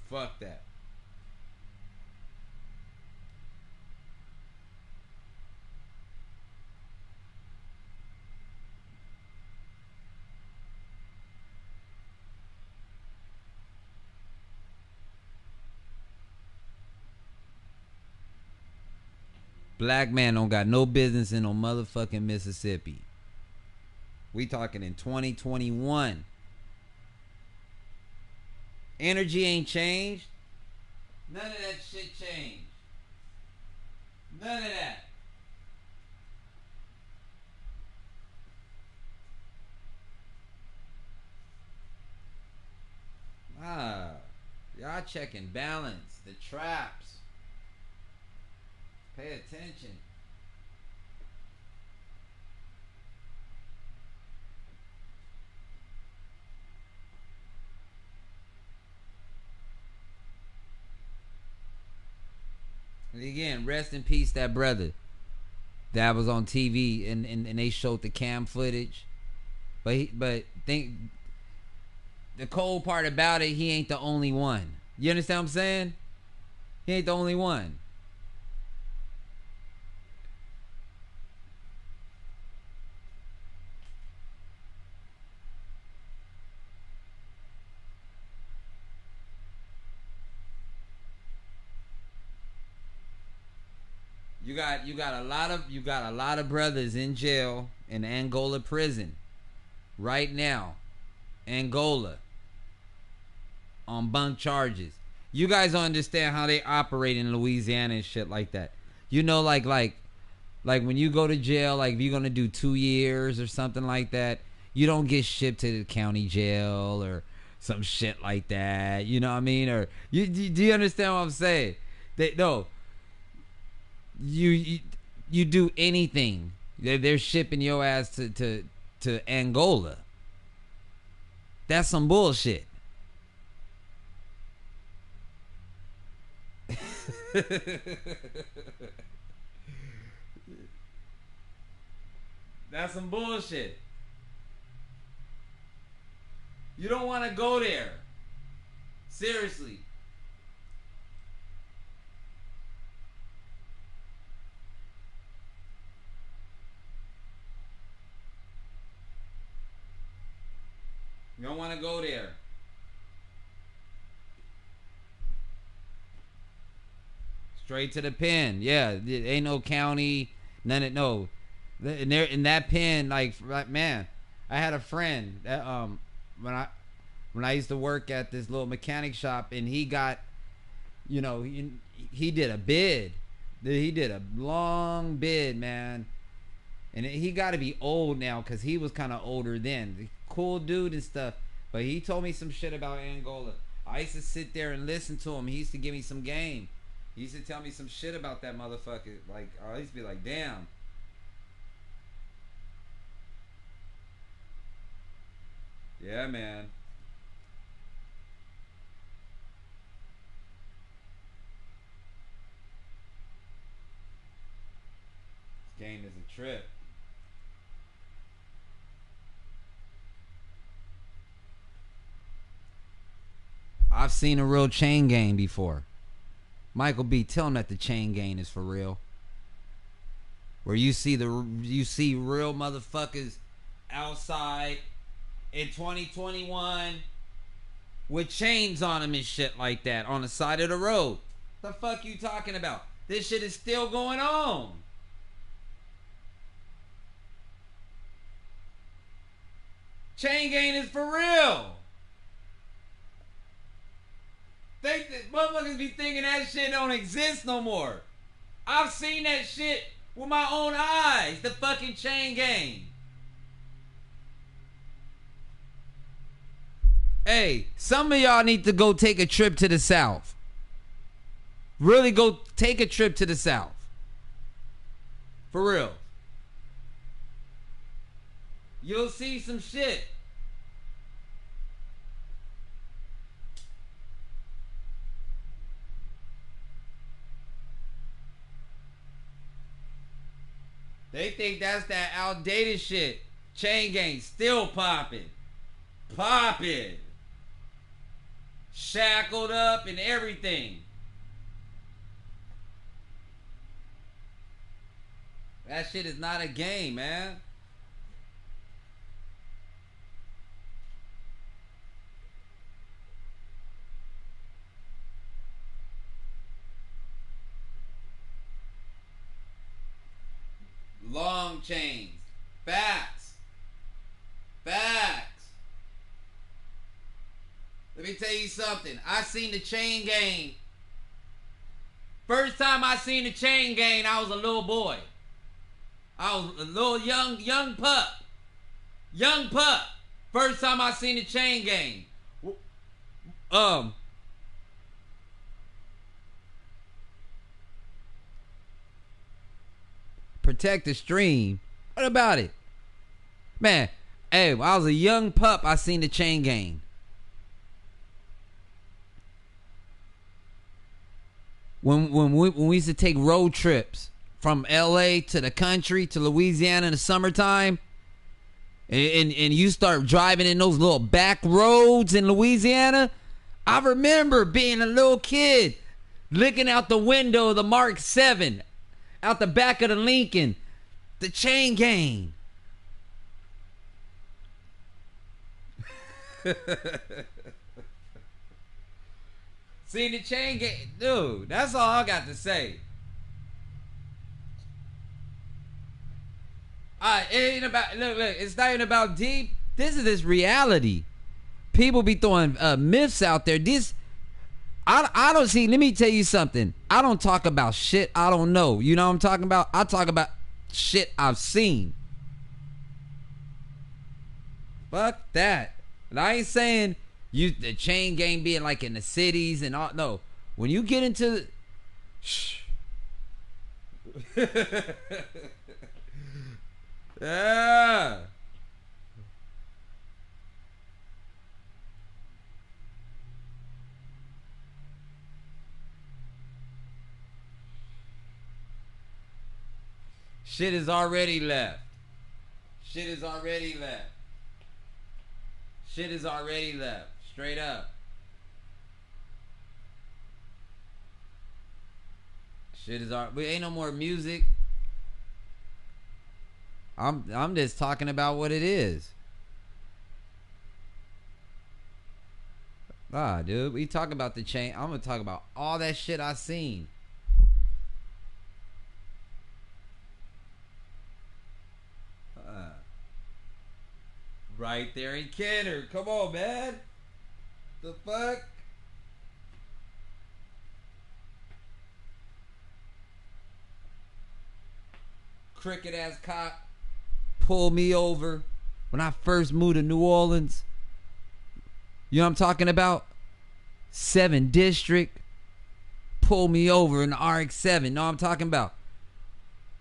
G: Fuck that. Black man don't got no business in no motherfucking Mississippi. We talking in 2021. Energy ain't changed. None of that shit changed. None of that. Y'all checking balance, the traps. Pay attention. And again, rest in peace, that brother that was on TV and they showed the cam footage. But think the cold part about it, he ain't the only one. You understand what I'm saying? He ain't the only one. You got a lot of brothers in jail in Angola prison right now. Angola on bunk charges. You guys don't understand how they operate in Louisiana and shit like that. You know, like when you go to jail, like if you're gonna do 2 years or something like that, you don't get shipped to the county jail or some shit like that. You know what I mean? Or do you understand what I'm saying? You do anything, they're shipping your ass to Angola. That's some bullshit. That's some bullshit. You don't want to go there. Seriously. You don't want to go there. Straight to the pen. Yeah, there ain't no county, none of no. And there in that pen, like man, I had a friend that when I used to work at this little mechanic shop, and he got, you know, he did a bid. He did a long bid, man. And he got to be old now because he was kind of older then. Cool dude and stuff. But he told me some shit about Angola. I used to sit there and listen to him. He used to give me some game. He used to tell me some shit about that motherfucker. Like, I used to be like, damn. Yeah, man. This game is a trip. I've seen a real chain gang before. Michael B, tell him that the chain gang is for real. Where you see real motherfuckers outside in 2021 with chains on them and shit like that on the side of the road. The fuck you talking about? This shit is still going on. Chain gang is for real. Think that motherfuckers be thinking that shit don't exist no more. I've seen that shit with my own eyes. The fucking chain gang. Hey, some of y'all need to go take a trip to the South. Really go take a trip to the South. For real. You'll see some shit. They think that's that outdated shit. Chain gang still popping. Popping. Shackled up and everything. That shit is not a game, man. Long chains. Facts. Facts. Let me tell you something. I seen the chain gang. First time I seen the chain gang, I was a little boy. I was a little young pup. Young pup. First time I seen the chain gang. Protect the stream. What about it? Man, hey, when I was a young pup, I seen the chain gang. When we used to take road trips from LA to the country to Louisiana in the summertime, and you start driving in those little back roads in Louisiana, I remember being a little kid looking out the window of the Mark 7 out the back of the Lincoln, the chain gang. See the chain gang, dude. That's all I got to say. It ain't about look. It's not even about deep. This is reality. People be throwing myths out there. I don't see. Let me tell you something. I don't talk about shit I don't know. You know what I'm talking about? I talk about shit I've seen. Fuck that. And I ain't saying the chain gang being like in the cities and all. No, when you get into yeah. Shit is already left. Shit is already left. Shit is already left. Straight up. Shit is already. Ain't no more music. I'm just talking about what it is. Nah, dude. We talk about the chain. I'm gonna talk about all that shit I seen. Right there in Kenner. Come on, man. The fuck? Cricket ass cop pulled me over when I first moved to New Orleans. You know what I'm talking about? 7 District. Pulled me over in the RX-7. Know what I'm talking about?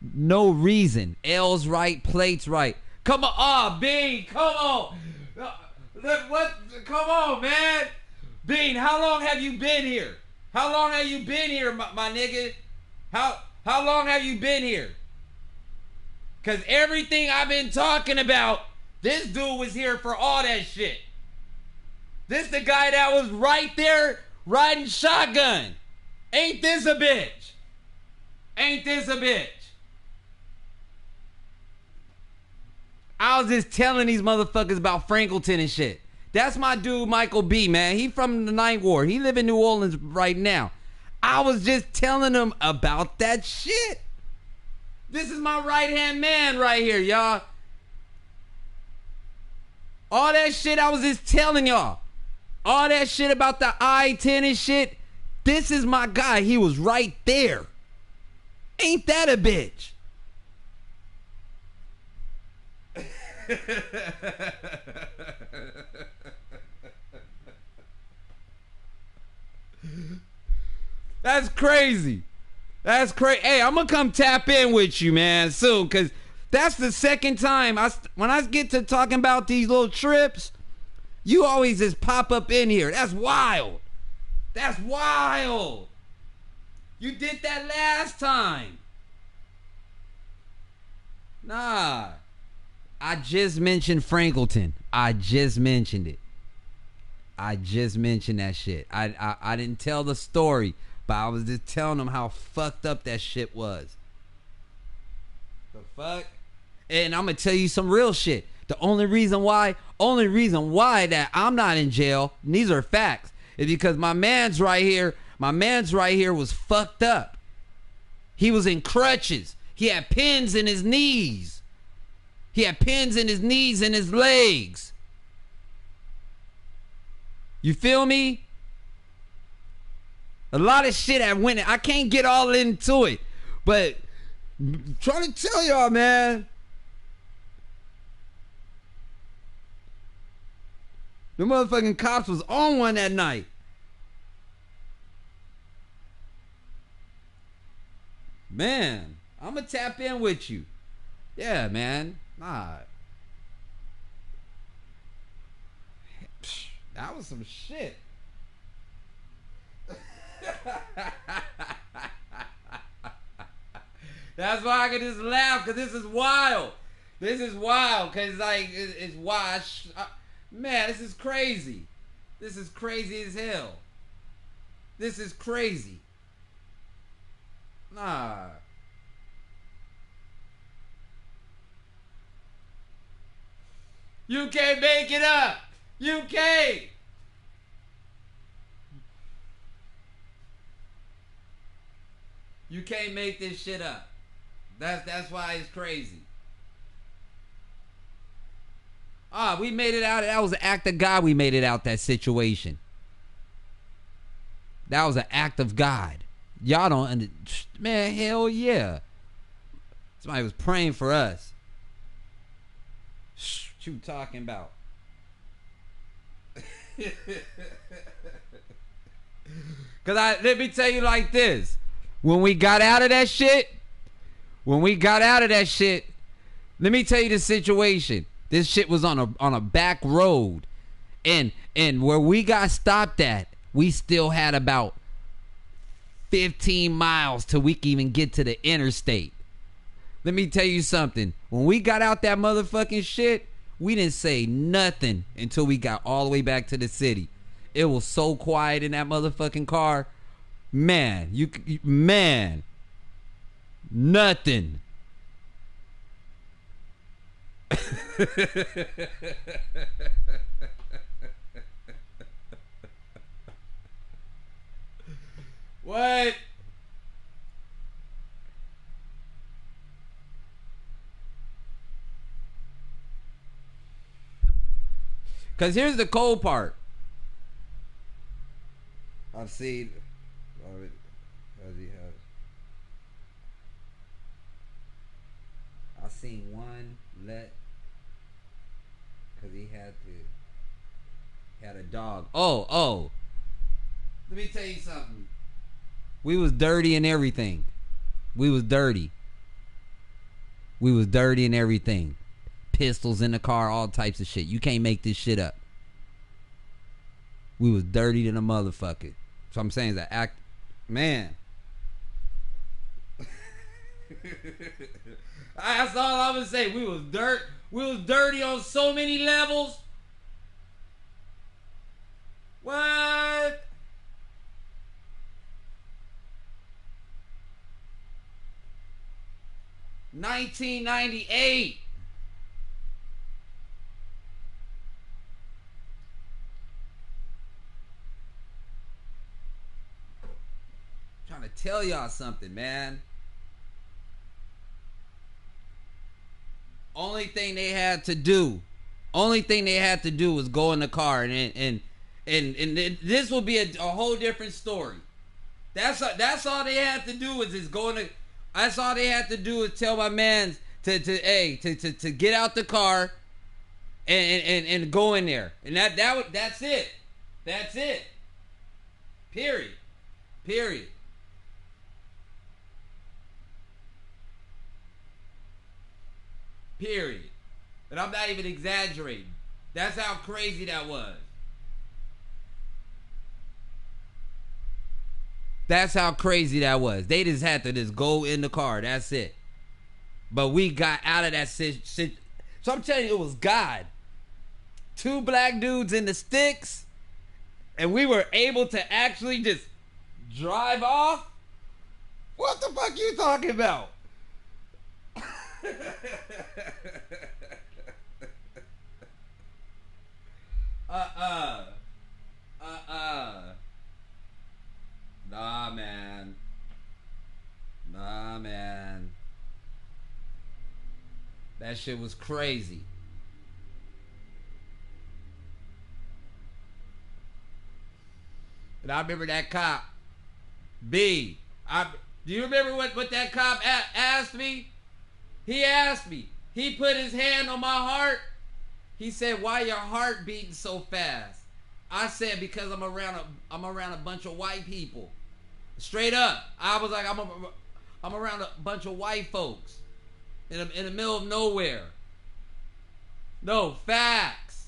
G: No reason. L's right, plates right. Come on, oh, Bean, come on. What? Come on, man. Bean, how long have you been here? How long have you been here, my nigga? How long have you been here? Because everything I've been talking about, this dude was here for all that shit. This the guy that was right there riding shotgun. Ain't this a bitch? Ain't this a bitch? I was just telling these motherfuckers about Frankleton and shit. That's my dude, Michael B, man. He from the Ninth Ward. He live in New Orleans right now. I was just telling him about that shit. This is my right-hand man right here, y'all. All that shit I was just telling y'all. All that shit about the I-10 and shit. This is my guy. He was right there. Ain't that a bitch? That's crazy. That's crazy. Hey, I'm gonna come tap in with you, man, soon, because that's the second time when I get to talking about these little trips, you always just pop up in here. That's wild. That's wild. You did that last time. Nah. I just mentioned Frankleton. I just mentioned it. I just mentioned that shit. I didn't tell the story, but I was just telling them how fucked up that shit was. The fuck? And I'm gonna tell you some real shit. The only reason why that I'm not in jail, and these are facts, is because my man's right here was fucked up. He was in crutches. He had pins in his knees. He had pins in his knees and his legs. You feel me? A lot of shit I can't get all into it. But I'm trying to tell y'all, man. The motherfucking cops was on one that night. Man, I'm gonna tap in with you. Yeah, man. Nah. That was some shit. That's why I can just laugh, because this is wild. This is wild, because like, it's wild. Man, this is crazy. This is crazy as hell. This is crazy. Nah. You can't make it up. You can't. You can't make this shit up. That's why it's crazy. We made it out. That was an act of God. We made it out that situation. That was an act of God. Y'all don't man, hell yeah. Somebody was praying for us. What you talking about? Cause let me tell you like this. When we got out of that shit, let me tell you the situation. This shit was on a back road. And where we got stopped at, we still had about 15 miles till we could even get to the interstate. Let me tell you something. When we got out that motherfucking shit, we didn't say nothing until we got all the way back to the city. It was so quiet in that motherfucking car. Man, man, nothing. What? Because here's the cold part. I've seen. I seen one because he had a dog. Oh. Let me tell you something. We was dirty and everything. We was dirty and everything. Pistols in the car, all types of shit. You can't make this shit up. We was dirty than a motherfucker. So I'm saying is that act, man. That's all I'm gonna say. We was dirty on so many levels. What? $1998. Trying to tell y'all something, man. Only thing they had to do was go in the car and this will be a whole different story. That's all they had to do is just go in the. That's all they had to do is tell my man to get out the car and go in there, and that's it. That's it. Period. And I'm not even exaggerating. That's how crazy that was. They just had to just go in the car. That's it. But we got out of that shit. So I'm telling you, it was God. 2 black dudes in the sticks. And we were able to actually just drive off. What the fuck you talking about? Nah, man. That shit was crazy. And I remember that cop. Do you remember what that cop asked me? He asked me. He put his hand on my heart. He said, "Why your heart beating so fast?" I said, "Because I'm around a bunch of white people." Straight up. I was like, I'm around a bunch of white folks in the middle of nowhere. No, facts.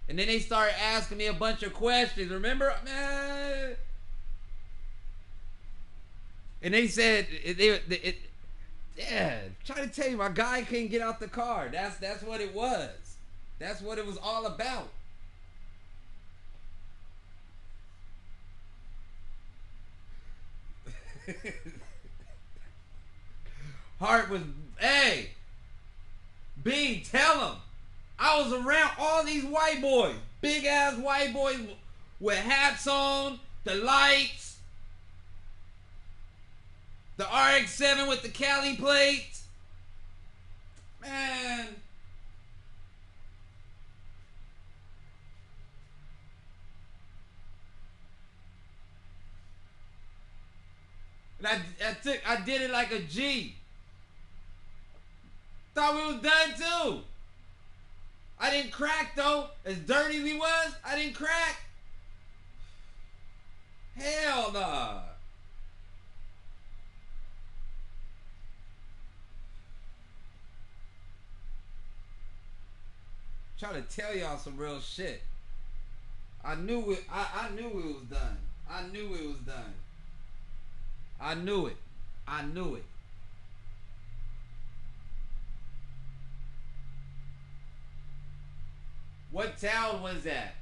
G: And then they started asking me a bunch of questions. Remember, man? And they said yeah, trying to tell you, my guy couldn't get out the car. That's what it was. That's what it was all about. Hart was, hey, B, tell him. I was around all these white boys, big ass white boys with hats on, the lights, the RX-7 with the Cali plates. Man. And I did it like a G. Thought we was done too. I didn't crack though. As dirty as we was, I didn't crack. Hell nah. Trying to tell y'all some real shit. I knew it. I knew it was done. I knew it was done. I knew it. What town was that?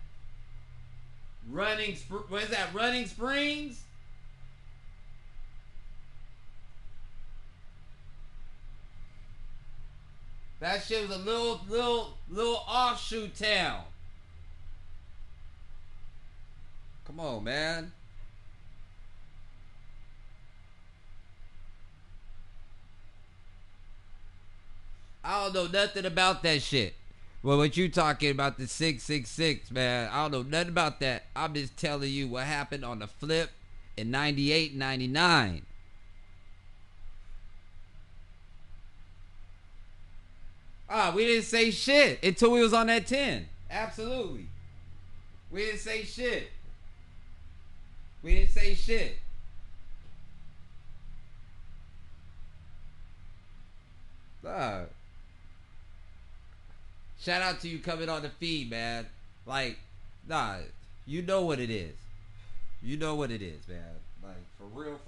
G: Was that Running Springs? That shit was a little offshoot town. Come on, man. I don't know nothing about that shit. Well, what you talking about, the 666, man? I don't know nothing about that. I'm just telling you what happened on the flip in 98, 99. We didn't say shit until we was on that 10. Absolutely. We didn't say shit. We didn't say shit. Shout out to you coming on the feed, man. Like, you know what it is. You know what it is, man. Like, for real.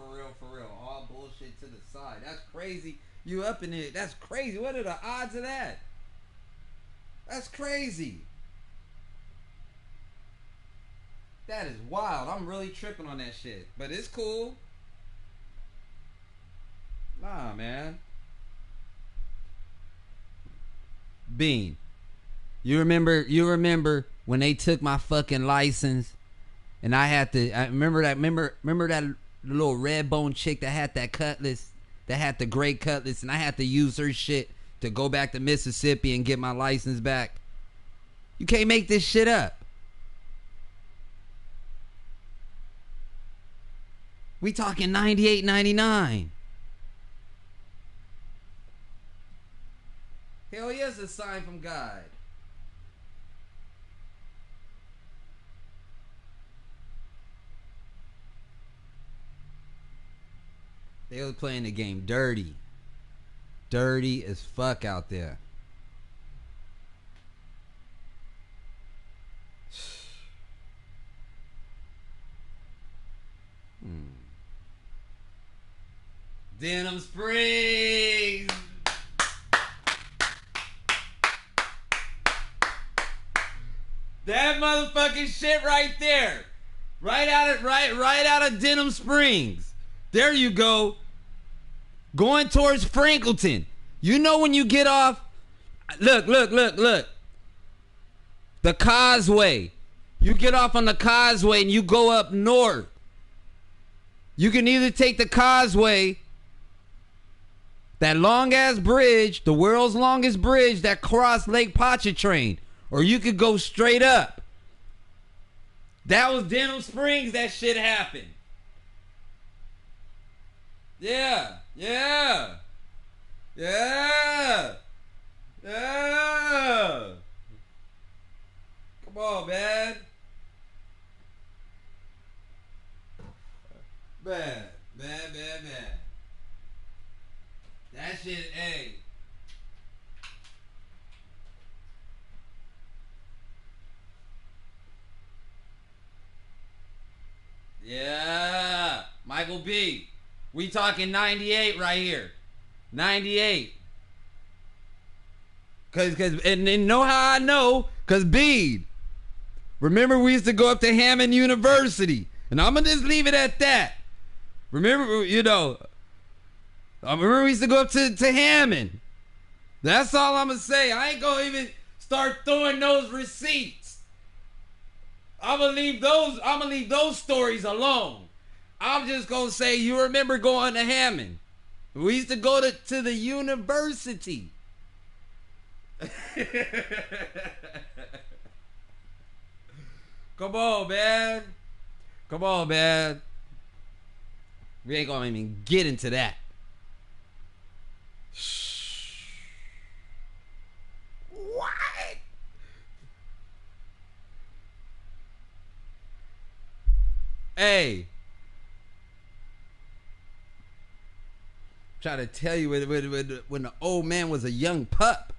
G: All bullshit to the side. That's crazy. You up in it. That's crazy. What are the odds of that? That's crazy. That is wild. I'm really tripping on that shit. But it's cool. Nah, man. Bean. You remember when they took my fucking license and I remember that little red bone chick that had that cutlass, that had the gray cutlass, and I had to use her shit to go back to Mississippi and get my license back. You can't make this shit up. We talking 98, 99. Hell yeah, it's a sign from God. They was playing the game dirty. Dirty as fuck out there. Denim Springs. That motherfucking shit right there. Right out of Denim Springs. There you go. Going towards Franklinton. You know when you get off. Look. The Causeway. You get off on the Causeway and you go up north. You can either take the Causeway, that long ass bridge, the world's longest bridge that crossed Lake Pontchartrain, or you could go straight up. That was Denim Springs. That shit happened. Yeah. Come on, man. Man. That shit, hey. Yeah. Michael B. We talking 98 right here. 98. And know how I know? Cause Bede. Remember we used to go up to Hammond University. And I'm gonna just leave it at that. Remember, I remember we used to go up to Hammond. That's all I'm gonna say. I ain't gonna even start throwing those receipts. I'm gonna leave those stories alone. I'm just gonna say, you remember going to Hammond? We used to go to the university. Come on, man. We ain't gonna even get into that. What? Hey. Try to tell you when the old man was a young pup.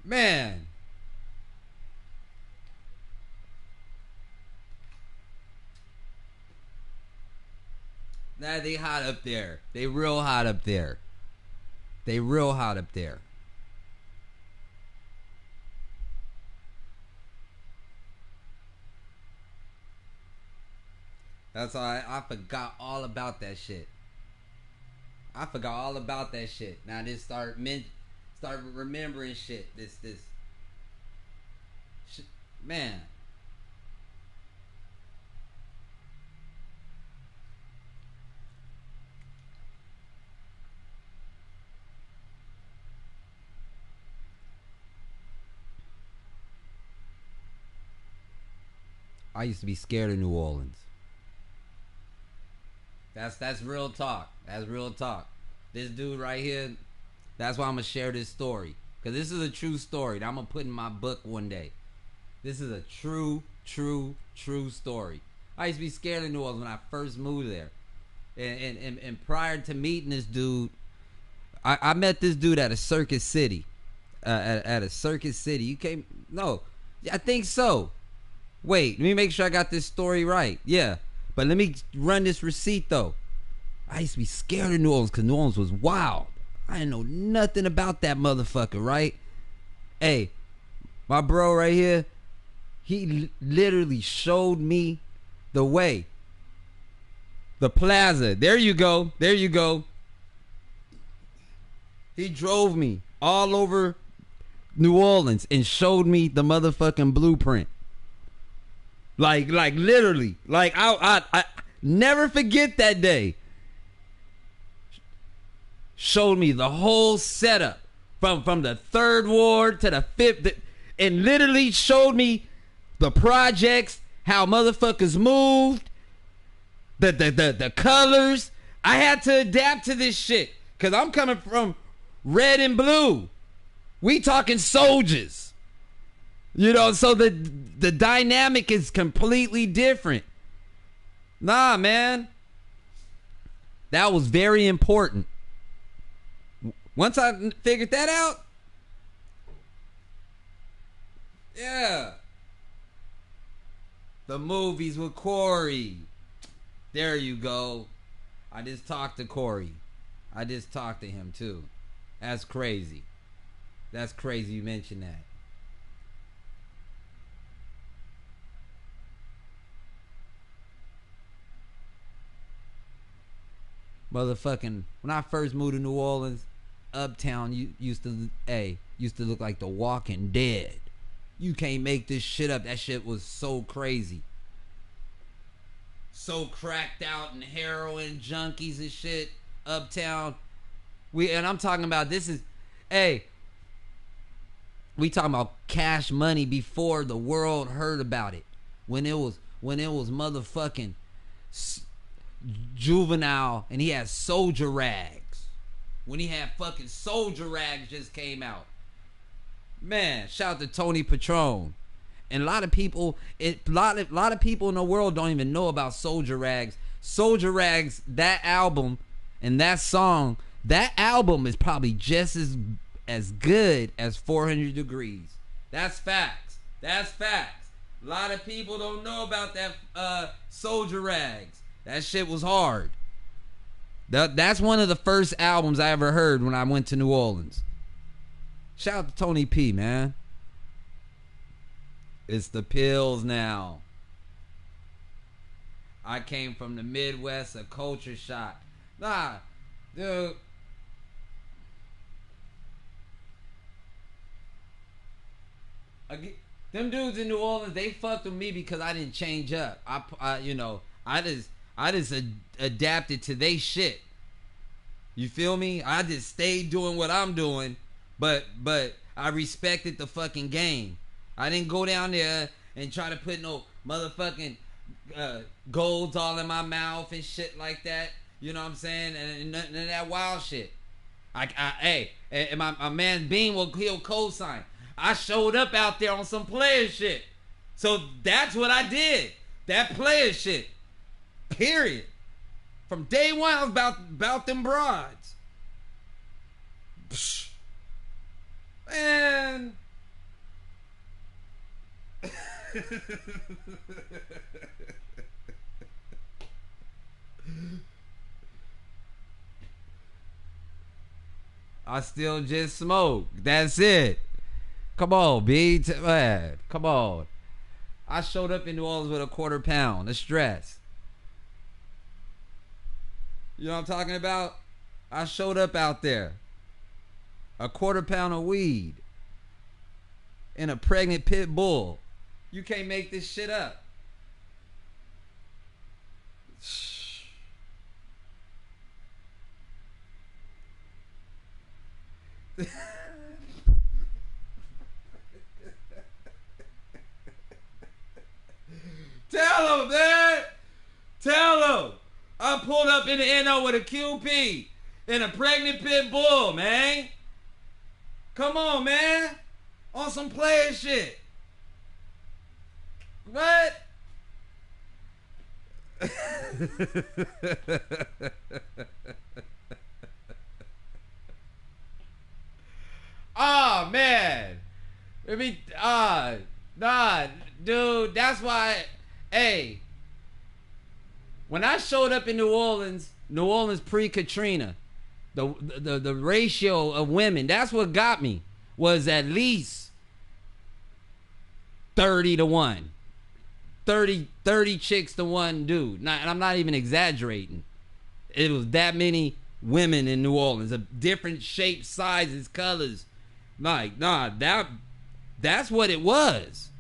G: Man. Nah, they hot up there. They real hot up there. That's all. I forgot all about that shit. I forgot all about that shit. Now this start remembering shit. This shit, man. I used to be scared of New Orleans. That's real talk. That's real talk. This dude right here, that's why I'm gonna share this story. Cause this is a true story that I'm gonna put in my book one day. This is a true story. I used to be scared of New Orleans when I first moved there. And prior to meeting this dude, I met this dude at a Circuit City. At a Circuit City. You came? No. I think so. Wait, let me make sure I got this story right. Yeah. But let me run this receipt, though. I used to be scared of New Orleans because New Orleans was wild. I didn't know nothing about that motherfucker, right? Hey, my bro right here, he literally showed me the way. The plaza. There you go. There you go. He drove me all over New Orleans and showed me the motherfucking blueprint. Like literally. Like I never forget that day. Showed me the whole setup from the 3rd Ward to the 5th, and literally showed me the projects, how motherfuckers moved, the colors. I had to adapt to this shit because I'm coming from red and blue. We talking soldiers, you know. So the dynamic is completely different. Nah, man, that was very important. Once I figured that out, yeah. The movies with Corey. There you go. I just talked to Corey. I just talked to him too. That's crazy. That's crazy you mentioned that. Motherfucking, when I first moved to New Orleans, Uptown used to look like The Walking Dead. You can't make this shit up. That shit was so crazy. So cracked out and heroin junkies and shit. Uptown. And I'm talking about this is, we talking about Cash Money before the world heard about it. When it was motherfucking Juvenile and he had Soldier Rags. When he had fucking Soldier Rags just came out. Man, shout out to Tony Patron. And a lot of people in the world don't even know about Soldier Rags. Soldier Rags, that album and that song, that album is probably just as good as 400 Degrees. That's facts. That's facts. A lot of people don't know about that Soldier Rags. That shit was hard. That's one of the first albums I ever heard when I went to New Orleans. Shout out to Tony P, man. It's the pills now. I came from the Midwest, a culture shock. Nah, dude. Them dudes in New Orleans, they fucked with me because I didn't change up. I just adapted to they shit. You feel me? I just stayed doing what I'm doing, but I respected the fucking game. I didn't go down there and try to put no motherfucking golds all in my mouth and shit like that. You know what I'm saying? And none of that wild shit. And my man Bean he'll co-sign. I showed up out there on some player shit. So that's what I did. That player shit. Period. From day one, I was about them broads. Psh. Man. I still just smoke. That's it. Come on, B. Man, come on. I showed up in New Orleans with a 1/4 pound of stress. You know what I'm talking about? I showed up out there. A quarter pound of weed. And a pregnant pit bull. You can't make this shit up. Tell him, man. Tell him. I pulled up in the NO with a QP and a pregnant pit bull, man. Come on, man. On some player shit. What? Oh, man. Nah, dude, that's why, hey, when I showed up in New Orleans pre-Katrina, the ratio of women, that's what got me, was at least 30 to 1. 30 chicks to one dude. And I'm not even exaggerating. It was that many women in New Orleans of different shapes, sizes, colors. Like, nah, that's what it was.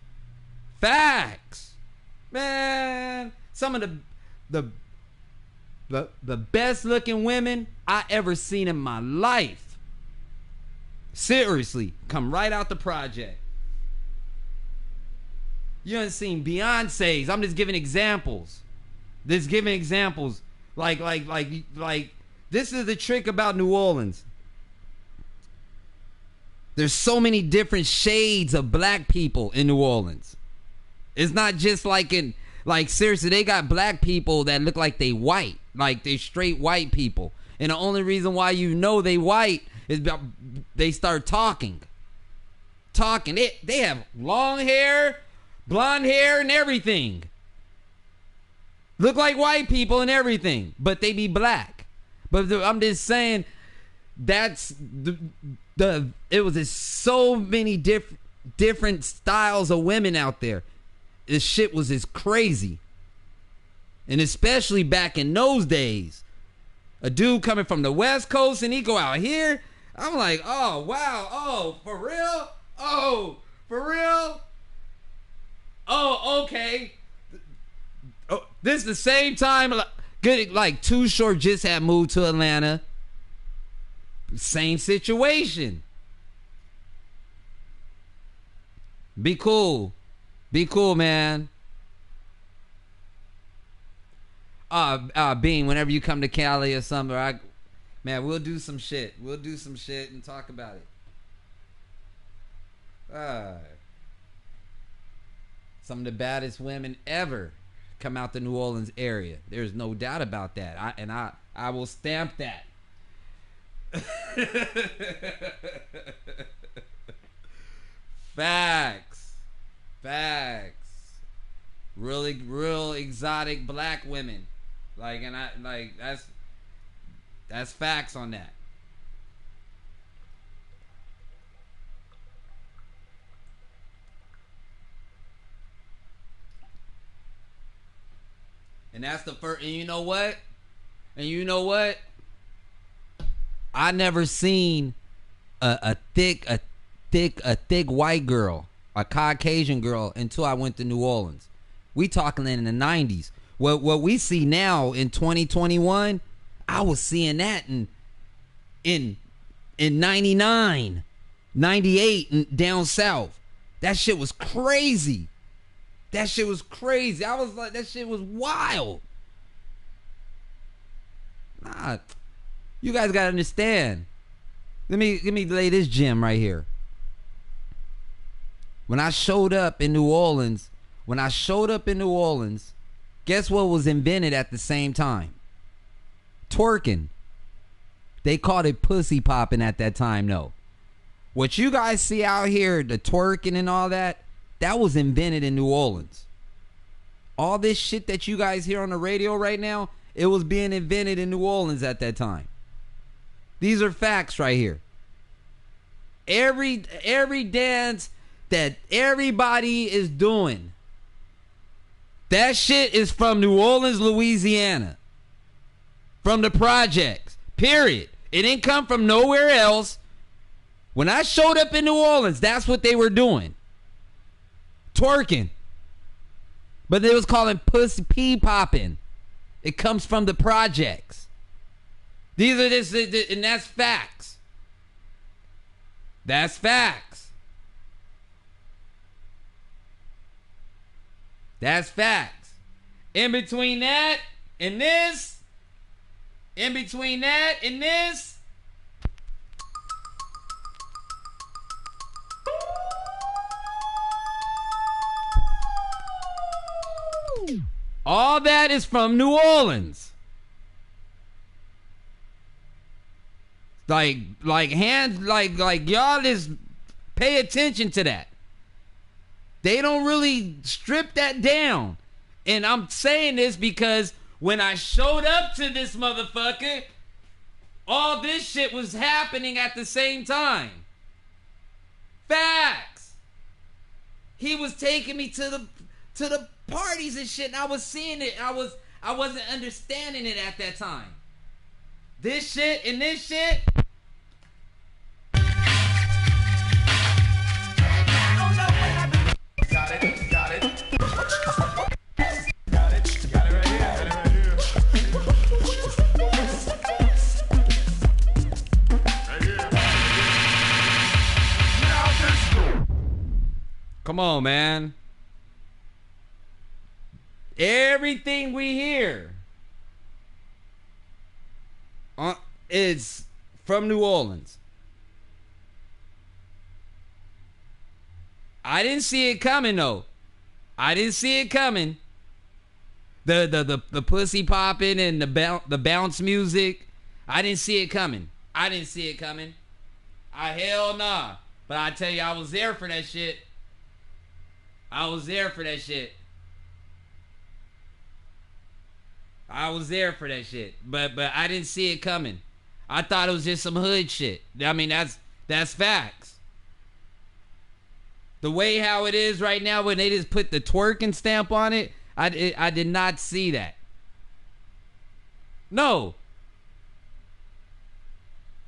G: Facts. Man, some of the best looking women I ever seen in my life. Seriously, come right out the project. You done seen Beyonce's. I'm just giving examples. Like this is the trick about New Orleans. There's so many different shades of black people in New Orleans. It's not just like seriously, they got black people that look like they white. Like they straight white people. And the only reason why you know they white is they start talking. They have long hair, blonde hair, and everything. Look like white people and everything, but they be black. But I'm just saying, that's it was just so many different styles of women out there. This shit was just crazy. And especially back in those days, a dude coming from the West Coast and he go out here, I'm like, oh wow, oh for real, oh for real. Oh, okay. Oh, this is the same time. Good, like Too Short just had moved to Atlanta. Same situation. Be cool, man. Bean, whenever you come to Cali or something, man, we'll do some shit. We'll do some shit and talk about it. Some of the baddest women ever come out the New Orleans area. There's no doubt about that. I will stamp that. Facts. Really, real exotic black women. That's facts on that. And that's the first. And you know what? I never seen a thick white girl, a Caucasian girl, until I went to New Orleans. We talking in the 90s. What we see now in 2021, I was seeing that in 99, 98 and down south. That shit was crazy. I was like, that shit was wild. Nah, you guys gotta understand. Let me lay this gem right here. When I showed up in New Orleans, guess what was invented at the same time? Twerking. They called it pussy popping at that time, though. What you guys see out here, the twerking and all that, that was invented in New Orleans. All this shit that you guys hear on the radio right now, it was being invented in New Orleans at that time. These are facts right here. Every dance that everybody is doing, that shit is from New Orleans, Louisiana. from the projects. Period. It didn't come from nowhere else. When I showed up in New Orleans, that's what they were doing. Twerking. But they was calling pussy pee popping. It comes from the projects. These are this, and that's facts. That's facts. That's facts. In between that and this, in between that and this, all that is from New Orleans. Like y'all just pay attention to that. They don't really strip that down. And I'm saying this because when I showed up to this motherfucker, all this shit was happening at the same time. Facts. He was taking me to the parties and shit, and I was seeing it. I wasn't understanding it at that time. This shit and this shit. Come on, man. Everything we hear is from New Orleans. I didn't see it coming though. I didn't see it coming. The pussy popping and the bounce music. I didn't see it coming. I didn't see it coming. Hell nah. But I tell you, I was there for that shit. I was there for that shit. I was there for that shit. But I didn't see it coming. I thought it was just some hood shit. I mean, that's facts. The way how it is right now when they just put the twerking stamp on it, I did not see that. No.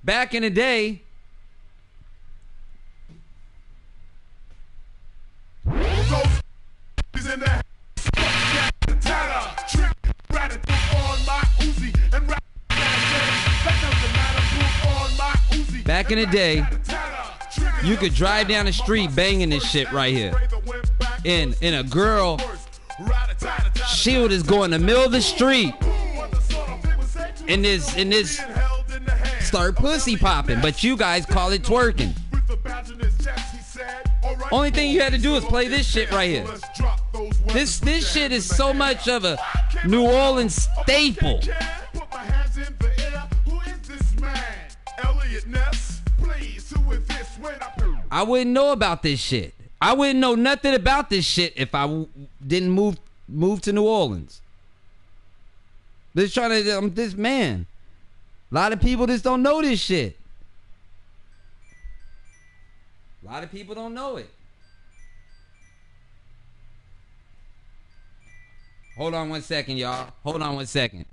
G: Back in the day, back in the day, you could drive down the street banging this shit right here. And a girl, she would just go in the middle of the street and this start pussy popping, but you guys call it twerking. Only thing you had to do is play this shit right here. This shit is so much of a New Orleans staple. I wouldn't know about this shit. I wouldn't know nothing about this shit if I didn't move to New Orleans. This man. A lot of people just don't know this shit. A lot of people don't know it. Hold on one second, y'all. Hold on one second.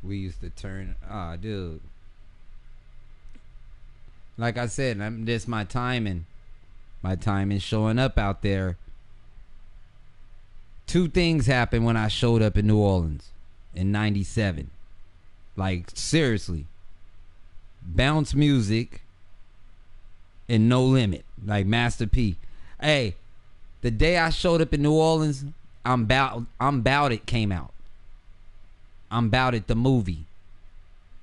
G: We used to turn. Ah, dude. Like I said, this my timing. My timing showing up out there. Two things happened when I showed up in New Orleans in '97. Like, seriously. Bounce music and No Limit. Like Master P. Hey, the day I showed up in New Orleans, I'm Bout It came out. I'm Bout It, the movie.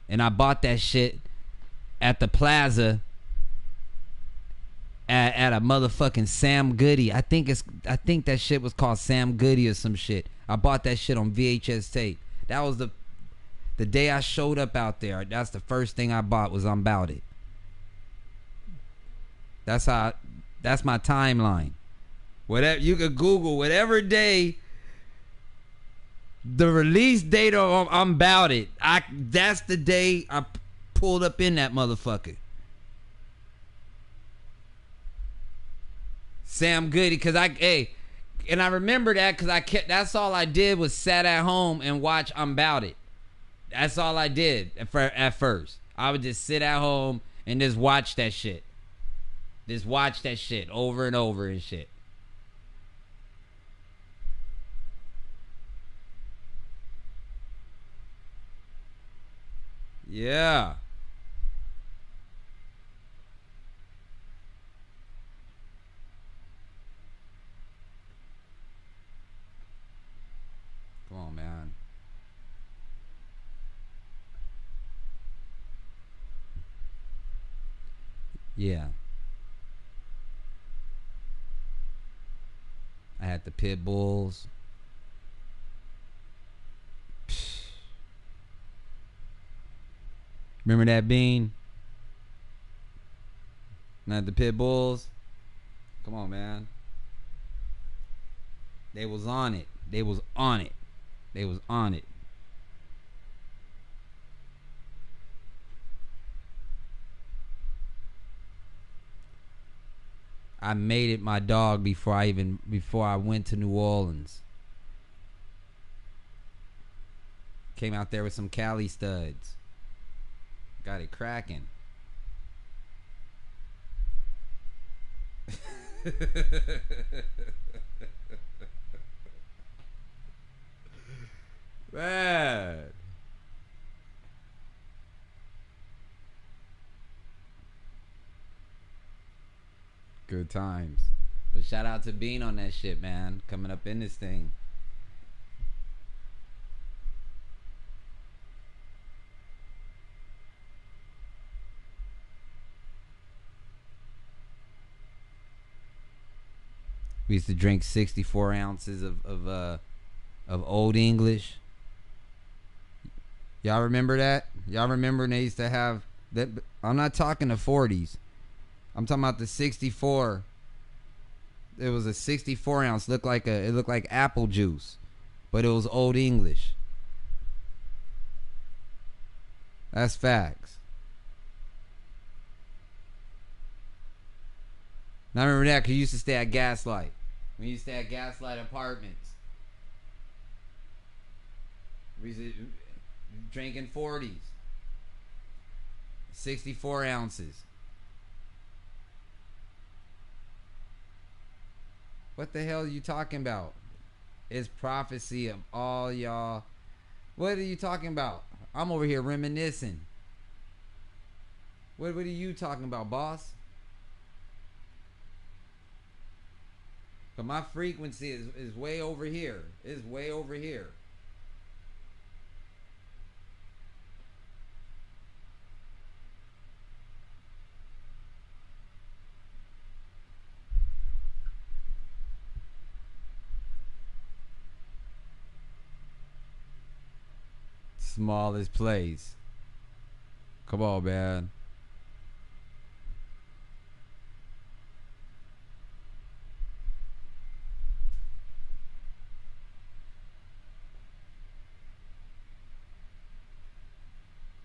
G: And I bought that shit at the plaza at a motherfucking Sam Goody. I think that shit was called Sam Goody or some shit. I bought that shit on VHS tape. That was the day I showed up out there. That's the first thing I bought was I'm Bout It. That's my timeline. Whatever you could Google, whatever day the release date of I'm Bout It. That's the day I pulled up in that motherfucker. Sam Goody, and I remember that because that's all I did was sat at home and watch I'm Bout It. That's all I did at first. I would just sit at home and just watch that shit. Just watch that shit over and over and shit. Yeah. Come on, man. Yeah. I had the pit bulls. Remember that Bean? Not the pit bulls. Come on, man. They was on it. They was on it. They was on it. I made it my dog before I went to New Orleans. Came out there with some Cali studs. Got it cracking. Man. Good times. But shout out to Bean on that shit, man. Coming up in this thing. We used to drink 64 ounces of Old English. Y'all remember that? Y'all remember when they used to have that? I'm not talking the 40s. I'm talking about the 64. It was a 64 ounce. It looked like apple juice, but it was Old English. That's facts. Now I remember that because you used to stay at Gaslight. We used to stay at Gaslight Apartments. We used to drinking 40s. 64 ounces. What the hell are you talking about? It's prophecy of all y'all. What are you talking about? I'm over here reminiscing. What are you talking about, boss? But my frequency is way over here. It's way over here. Smallest place. Come on, man.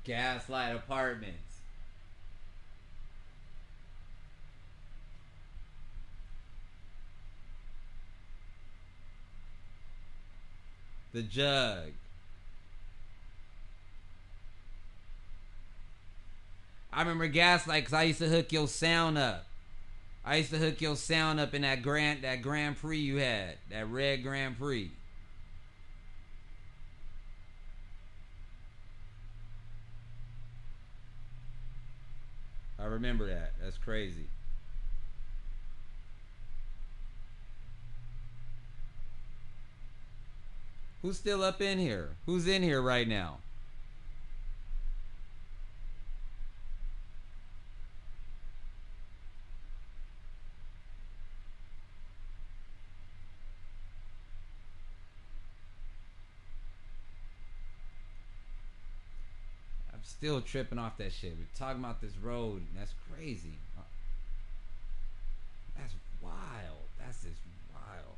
G: Gaslight Apartments. The Jug. I remember Gaslight because I used to hook your sound up. I used to hook your sound up in that Grand Prix you had. That red Grand Prix. I remember that. That's crazy. Who's still up in here? Who's in here right now? I'm still tripping off that shit. We're talking about this road. That's crazy. That's wild. That's just wild.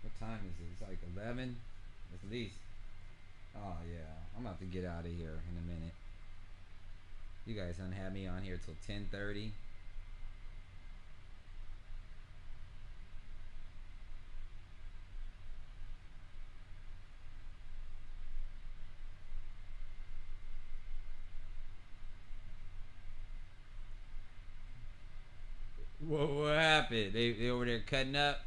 G: What time is it? It's like 11 at least. Oh yeah, I'm about to get out of here in a minute. You guys don't have me on here till 10:30. What happened? They over there cutting up?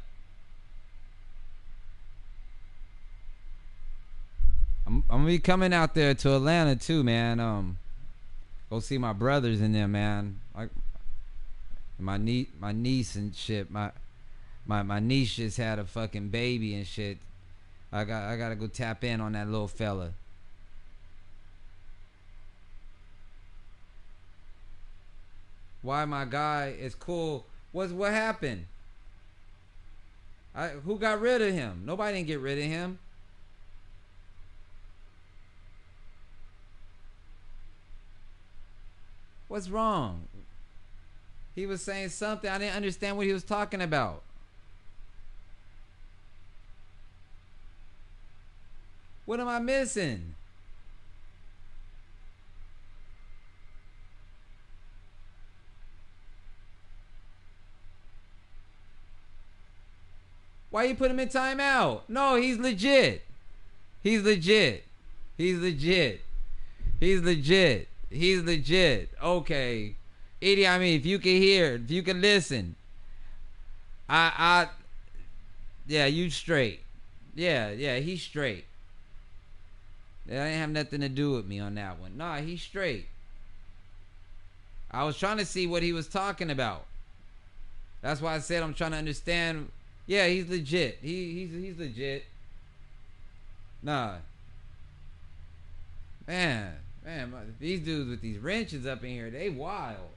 G: I'm gonna be coming out there to Atlanta too, man. Go see my brothers in there, man. Like my niece and shit. My niece just had a fucking baby and shit. I gotta go tap in on that little fella. Why my guy is cool? What happened? Who got rid of him? Nobody didn't get rid of him. What's wrong? He was saying something. I didn't understand what he was talking about. What am I missing? Why you put him in timeout? No, he's legit. He's legit. He's legit. He's legit. He's legit. Okay. Edie, I mean, if you can hear, if you can listen. Yeah, you straight. Yeah, he's straight. That ain't have nothing to do with me on that one. Nah, he's straight. I was trying to see what he was talking about. That's why I said I'm trying to understand. Yeah, he's legit. He's legit. Nah. Man, these dudes with these wrenches up in here, they wild.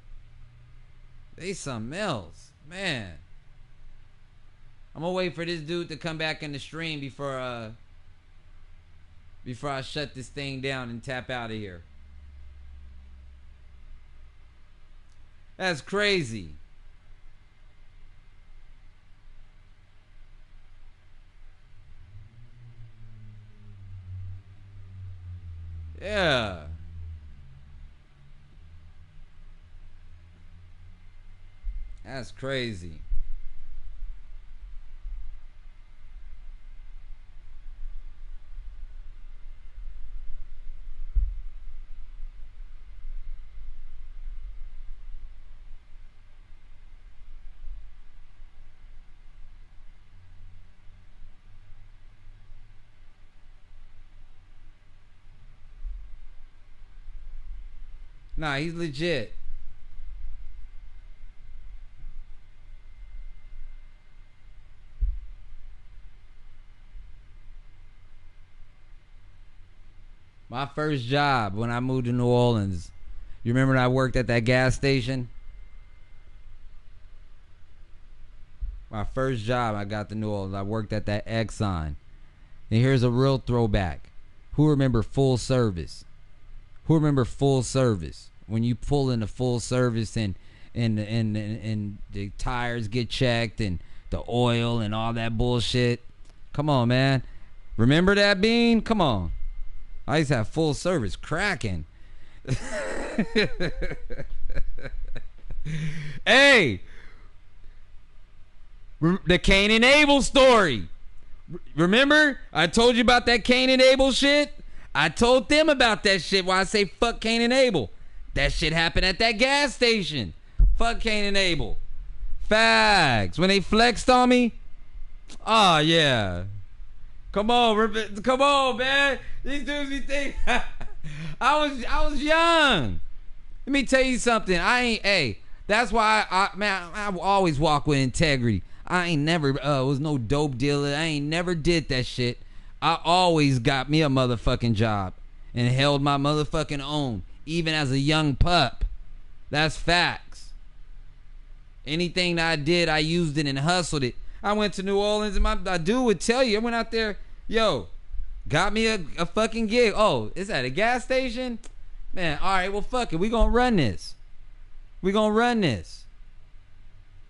G: They something else. Man. I'm gonna wait for this dude to come back in the stream before I shut this thing down and tap out of here. That's crazy. Yeah. That's crazy. Nah, he's legit. My first job when I moved to New Orleans. You remember when I worked at that gas station? My first job I got to New Orleans. I worked at that Exxon. And here's a real throwback. Who remember full service? Who remember full service? When you pull into full service and the tires get checked and the oil and all that bullshit. Come on, man. Remember that, Bean? Come on. I used to have full service cracking. Hey, the Cain and Abel story. Remember? I told you about that Cain and Abel shit? I told them about that shit when I say fuck Cain and Abel. That shit happened at that gas station. Fuck Cain and Abel. Fags. When they flexed on me. Oh, yeah. Come on, man. These dudes be think I was young. Let me tell you something. That's why I always walk with integrity. I ain't never was no dope dealer. I ain't never did that shit. I always got me a motherfucking job and held my motherfucking own, even as a young pup. That's facts. Anything that I did, I used it and hustled it. I went to New Orleans and my dude would tell you, I went out there, yo, got me a fucking gig. Oh, is that a gas station? Man, all right, well, fuck it. We gonna run this.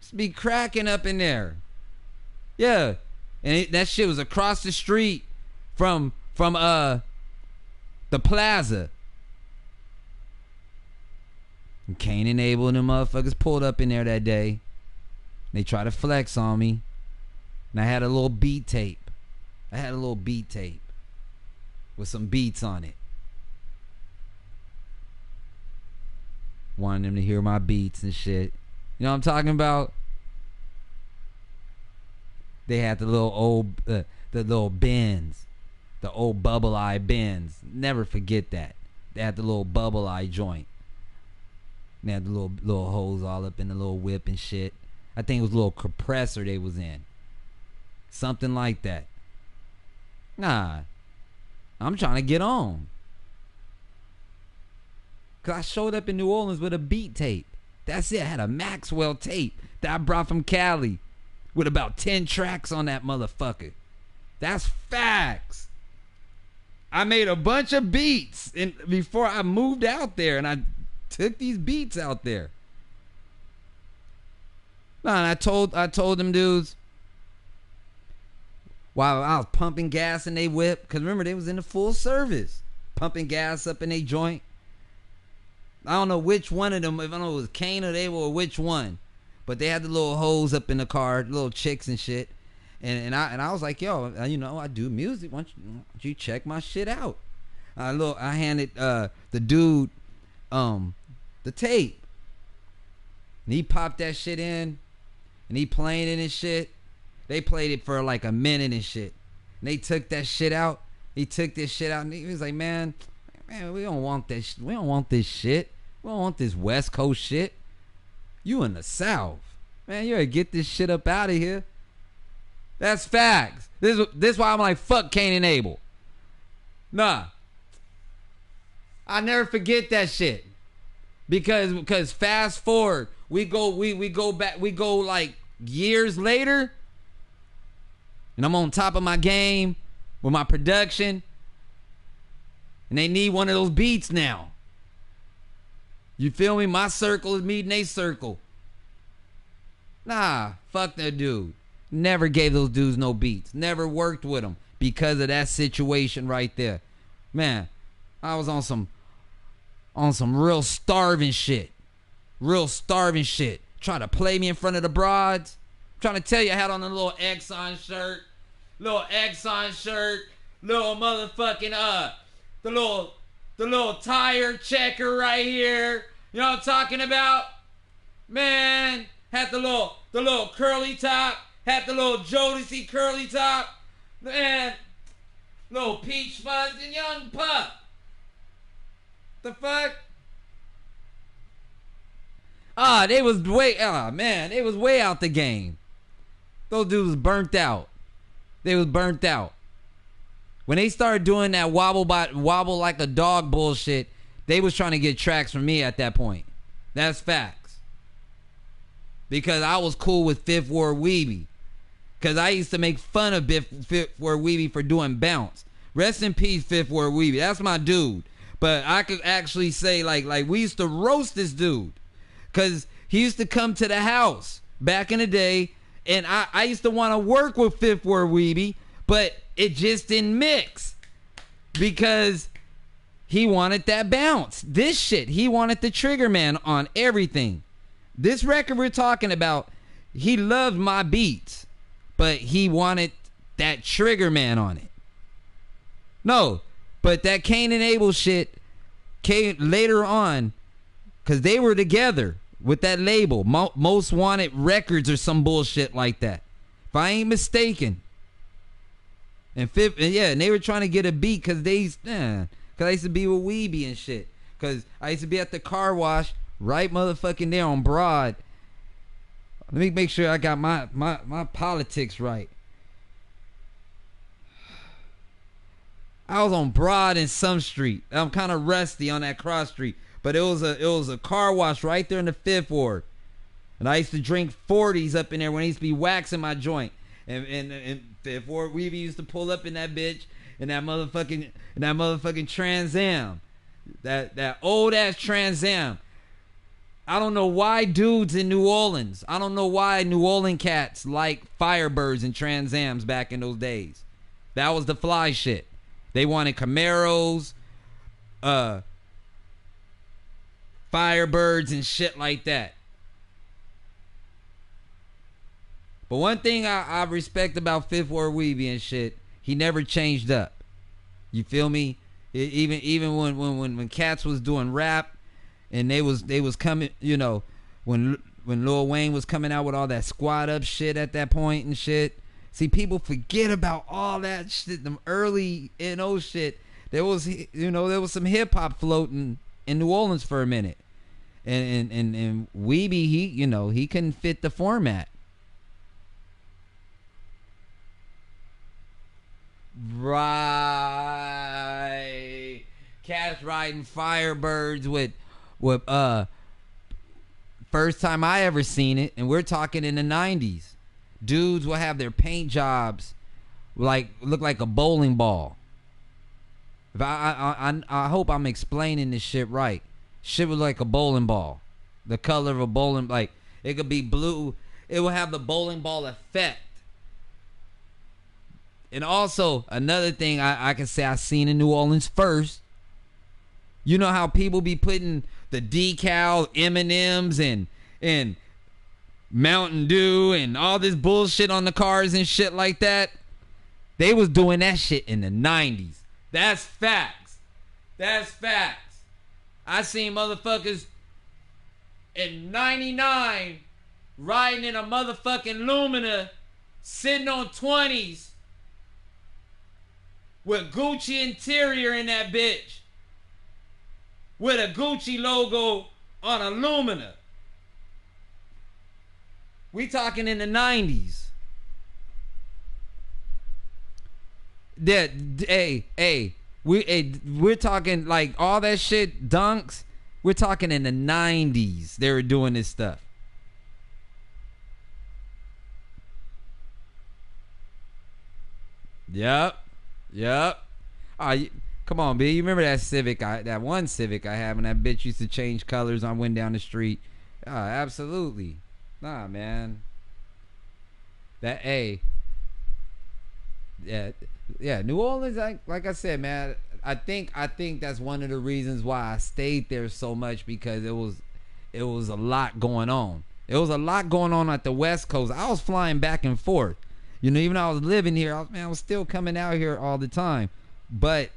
G: Just be cracking up in there. Yeah. And that shit was across the street from the plaza. And Cain and Abel and them motherfuckers pulled up in there that day. They tried to flex on me. And I had a little beat tape. With some beats on it. Wanted them to hear my beats and shit. You know what I'm talking about? They had the little Benz. The old bubble eye Benz. Never forget that. They had the little bubble eye joint. They had the little holes all up in the little whip and shit. I think it was a little compressor they was in. Something like that. Nah. I'm trying to get on. Cause I showed up in New Orleans with a beat tape. That's it. I had a Maxwell tape that I brought from Cali with about 10 tracks on that motherfucker. That's facts. I made a bunch of beats before I moved out there, and I took these beats out there. No, and I told them dudes while I was pumping gas in they whip, because remember they was in the full service, pumping gas up in they joint. I don't know which one of them, if I don't know if it was Cain or Abel or which one, but they had the little hoes up in the car, little chicks and shit. And I was like, yo, you know, I do music. Why don't you check my shit out? I handed the dude the tape. And he popped that shit in. And he playing it and shit. They played it for like a minute and shit. And they took that shit out. He took this shit out and he was like, man, we don't want this. We don't want this shit. We don't want this West Coast shit. You in the South. Man, you gotta get this shit up out of here. That's facts. This why I'm like, fuck Cain and Abel. Nah. I never forget that shit. Because fast forward, we go back, we go like years later, and I'm on top of my game with my production, and they need one of those beats now. You feel me? My circle is meeting a circle. Nah, fuck that dude. Never gave those dudes no beats. Never worked with them because of that situation right there. Man, I was on some real starving shit. Trying to play me in front of the broads. Trying to tell you I had on a little Exxon shirt. Little motherfucking the little tire checker right here. You know what I'm talking about? Man, had the little curly top. Had the little Jodeci curly top. Man, little peach fuzz and young pup. The fuck? They was way out the game. Those dudes was burnt out. They was burnt out. When they started doing that wobble like a dog bullshit, they was trying to get tracks from me at that point. That's facts. Because I was cool with Fifth Ward Weeby. Because I used to make fun of Fifth Ward Weeby for doing bounce. Rest in peace, Fifth Ward Weeby. That's my dude. But I could actually say, like we used to roast this dude. Because he used to come to the house back in the day. And I used to want to work with Fifth Ward Weeby. But it just didn't mix. Because he wanted that bounce. This shit, he wanted the Trigger Man on everything. This record we're talking about, he loved my beats. But he wanted that Trigger Man on it. No, but that Cain and Abel shit came later on because they were together with that label, Most Wanted Records or some bullshit like that, if I ain't mistaken. And they were trying to get a beat because I used to be with Weeby and shit. Because I used to be at the car wash right motherfucking there on Broad. Let me make sure I got my politics right. I was on Broad and some street. I'm kind of rusty on that cross street. But it was a car wash right there in the 5th Ward. And I used to drink 40s up in there when I used to be waxing my joint. And 5th Ward, Weeby used to pull up in that bitch in that motherfucking Trans Am. That old ass Trans Am. I don't know why dudes in New Orleans, I don't know why New Orleans cats like Firebirds and Trans Ams back in those days. That was the fly shit. They wanted Camaros, Firebirds and shit like that. But one thing I respect about 5th Ward Weeby and shit, he never changed up. You feel me? Even when cats was doing rap and they was coming, you know, when Lil Wayne was coming out with all that squad up shit at that point and shit. See, people forget about all that shit, them early NO shit. There was some hip hop floating in New Orleans for a minute. And Weeby, he couldn't fit the format. Right. Cats riding Firebirds with first time I ever seen it, and we're talking in the 90s. Dudes will have their paint jobs look like a bowling ball. If I hope I'm explaining this shit right. Shit was like a bowling ball. The color of a bowling, like it could be blue. It will have the bowling ball effect. And also another thing I can say I seen in New Orleans first. You know how people be putting the decal M&Ms and Mountain Dew and all this bullshit on the cars and shit like that? They was doing that shit in the 90s. That's facts. That's facts. I seen motherfuckers in 99 riding in a motherfucking Lumina sitting on 20s with Gucci interior in that bitch with a Gucci logo on a Lumina. We talking in the 90s. We're talking like all that shit, dunks. We're talking in the 90s. They were doing this stuff. Yep. Come on, B. You remember that Civic? That one Civic I had when that bitch used to change colors on went down the street. Absolutely. Nah, man. That yeah. New Orleans, like I said, man. I think that's one of the reasons why I stayed there so much, because it was a lot going on. It was a lot going on at the West Coast. I was flying back and forth. You know, even though I was living here, I was still coming out here all the time. But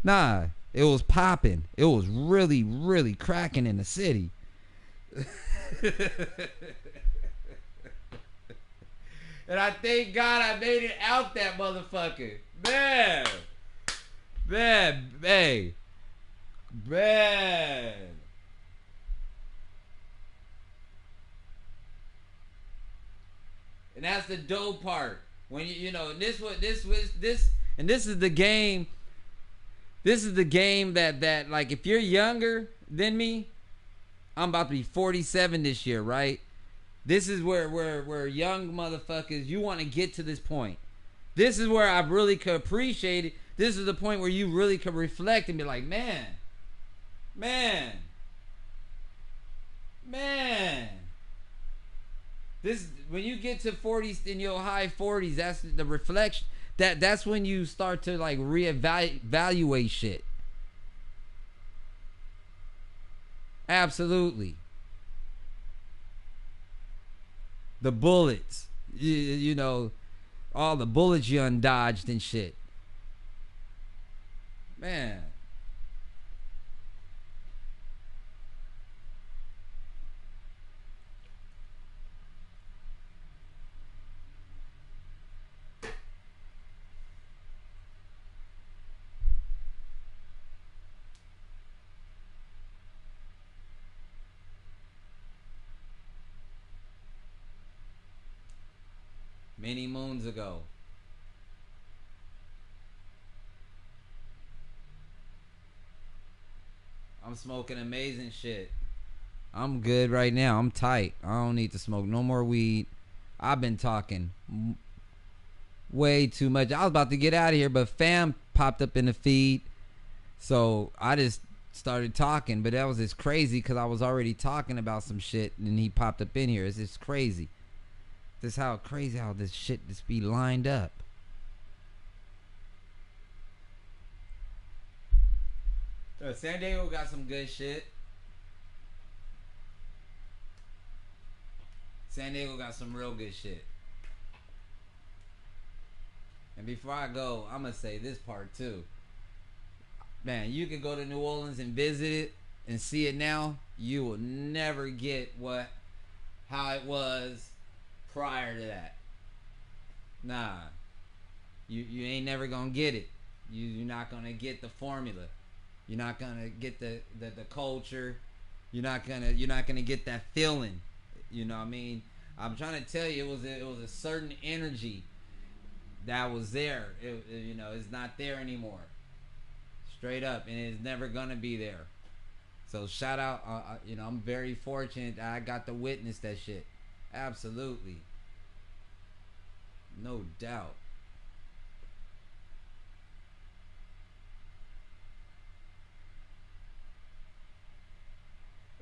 G: nah, it was popping. It was really, really cracking in the city. And I thank God I made it out that motherfucker. Man. And that's the dope part. When this is the game. This is the game that like, if you're younger than me, I'm about to be 47 this year, right? This is where young motherfuckers, you want to get to this point. This is where I really could appreciate it. This is the point where you really could reflect and be like, man. This, when you get to 40s, in your high 40s, that's the reflection. That's when you start to like reevaluate shit. Absolutely. The bullets, you know, all the bullets you undodged and shit. Man. Many moons ago. I'm smoking amazing shit. I'm good right now. I'm tight. I don't need to smoke no more weed. I've been talking way too much. I was about to get out of here, but fam popped up in the feed. So I just started talking, but that was just crazy because I was already talking about some shit and he popped up in here. It's just crazy. This how crazy how this shit just be lined up. San Diego got some good shit. San Diego got some real good shit. And before I go, I'm gonna say this part too. Man, you can go to New Orleans and visit it and see it now. You will never get how it was prior to that. Nah. You ain't never gonna get it. You're not gonna get the formula. You're not gonna get the culture. You're not gonna get that feeling. You know what I mean? I'm trying to tell you, it was a certain energy that was there. It's not there anymore. Straight up, and it's never gonna be there. So shout out. I'm very fortunate that I got to witness that shit. Absolutely, no doubt.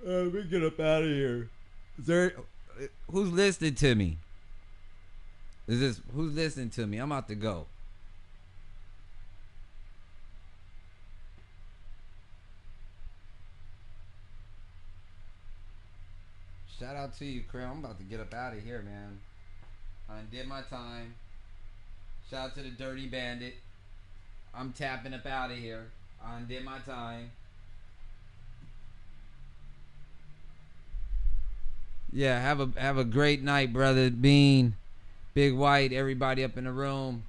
G: Let me get up out of here. Who's listening to me? Who's listening to me? I'm about to go. Shout out to you, Craig. I'm about to get up out of here, man. I did my time. Shout out to the Dirty Bandit. I'm tapping up out of here. I did my time. Yeah, have a great night, brother Bean, Big White, everybody up in the room.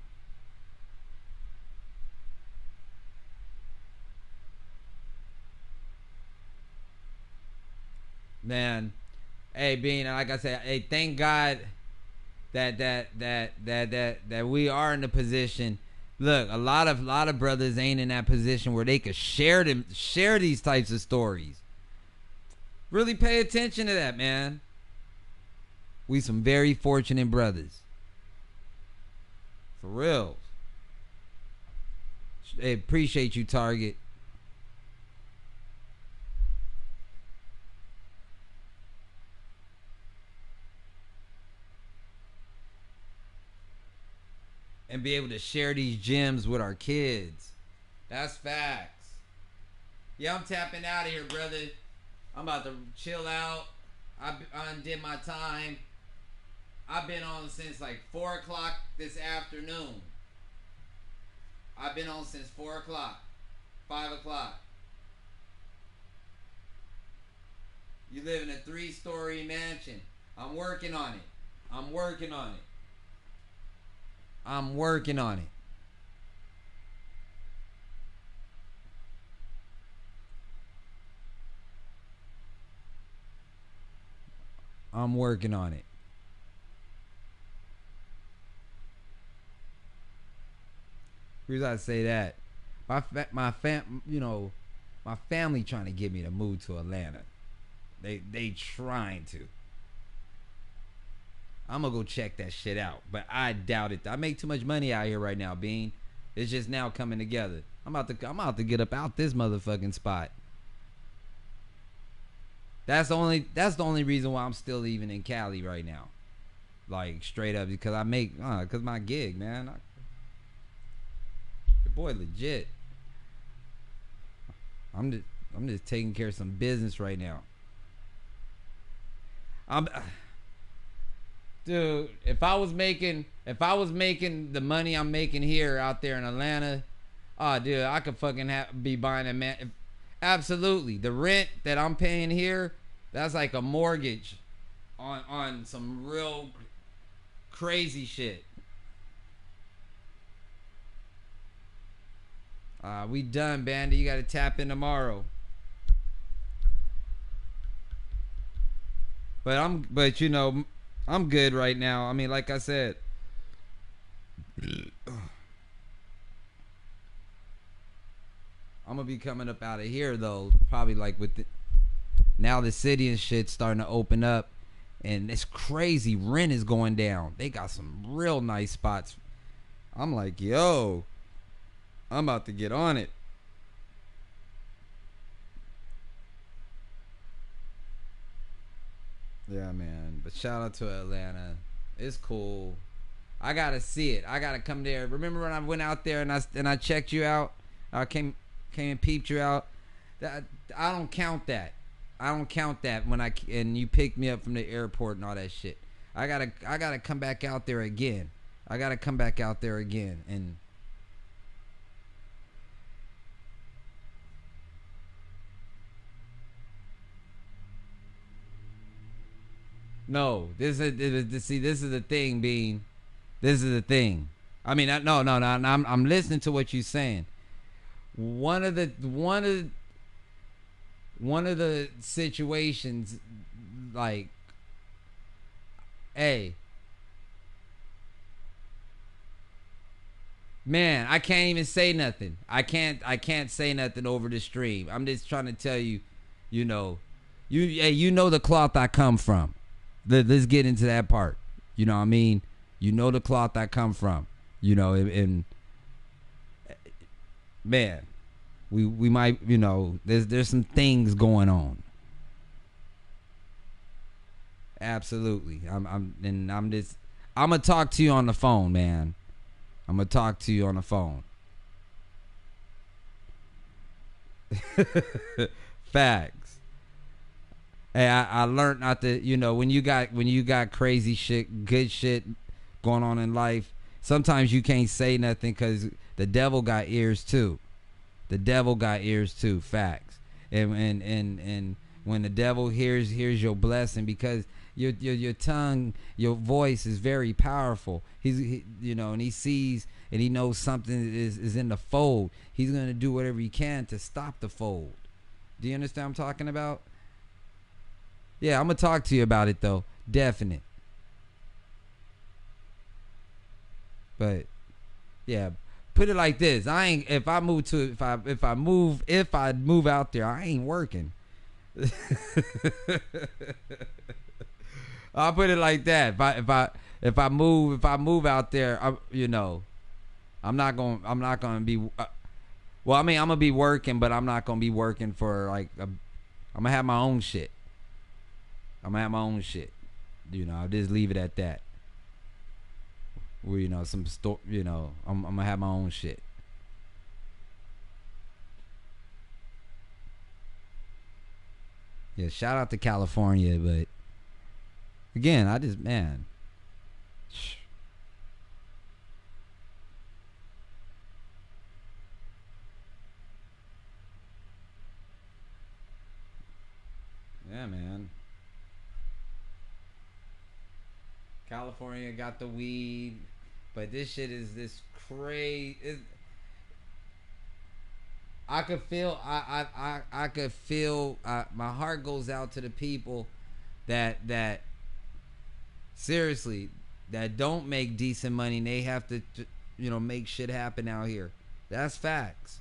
G: Man, hey Bean, like I said, hey, thank God that we are in the position. Look, a lot of brothers ain't in that position where they could share these types of stories. Really pay attention to that, man. We some very fortunate brothers. For real. Hey, appreciate you, Target. And be able to share these gems with our kids. That's facts. Yeah, I'm tapping out of here, brother. I'm about to chill out. I undid my time. I've been on since like 4 o'clock this afternoon. I've been on since 4 o'clock, 5 o'clock. You live in a 3-story mansion. I'm working on it. I'm working on it. I'm working on it. I'm working on it. Here's how I say that. My family trying to get me to move to Atlanta. They trying to. I'm gonna go check that shit out, but I doubt it. I make too much money out here right now, Bean. It's just now coming together. I'm about to get up out this motherfucking spot. That's the only reason why I'm still even in Cali right now. Like straight up, because cause my gig, man. Your boy legit. I'm just taking care of some business right now. Dude, if I was making the money I'm making here out there in Atlanta, oh, dude, I could fucking be buying a man. Absolutely, the rent that I'm paying here, that's like a mortgage on some real crazy shit. We done, Bandy. You got to tap in tomorrow. But you know, I'm good right now. I mean, like I said, I'm gonna be coming up out of here though. Probably like now the city and shit starting to open up, and it's crazy. Rent is going down. They got some real nice spots. I'm like, yo, I'm about to get on it. Yeah, man. But shout out to Atlanta. It's cool. I gotta see it. I gotta come there. Remember when I went out there and I checked you out? I came and peeped you out. I don't count that. I don't count that and you picked me up from the airport and all that shit. I gotta come back out there again. And no, this is the thing, Bean. This is the thing. I mean, no. I'm listening to what you're saying. One of the situations, like, hey, man, I can't even say nothing. I can't say nothing over the stream. I'm just trying to tell you, you know the cloth I come from. Let's get into that part. You know what I mean? You know the cloth I come from. You know, and man, we might, you know, there's some things going on. Absolutely. I'm gonna talk to you on the phone, man. I'm gonna talk to you on the phone. Facts. Hey, I learned not to, you know, when you got crazy shit, good shit going on in life, sometimes you can't say nothing because the devil got ears too. Facts. And when the devil hears your blessing, because your tongue, your voice is very powerful. You know, and he sees and he knows something is in the fold. He's gonna do whatever he can to stop the fold. Do you understand what I'm talking about? Yeah, I'm gonna talk to you about it though. Definite. But yeah, put it like this. If I move out there, I ain't working. I'll put it like that. If I move out there, you know, I'm not gonna be. Well, I mean, I'm gonna be working, but I'm not gonna be working for like. I'm gonna have my own shit. You know, I'll just leave it at that. Where, you know, you know, I'm gonna have my own shit. Yeah, shout out to California, but again, man. Yeah, man. California got the weed, but this shit is this crazy. I could feel. I could feel. My heart goes out to the people that seriously that don't make decent money. And they have to, you know, make shit happen out here. That's facts.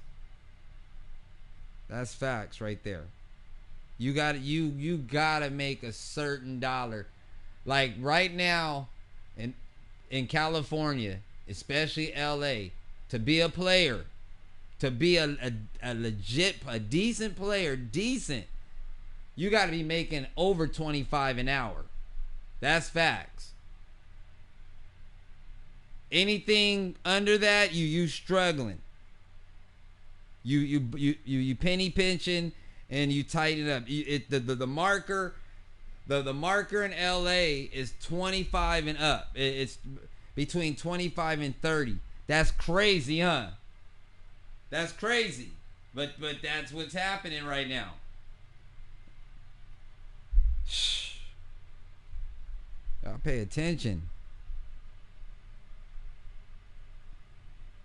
G: That's facts right there. You gotta make a certain dollar. Like right now, in California, especially LA, to be a player, to be a decent player, you got to be making over 25 an hour. That's facts. Anything under that, you struggling. You penny pinching and you tighten up. The marker. The marker in LA is 25 and up. It's between 25 and 30. That's crazy, huh? That's crazy. But that's what's happening right now. Shh. Y'all pay attention.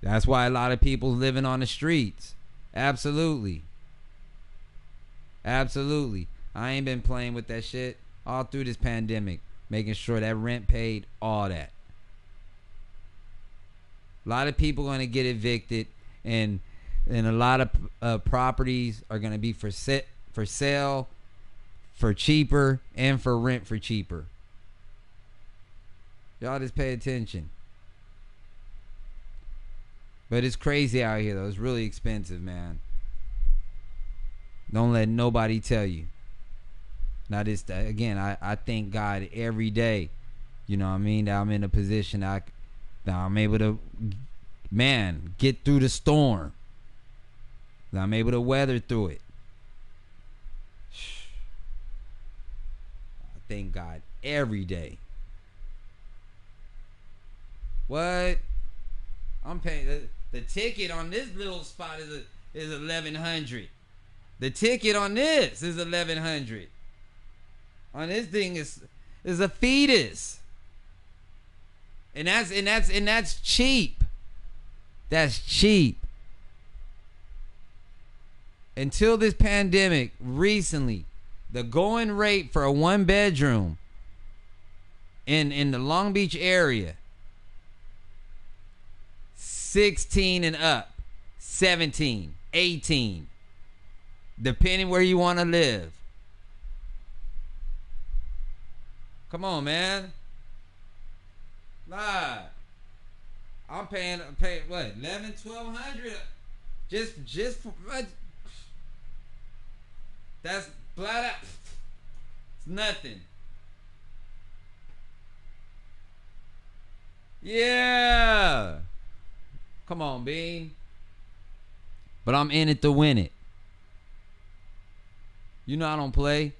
G: That's why a lot of people living on the streets. Absolutely. Absolutely. I ain't been playing with that shit all through this pandemic, making sure that rent paid, all that. A lot of people going to get evicted, and a lot of properties are going to be for sale for cheaper and for rent for cheaper. Y'all just pay attention. But it's crazy out here, though. It's really expensive, man. Don't let nobody tell you. Now, this, again, I thank God every day, you know what I mean, that I'm in a position that I'm able to, man, get through the storm. That I'm able to weather through it. I thank God every day. What? I'm paying the ticket on this little spot is $1,100. The ticket on this is $1,100. On this thing is a fetus. And that's cheap. That's cheap. Until this pandemic, recently, the going rate for a 1-bedroom in the Long Beach area, 16 and up, 17, 18, depending where you want to live. Come on, man. Nah. I'm paying what, 11, 1,200 just for what? That's flat out. It's nothing. Yeah. Come on, Bean. But I'm in it to win it. You know I don't play.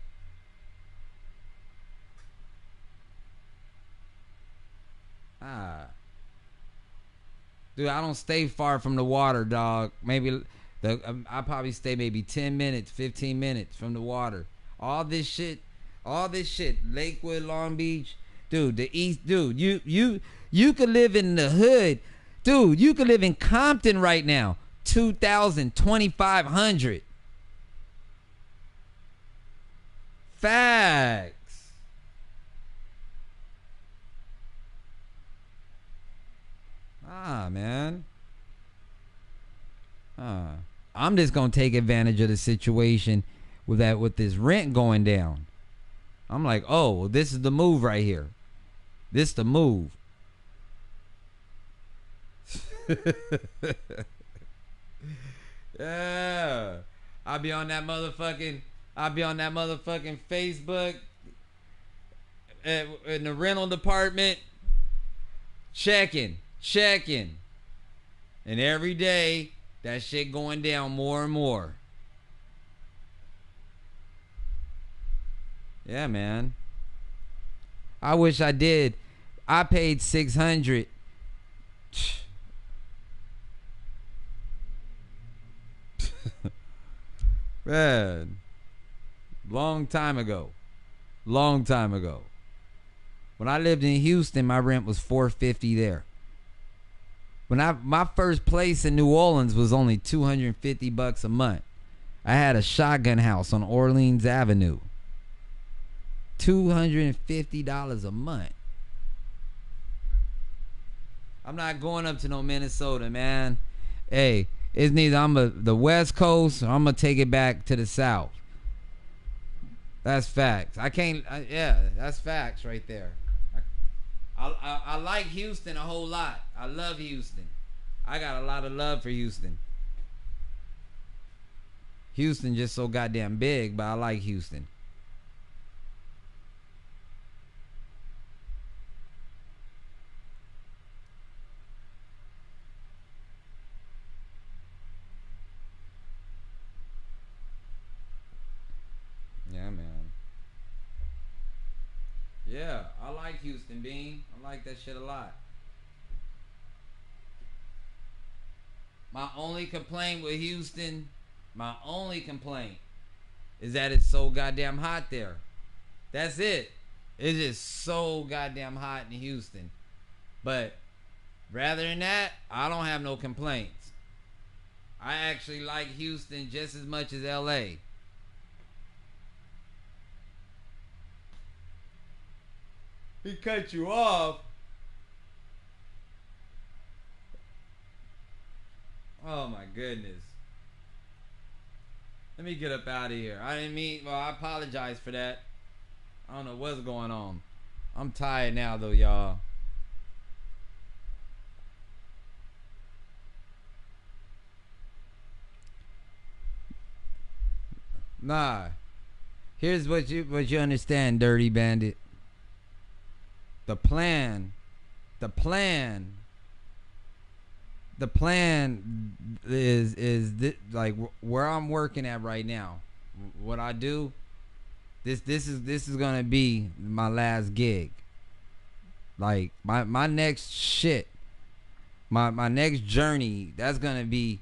G: Dude, I don't stay far from the water, dog. Maybe I probably stay maybe 10 minutes, 15 minutes from the water. All this shit, Lakewood, Long Beach, dude, the East, dude, you could live in the hood. Dude, you could live in Compton right now. 2,000, 2,500. Facts. Man. I'm just gonna take advantage of the situation with this rent going down. I'm like, oh, well, this is the move right here. This the move. Yeah. I'll be on that motherfucking Facebook in the rental department checking. And every day that shit going down more and more. Yeah, man. I wish I did. I paid $600. Man. Long time ago. When I lived in Houston, my rent was $450 there. My first place in New Orleans was only $250 a month. I had a shotgun house on Orleans Avenue. $250 a month. I'm not going up to no Minnesota, man. Hey, it's neither the West Coast or I'm gonna take it back to the South. That's facts. That's facts right there. I like Houston a whole lot. I love Houston. I got a lot of love for Houston. Houston just so goddamn big, but I like Houston. Yeah, man. Yeah, I like Houston, Bean. I like that shit a lot. My only complaint with Houston, my only complaint is that it's so goddamn hot there. That's it. It's just so goddamn hot in Houston. But rather than that, I don't have no complaints. I actually like Houston just as much as LA. He cut you off. Oh my goodness. Let me get up out of here. I didn't mean, well, I apologize for that. I don't know what's going on. I'm tired now though, y'all. Nah. Here's what you understand, Dirty Bandit. The plan is this, like where I'm working at right now. What I do, this is gonna be my last gig. Like my next shit, my next journey. That's gonna be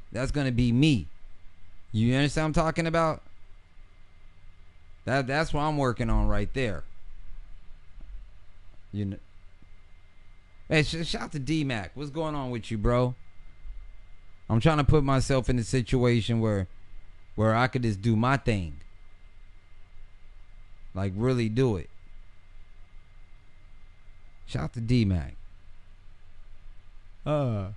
G: me. You understand what I'm talking about? That's what I'm working on right there. You know. Hey, shout out to D-Mac. What's going on with you, bro? I'm trying to put myself in a situation where I could just do my thing. Like, really do it. Shout out to D-Mac. My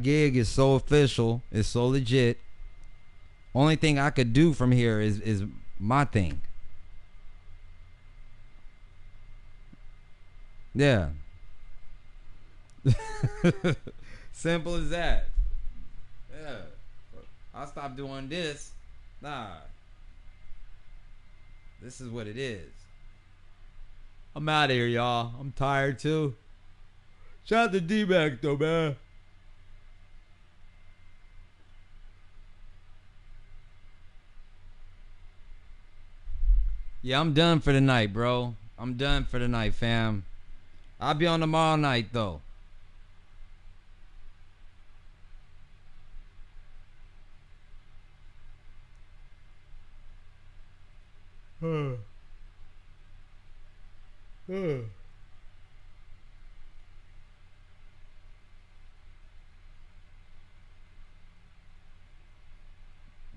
G: gig is so official. It's so legit. Only thing I could do from here is my thing. Yeah. Simple as that. Yeah. I'll stop doing this. Nah. This is what it is. I'm out of here, y'all. I'm tired too. Shout out to D-Mac though, man. Yeah, I'm done for the night, bro. I'm done for the night, fam. I'll be on tomorrow night, though.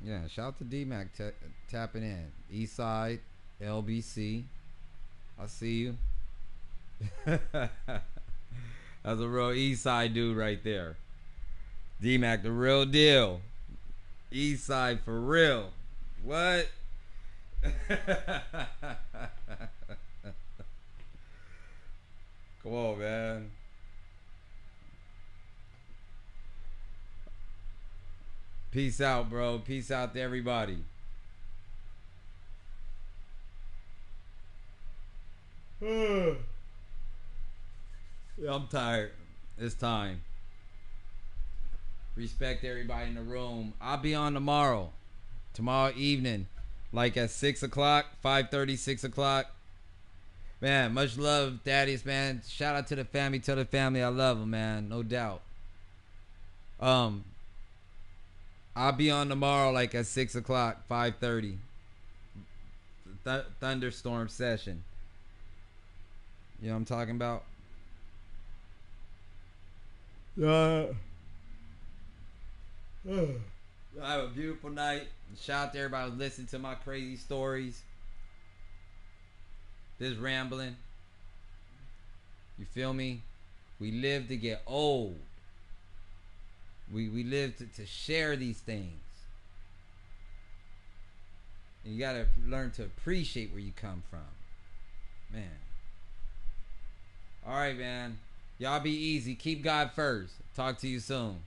G: Yeah, shout out to D-Mac tapping in. Eastside, LBC. I see you. That's a real Eastside dude right there. D-Mac, the real deal. Eastside for real. What? Come on, man. Peace out, bro. Peace out to everybody. Yeah, I'm tired. It's time. Respect everybody in the room. I'll be on tomorrow. Tomorrow evening. Like at 6 o'clock. 5:30, 6 o'clock. Man, much love, Thaddeus, man. Shout out to the family. Tell the family I love them, man. No doubt. I'll be on tomorrow like at 6 o'clock, 5:30. Thunderstorm session. You know what I'm talking about? Have a beautiful night. Shout out to everybody who's listening to my crazy stories. This rambling. You feel me? We live to get old. We live to share these things. And you gotta learn to appreciate where you come from. Man. Alright, man. Y'all be easy. Keep God first. Talk to you soon.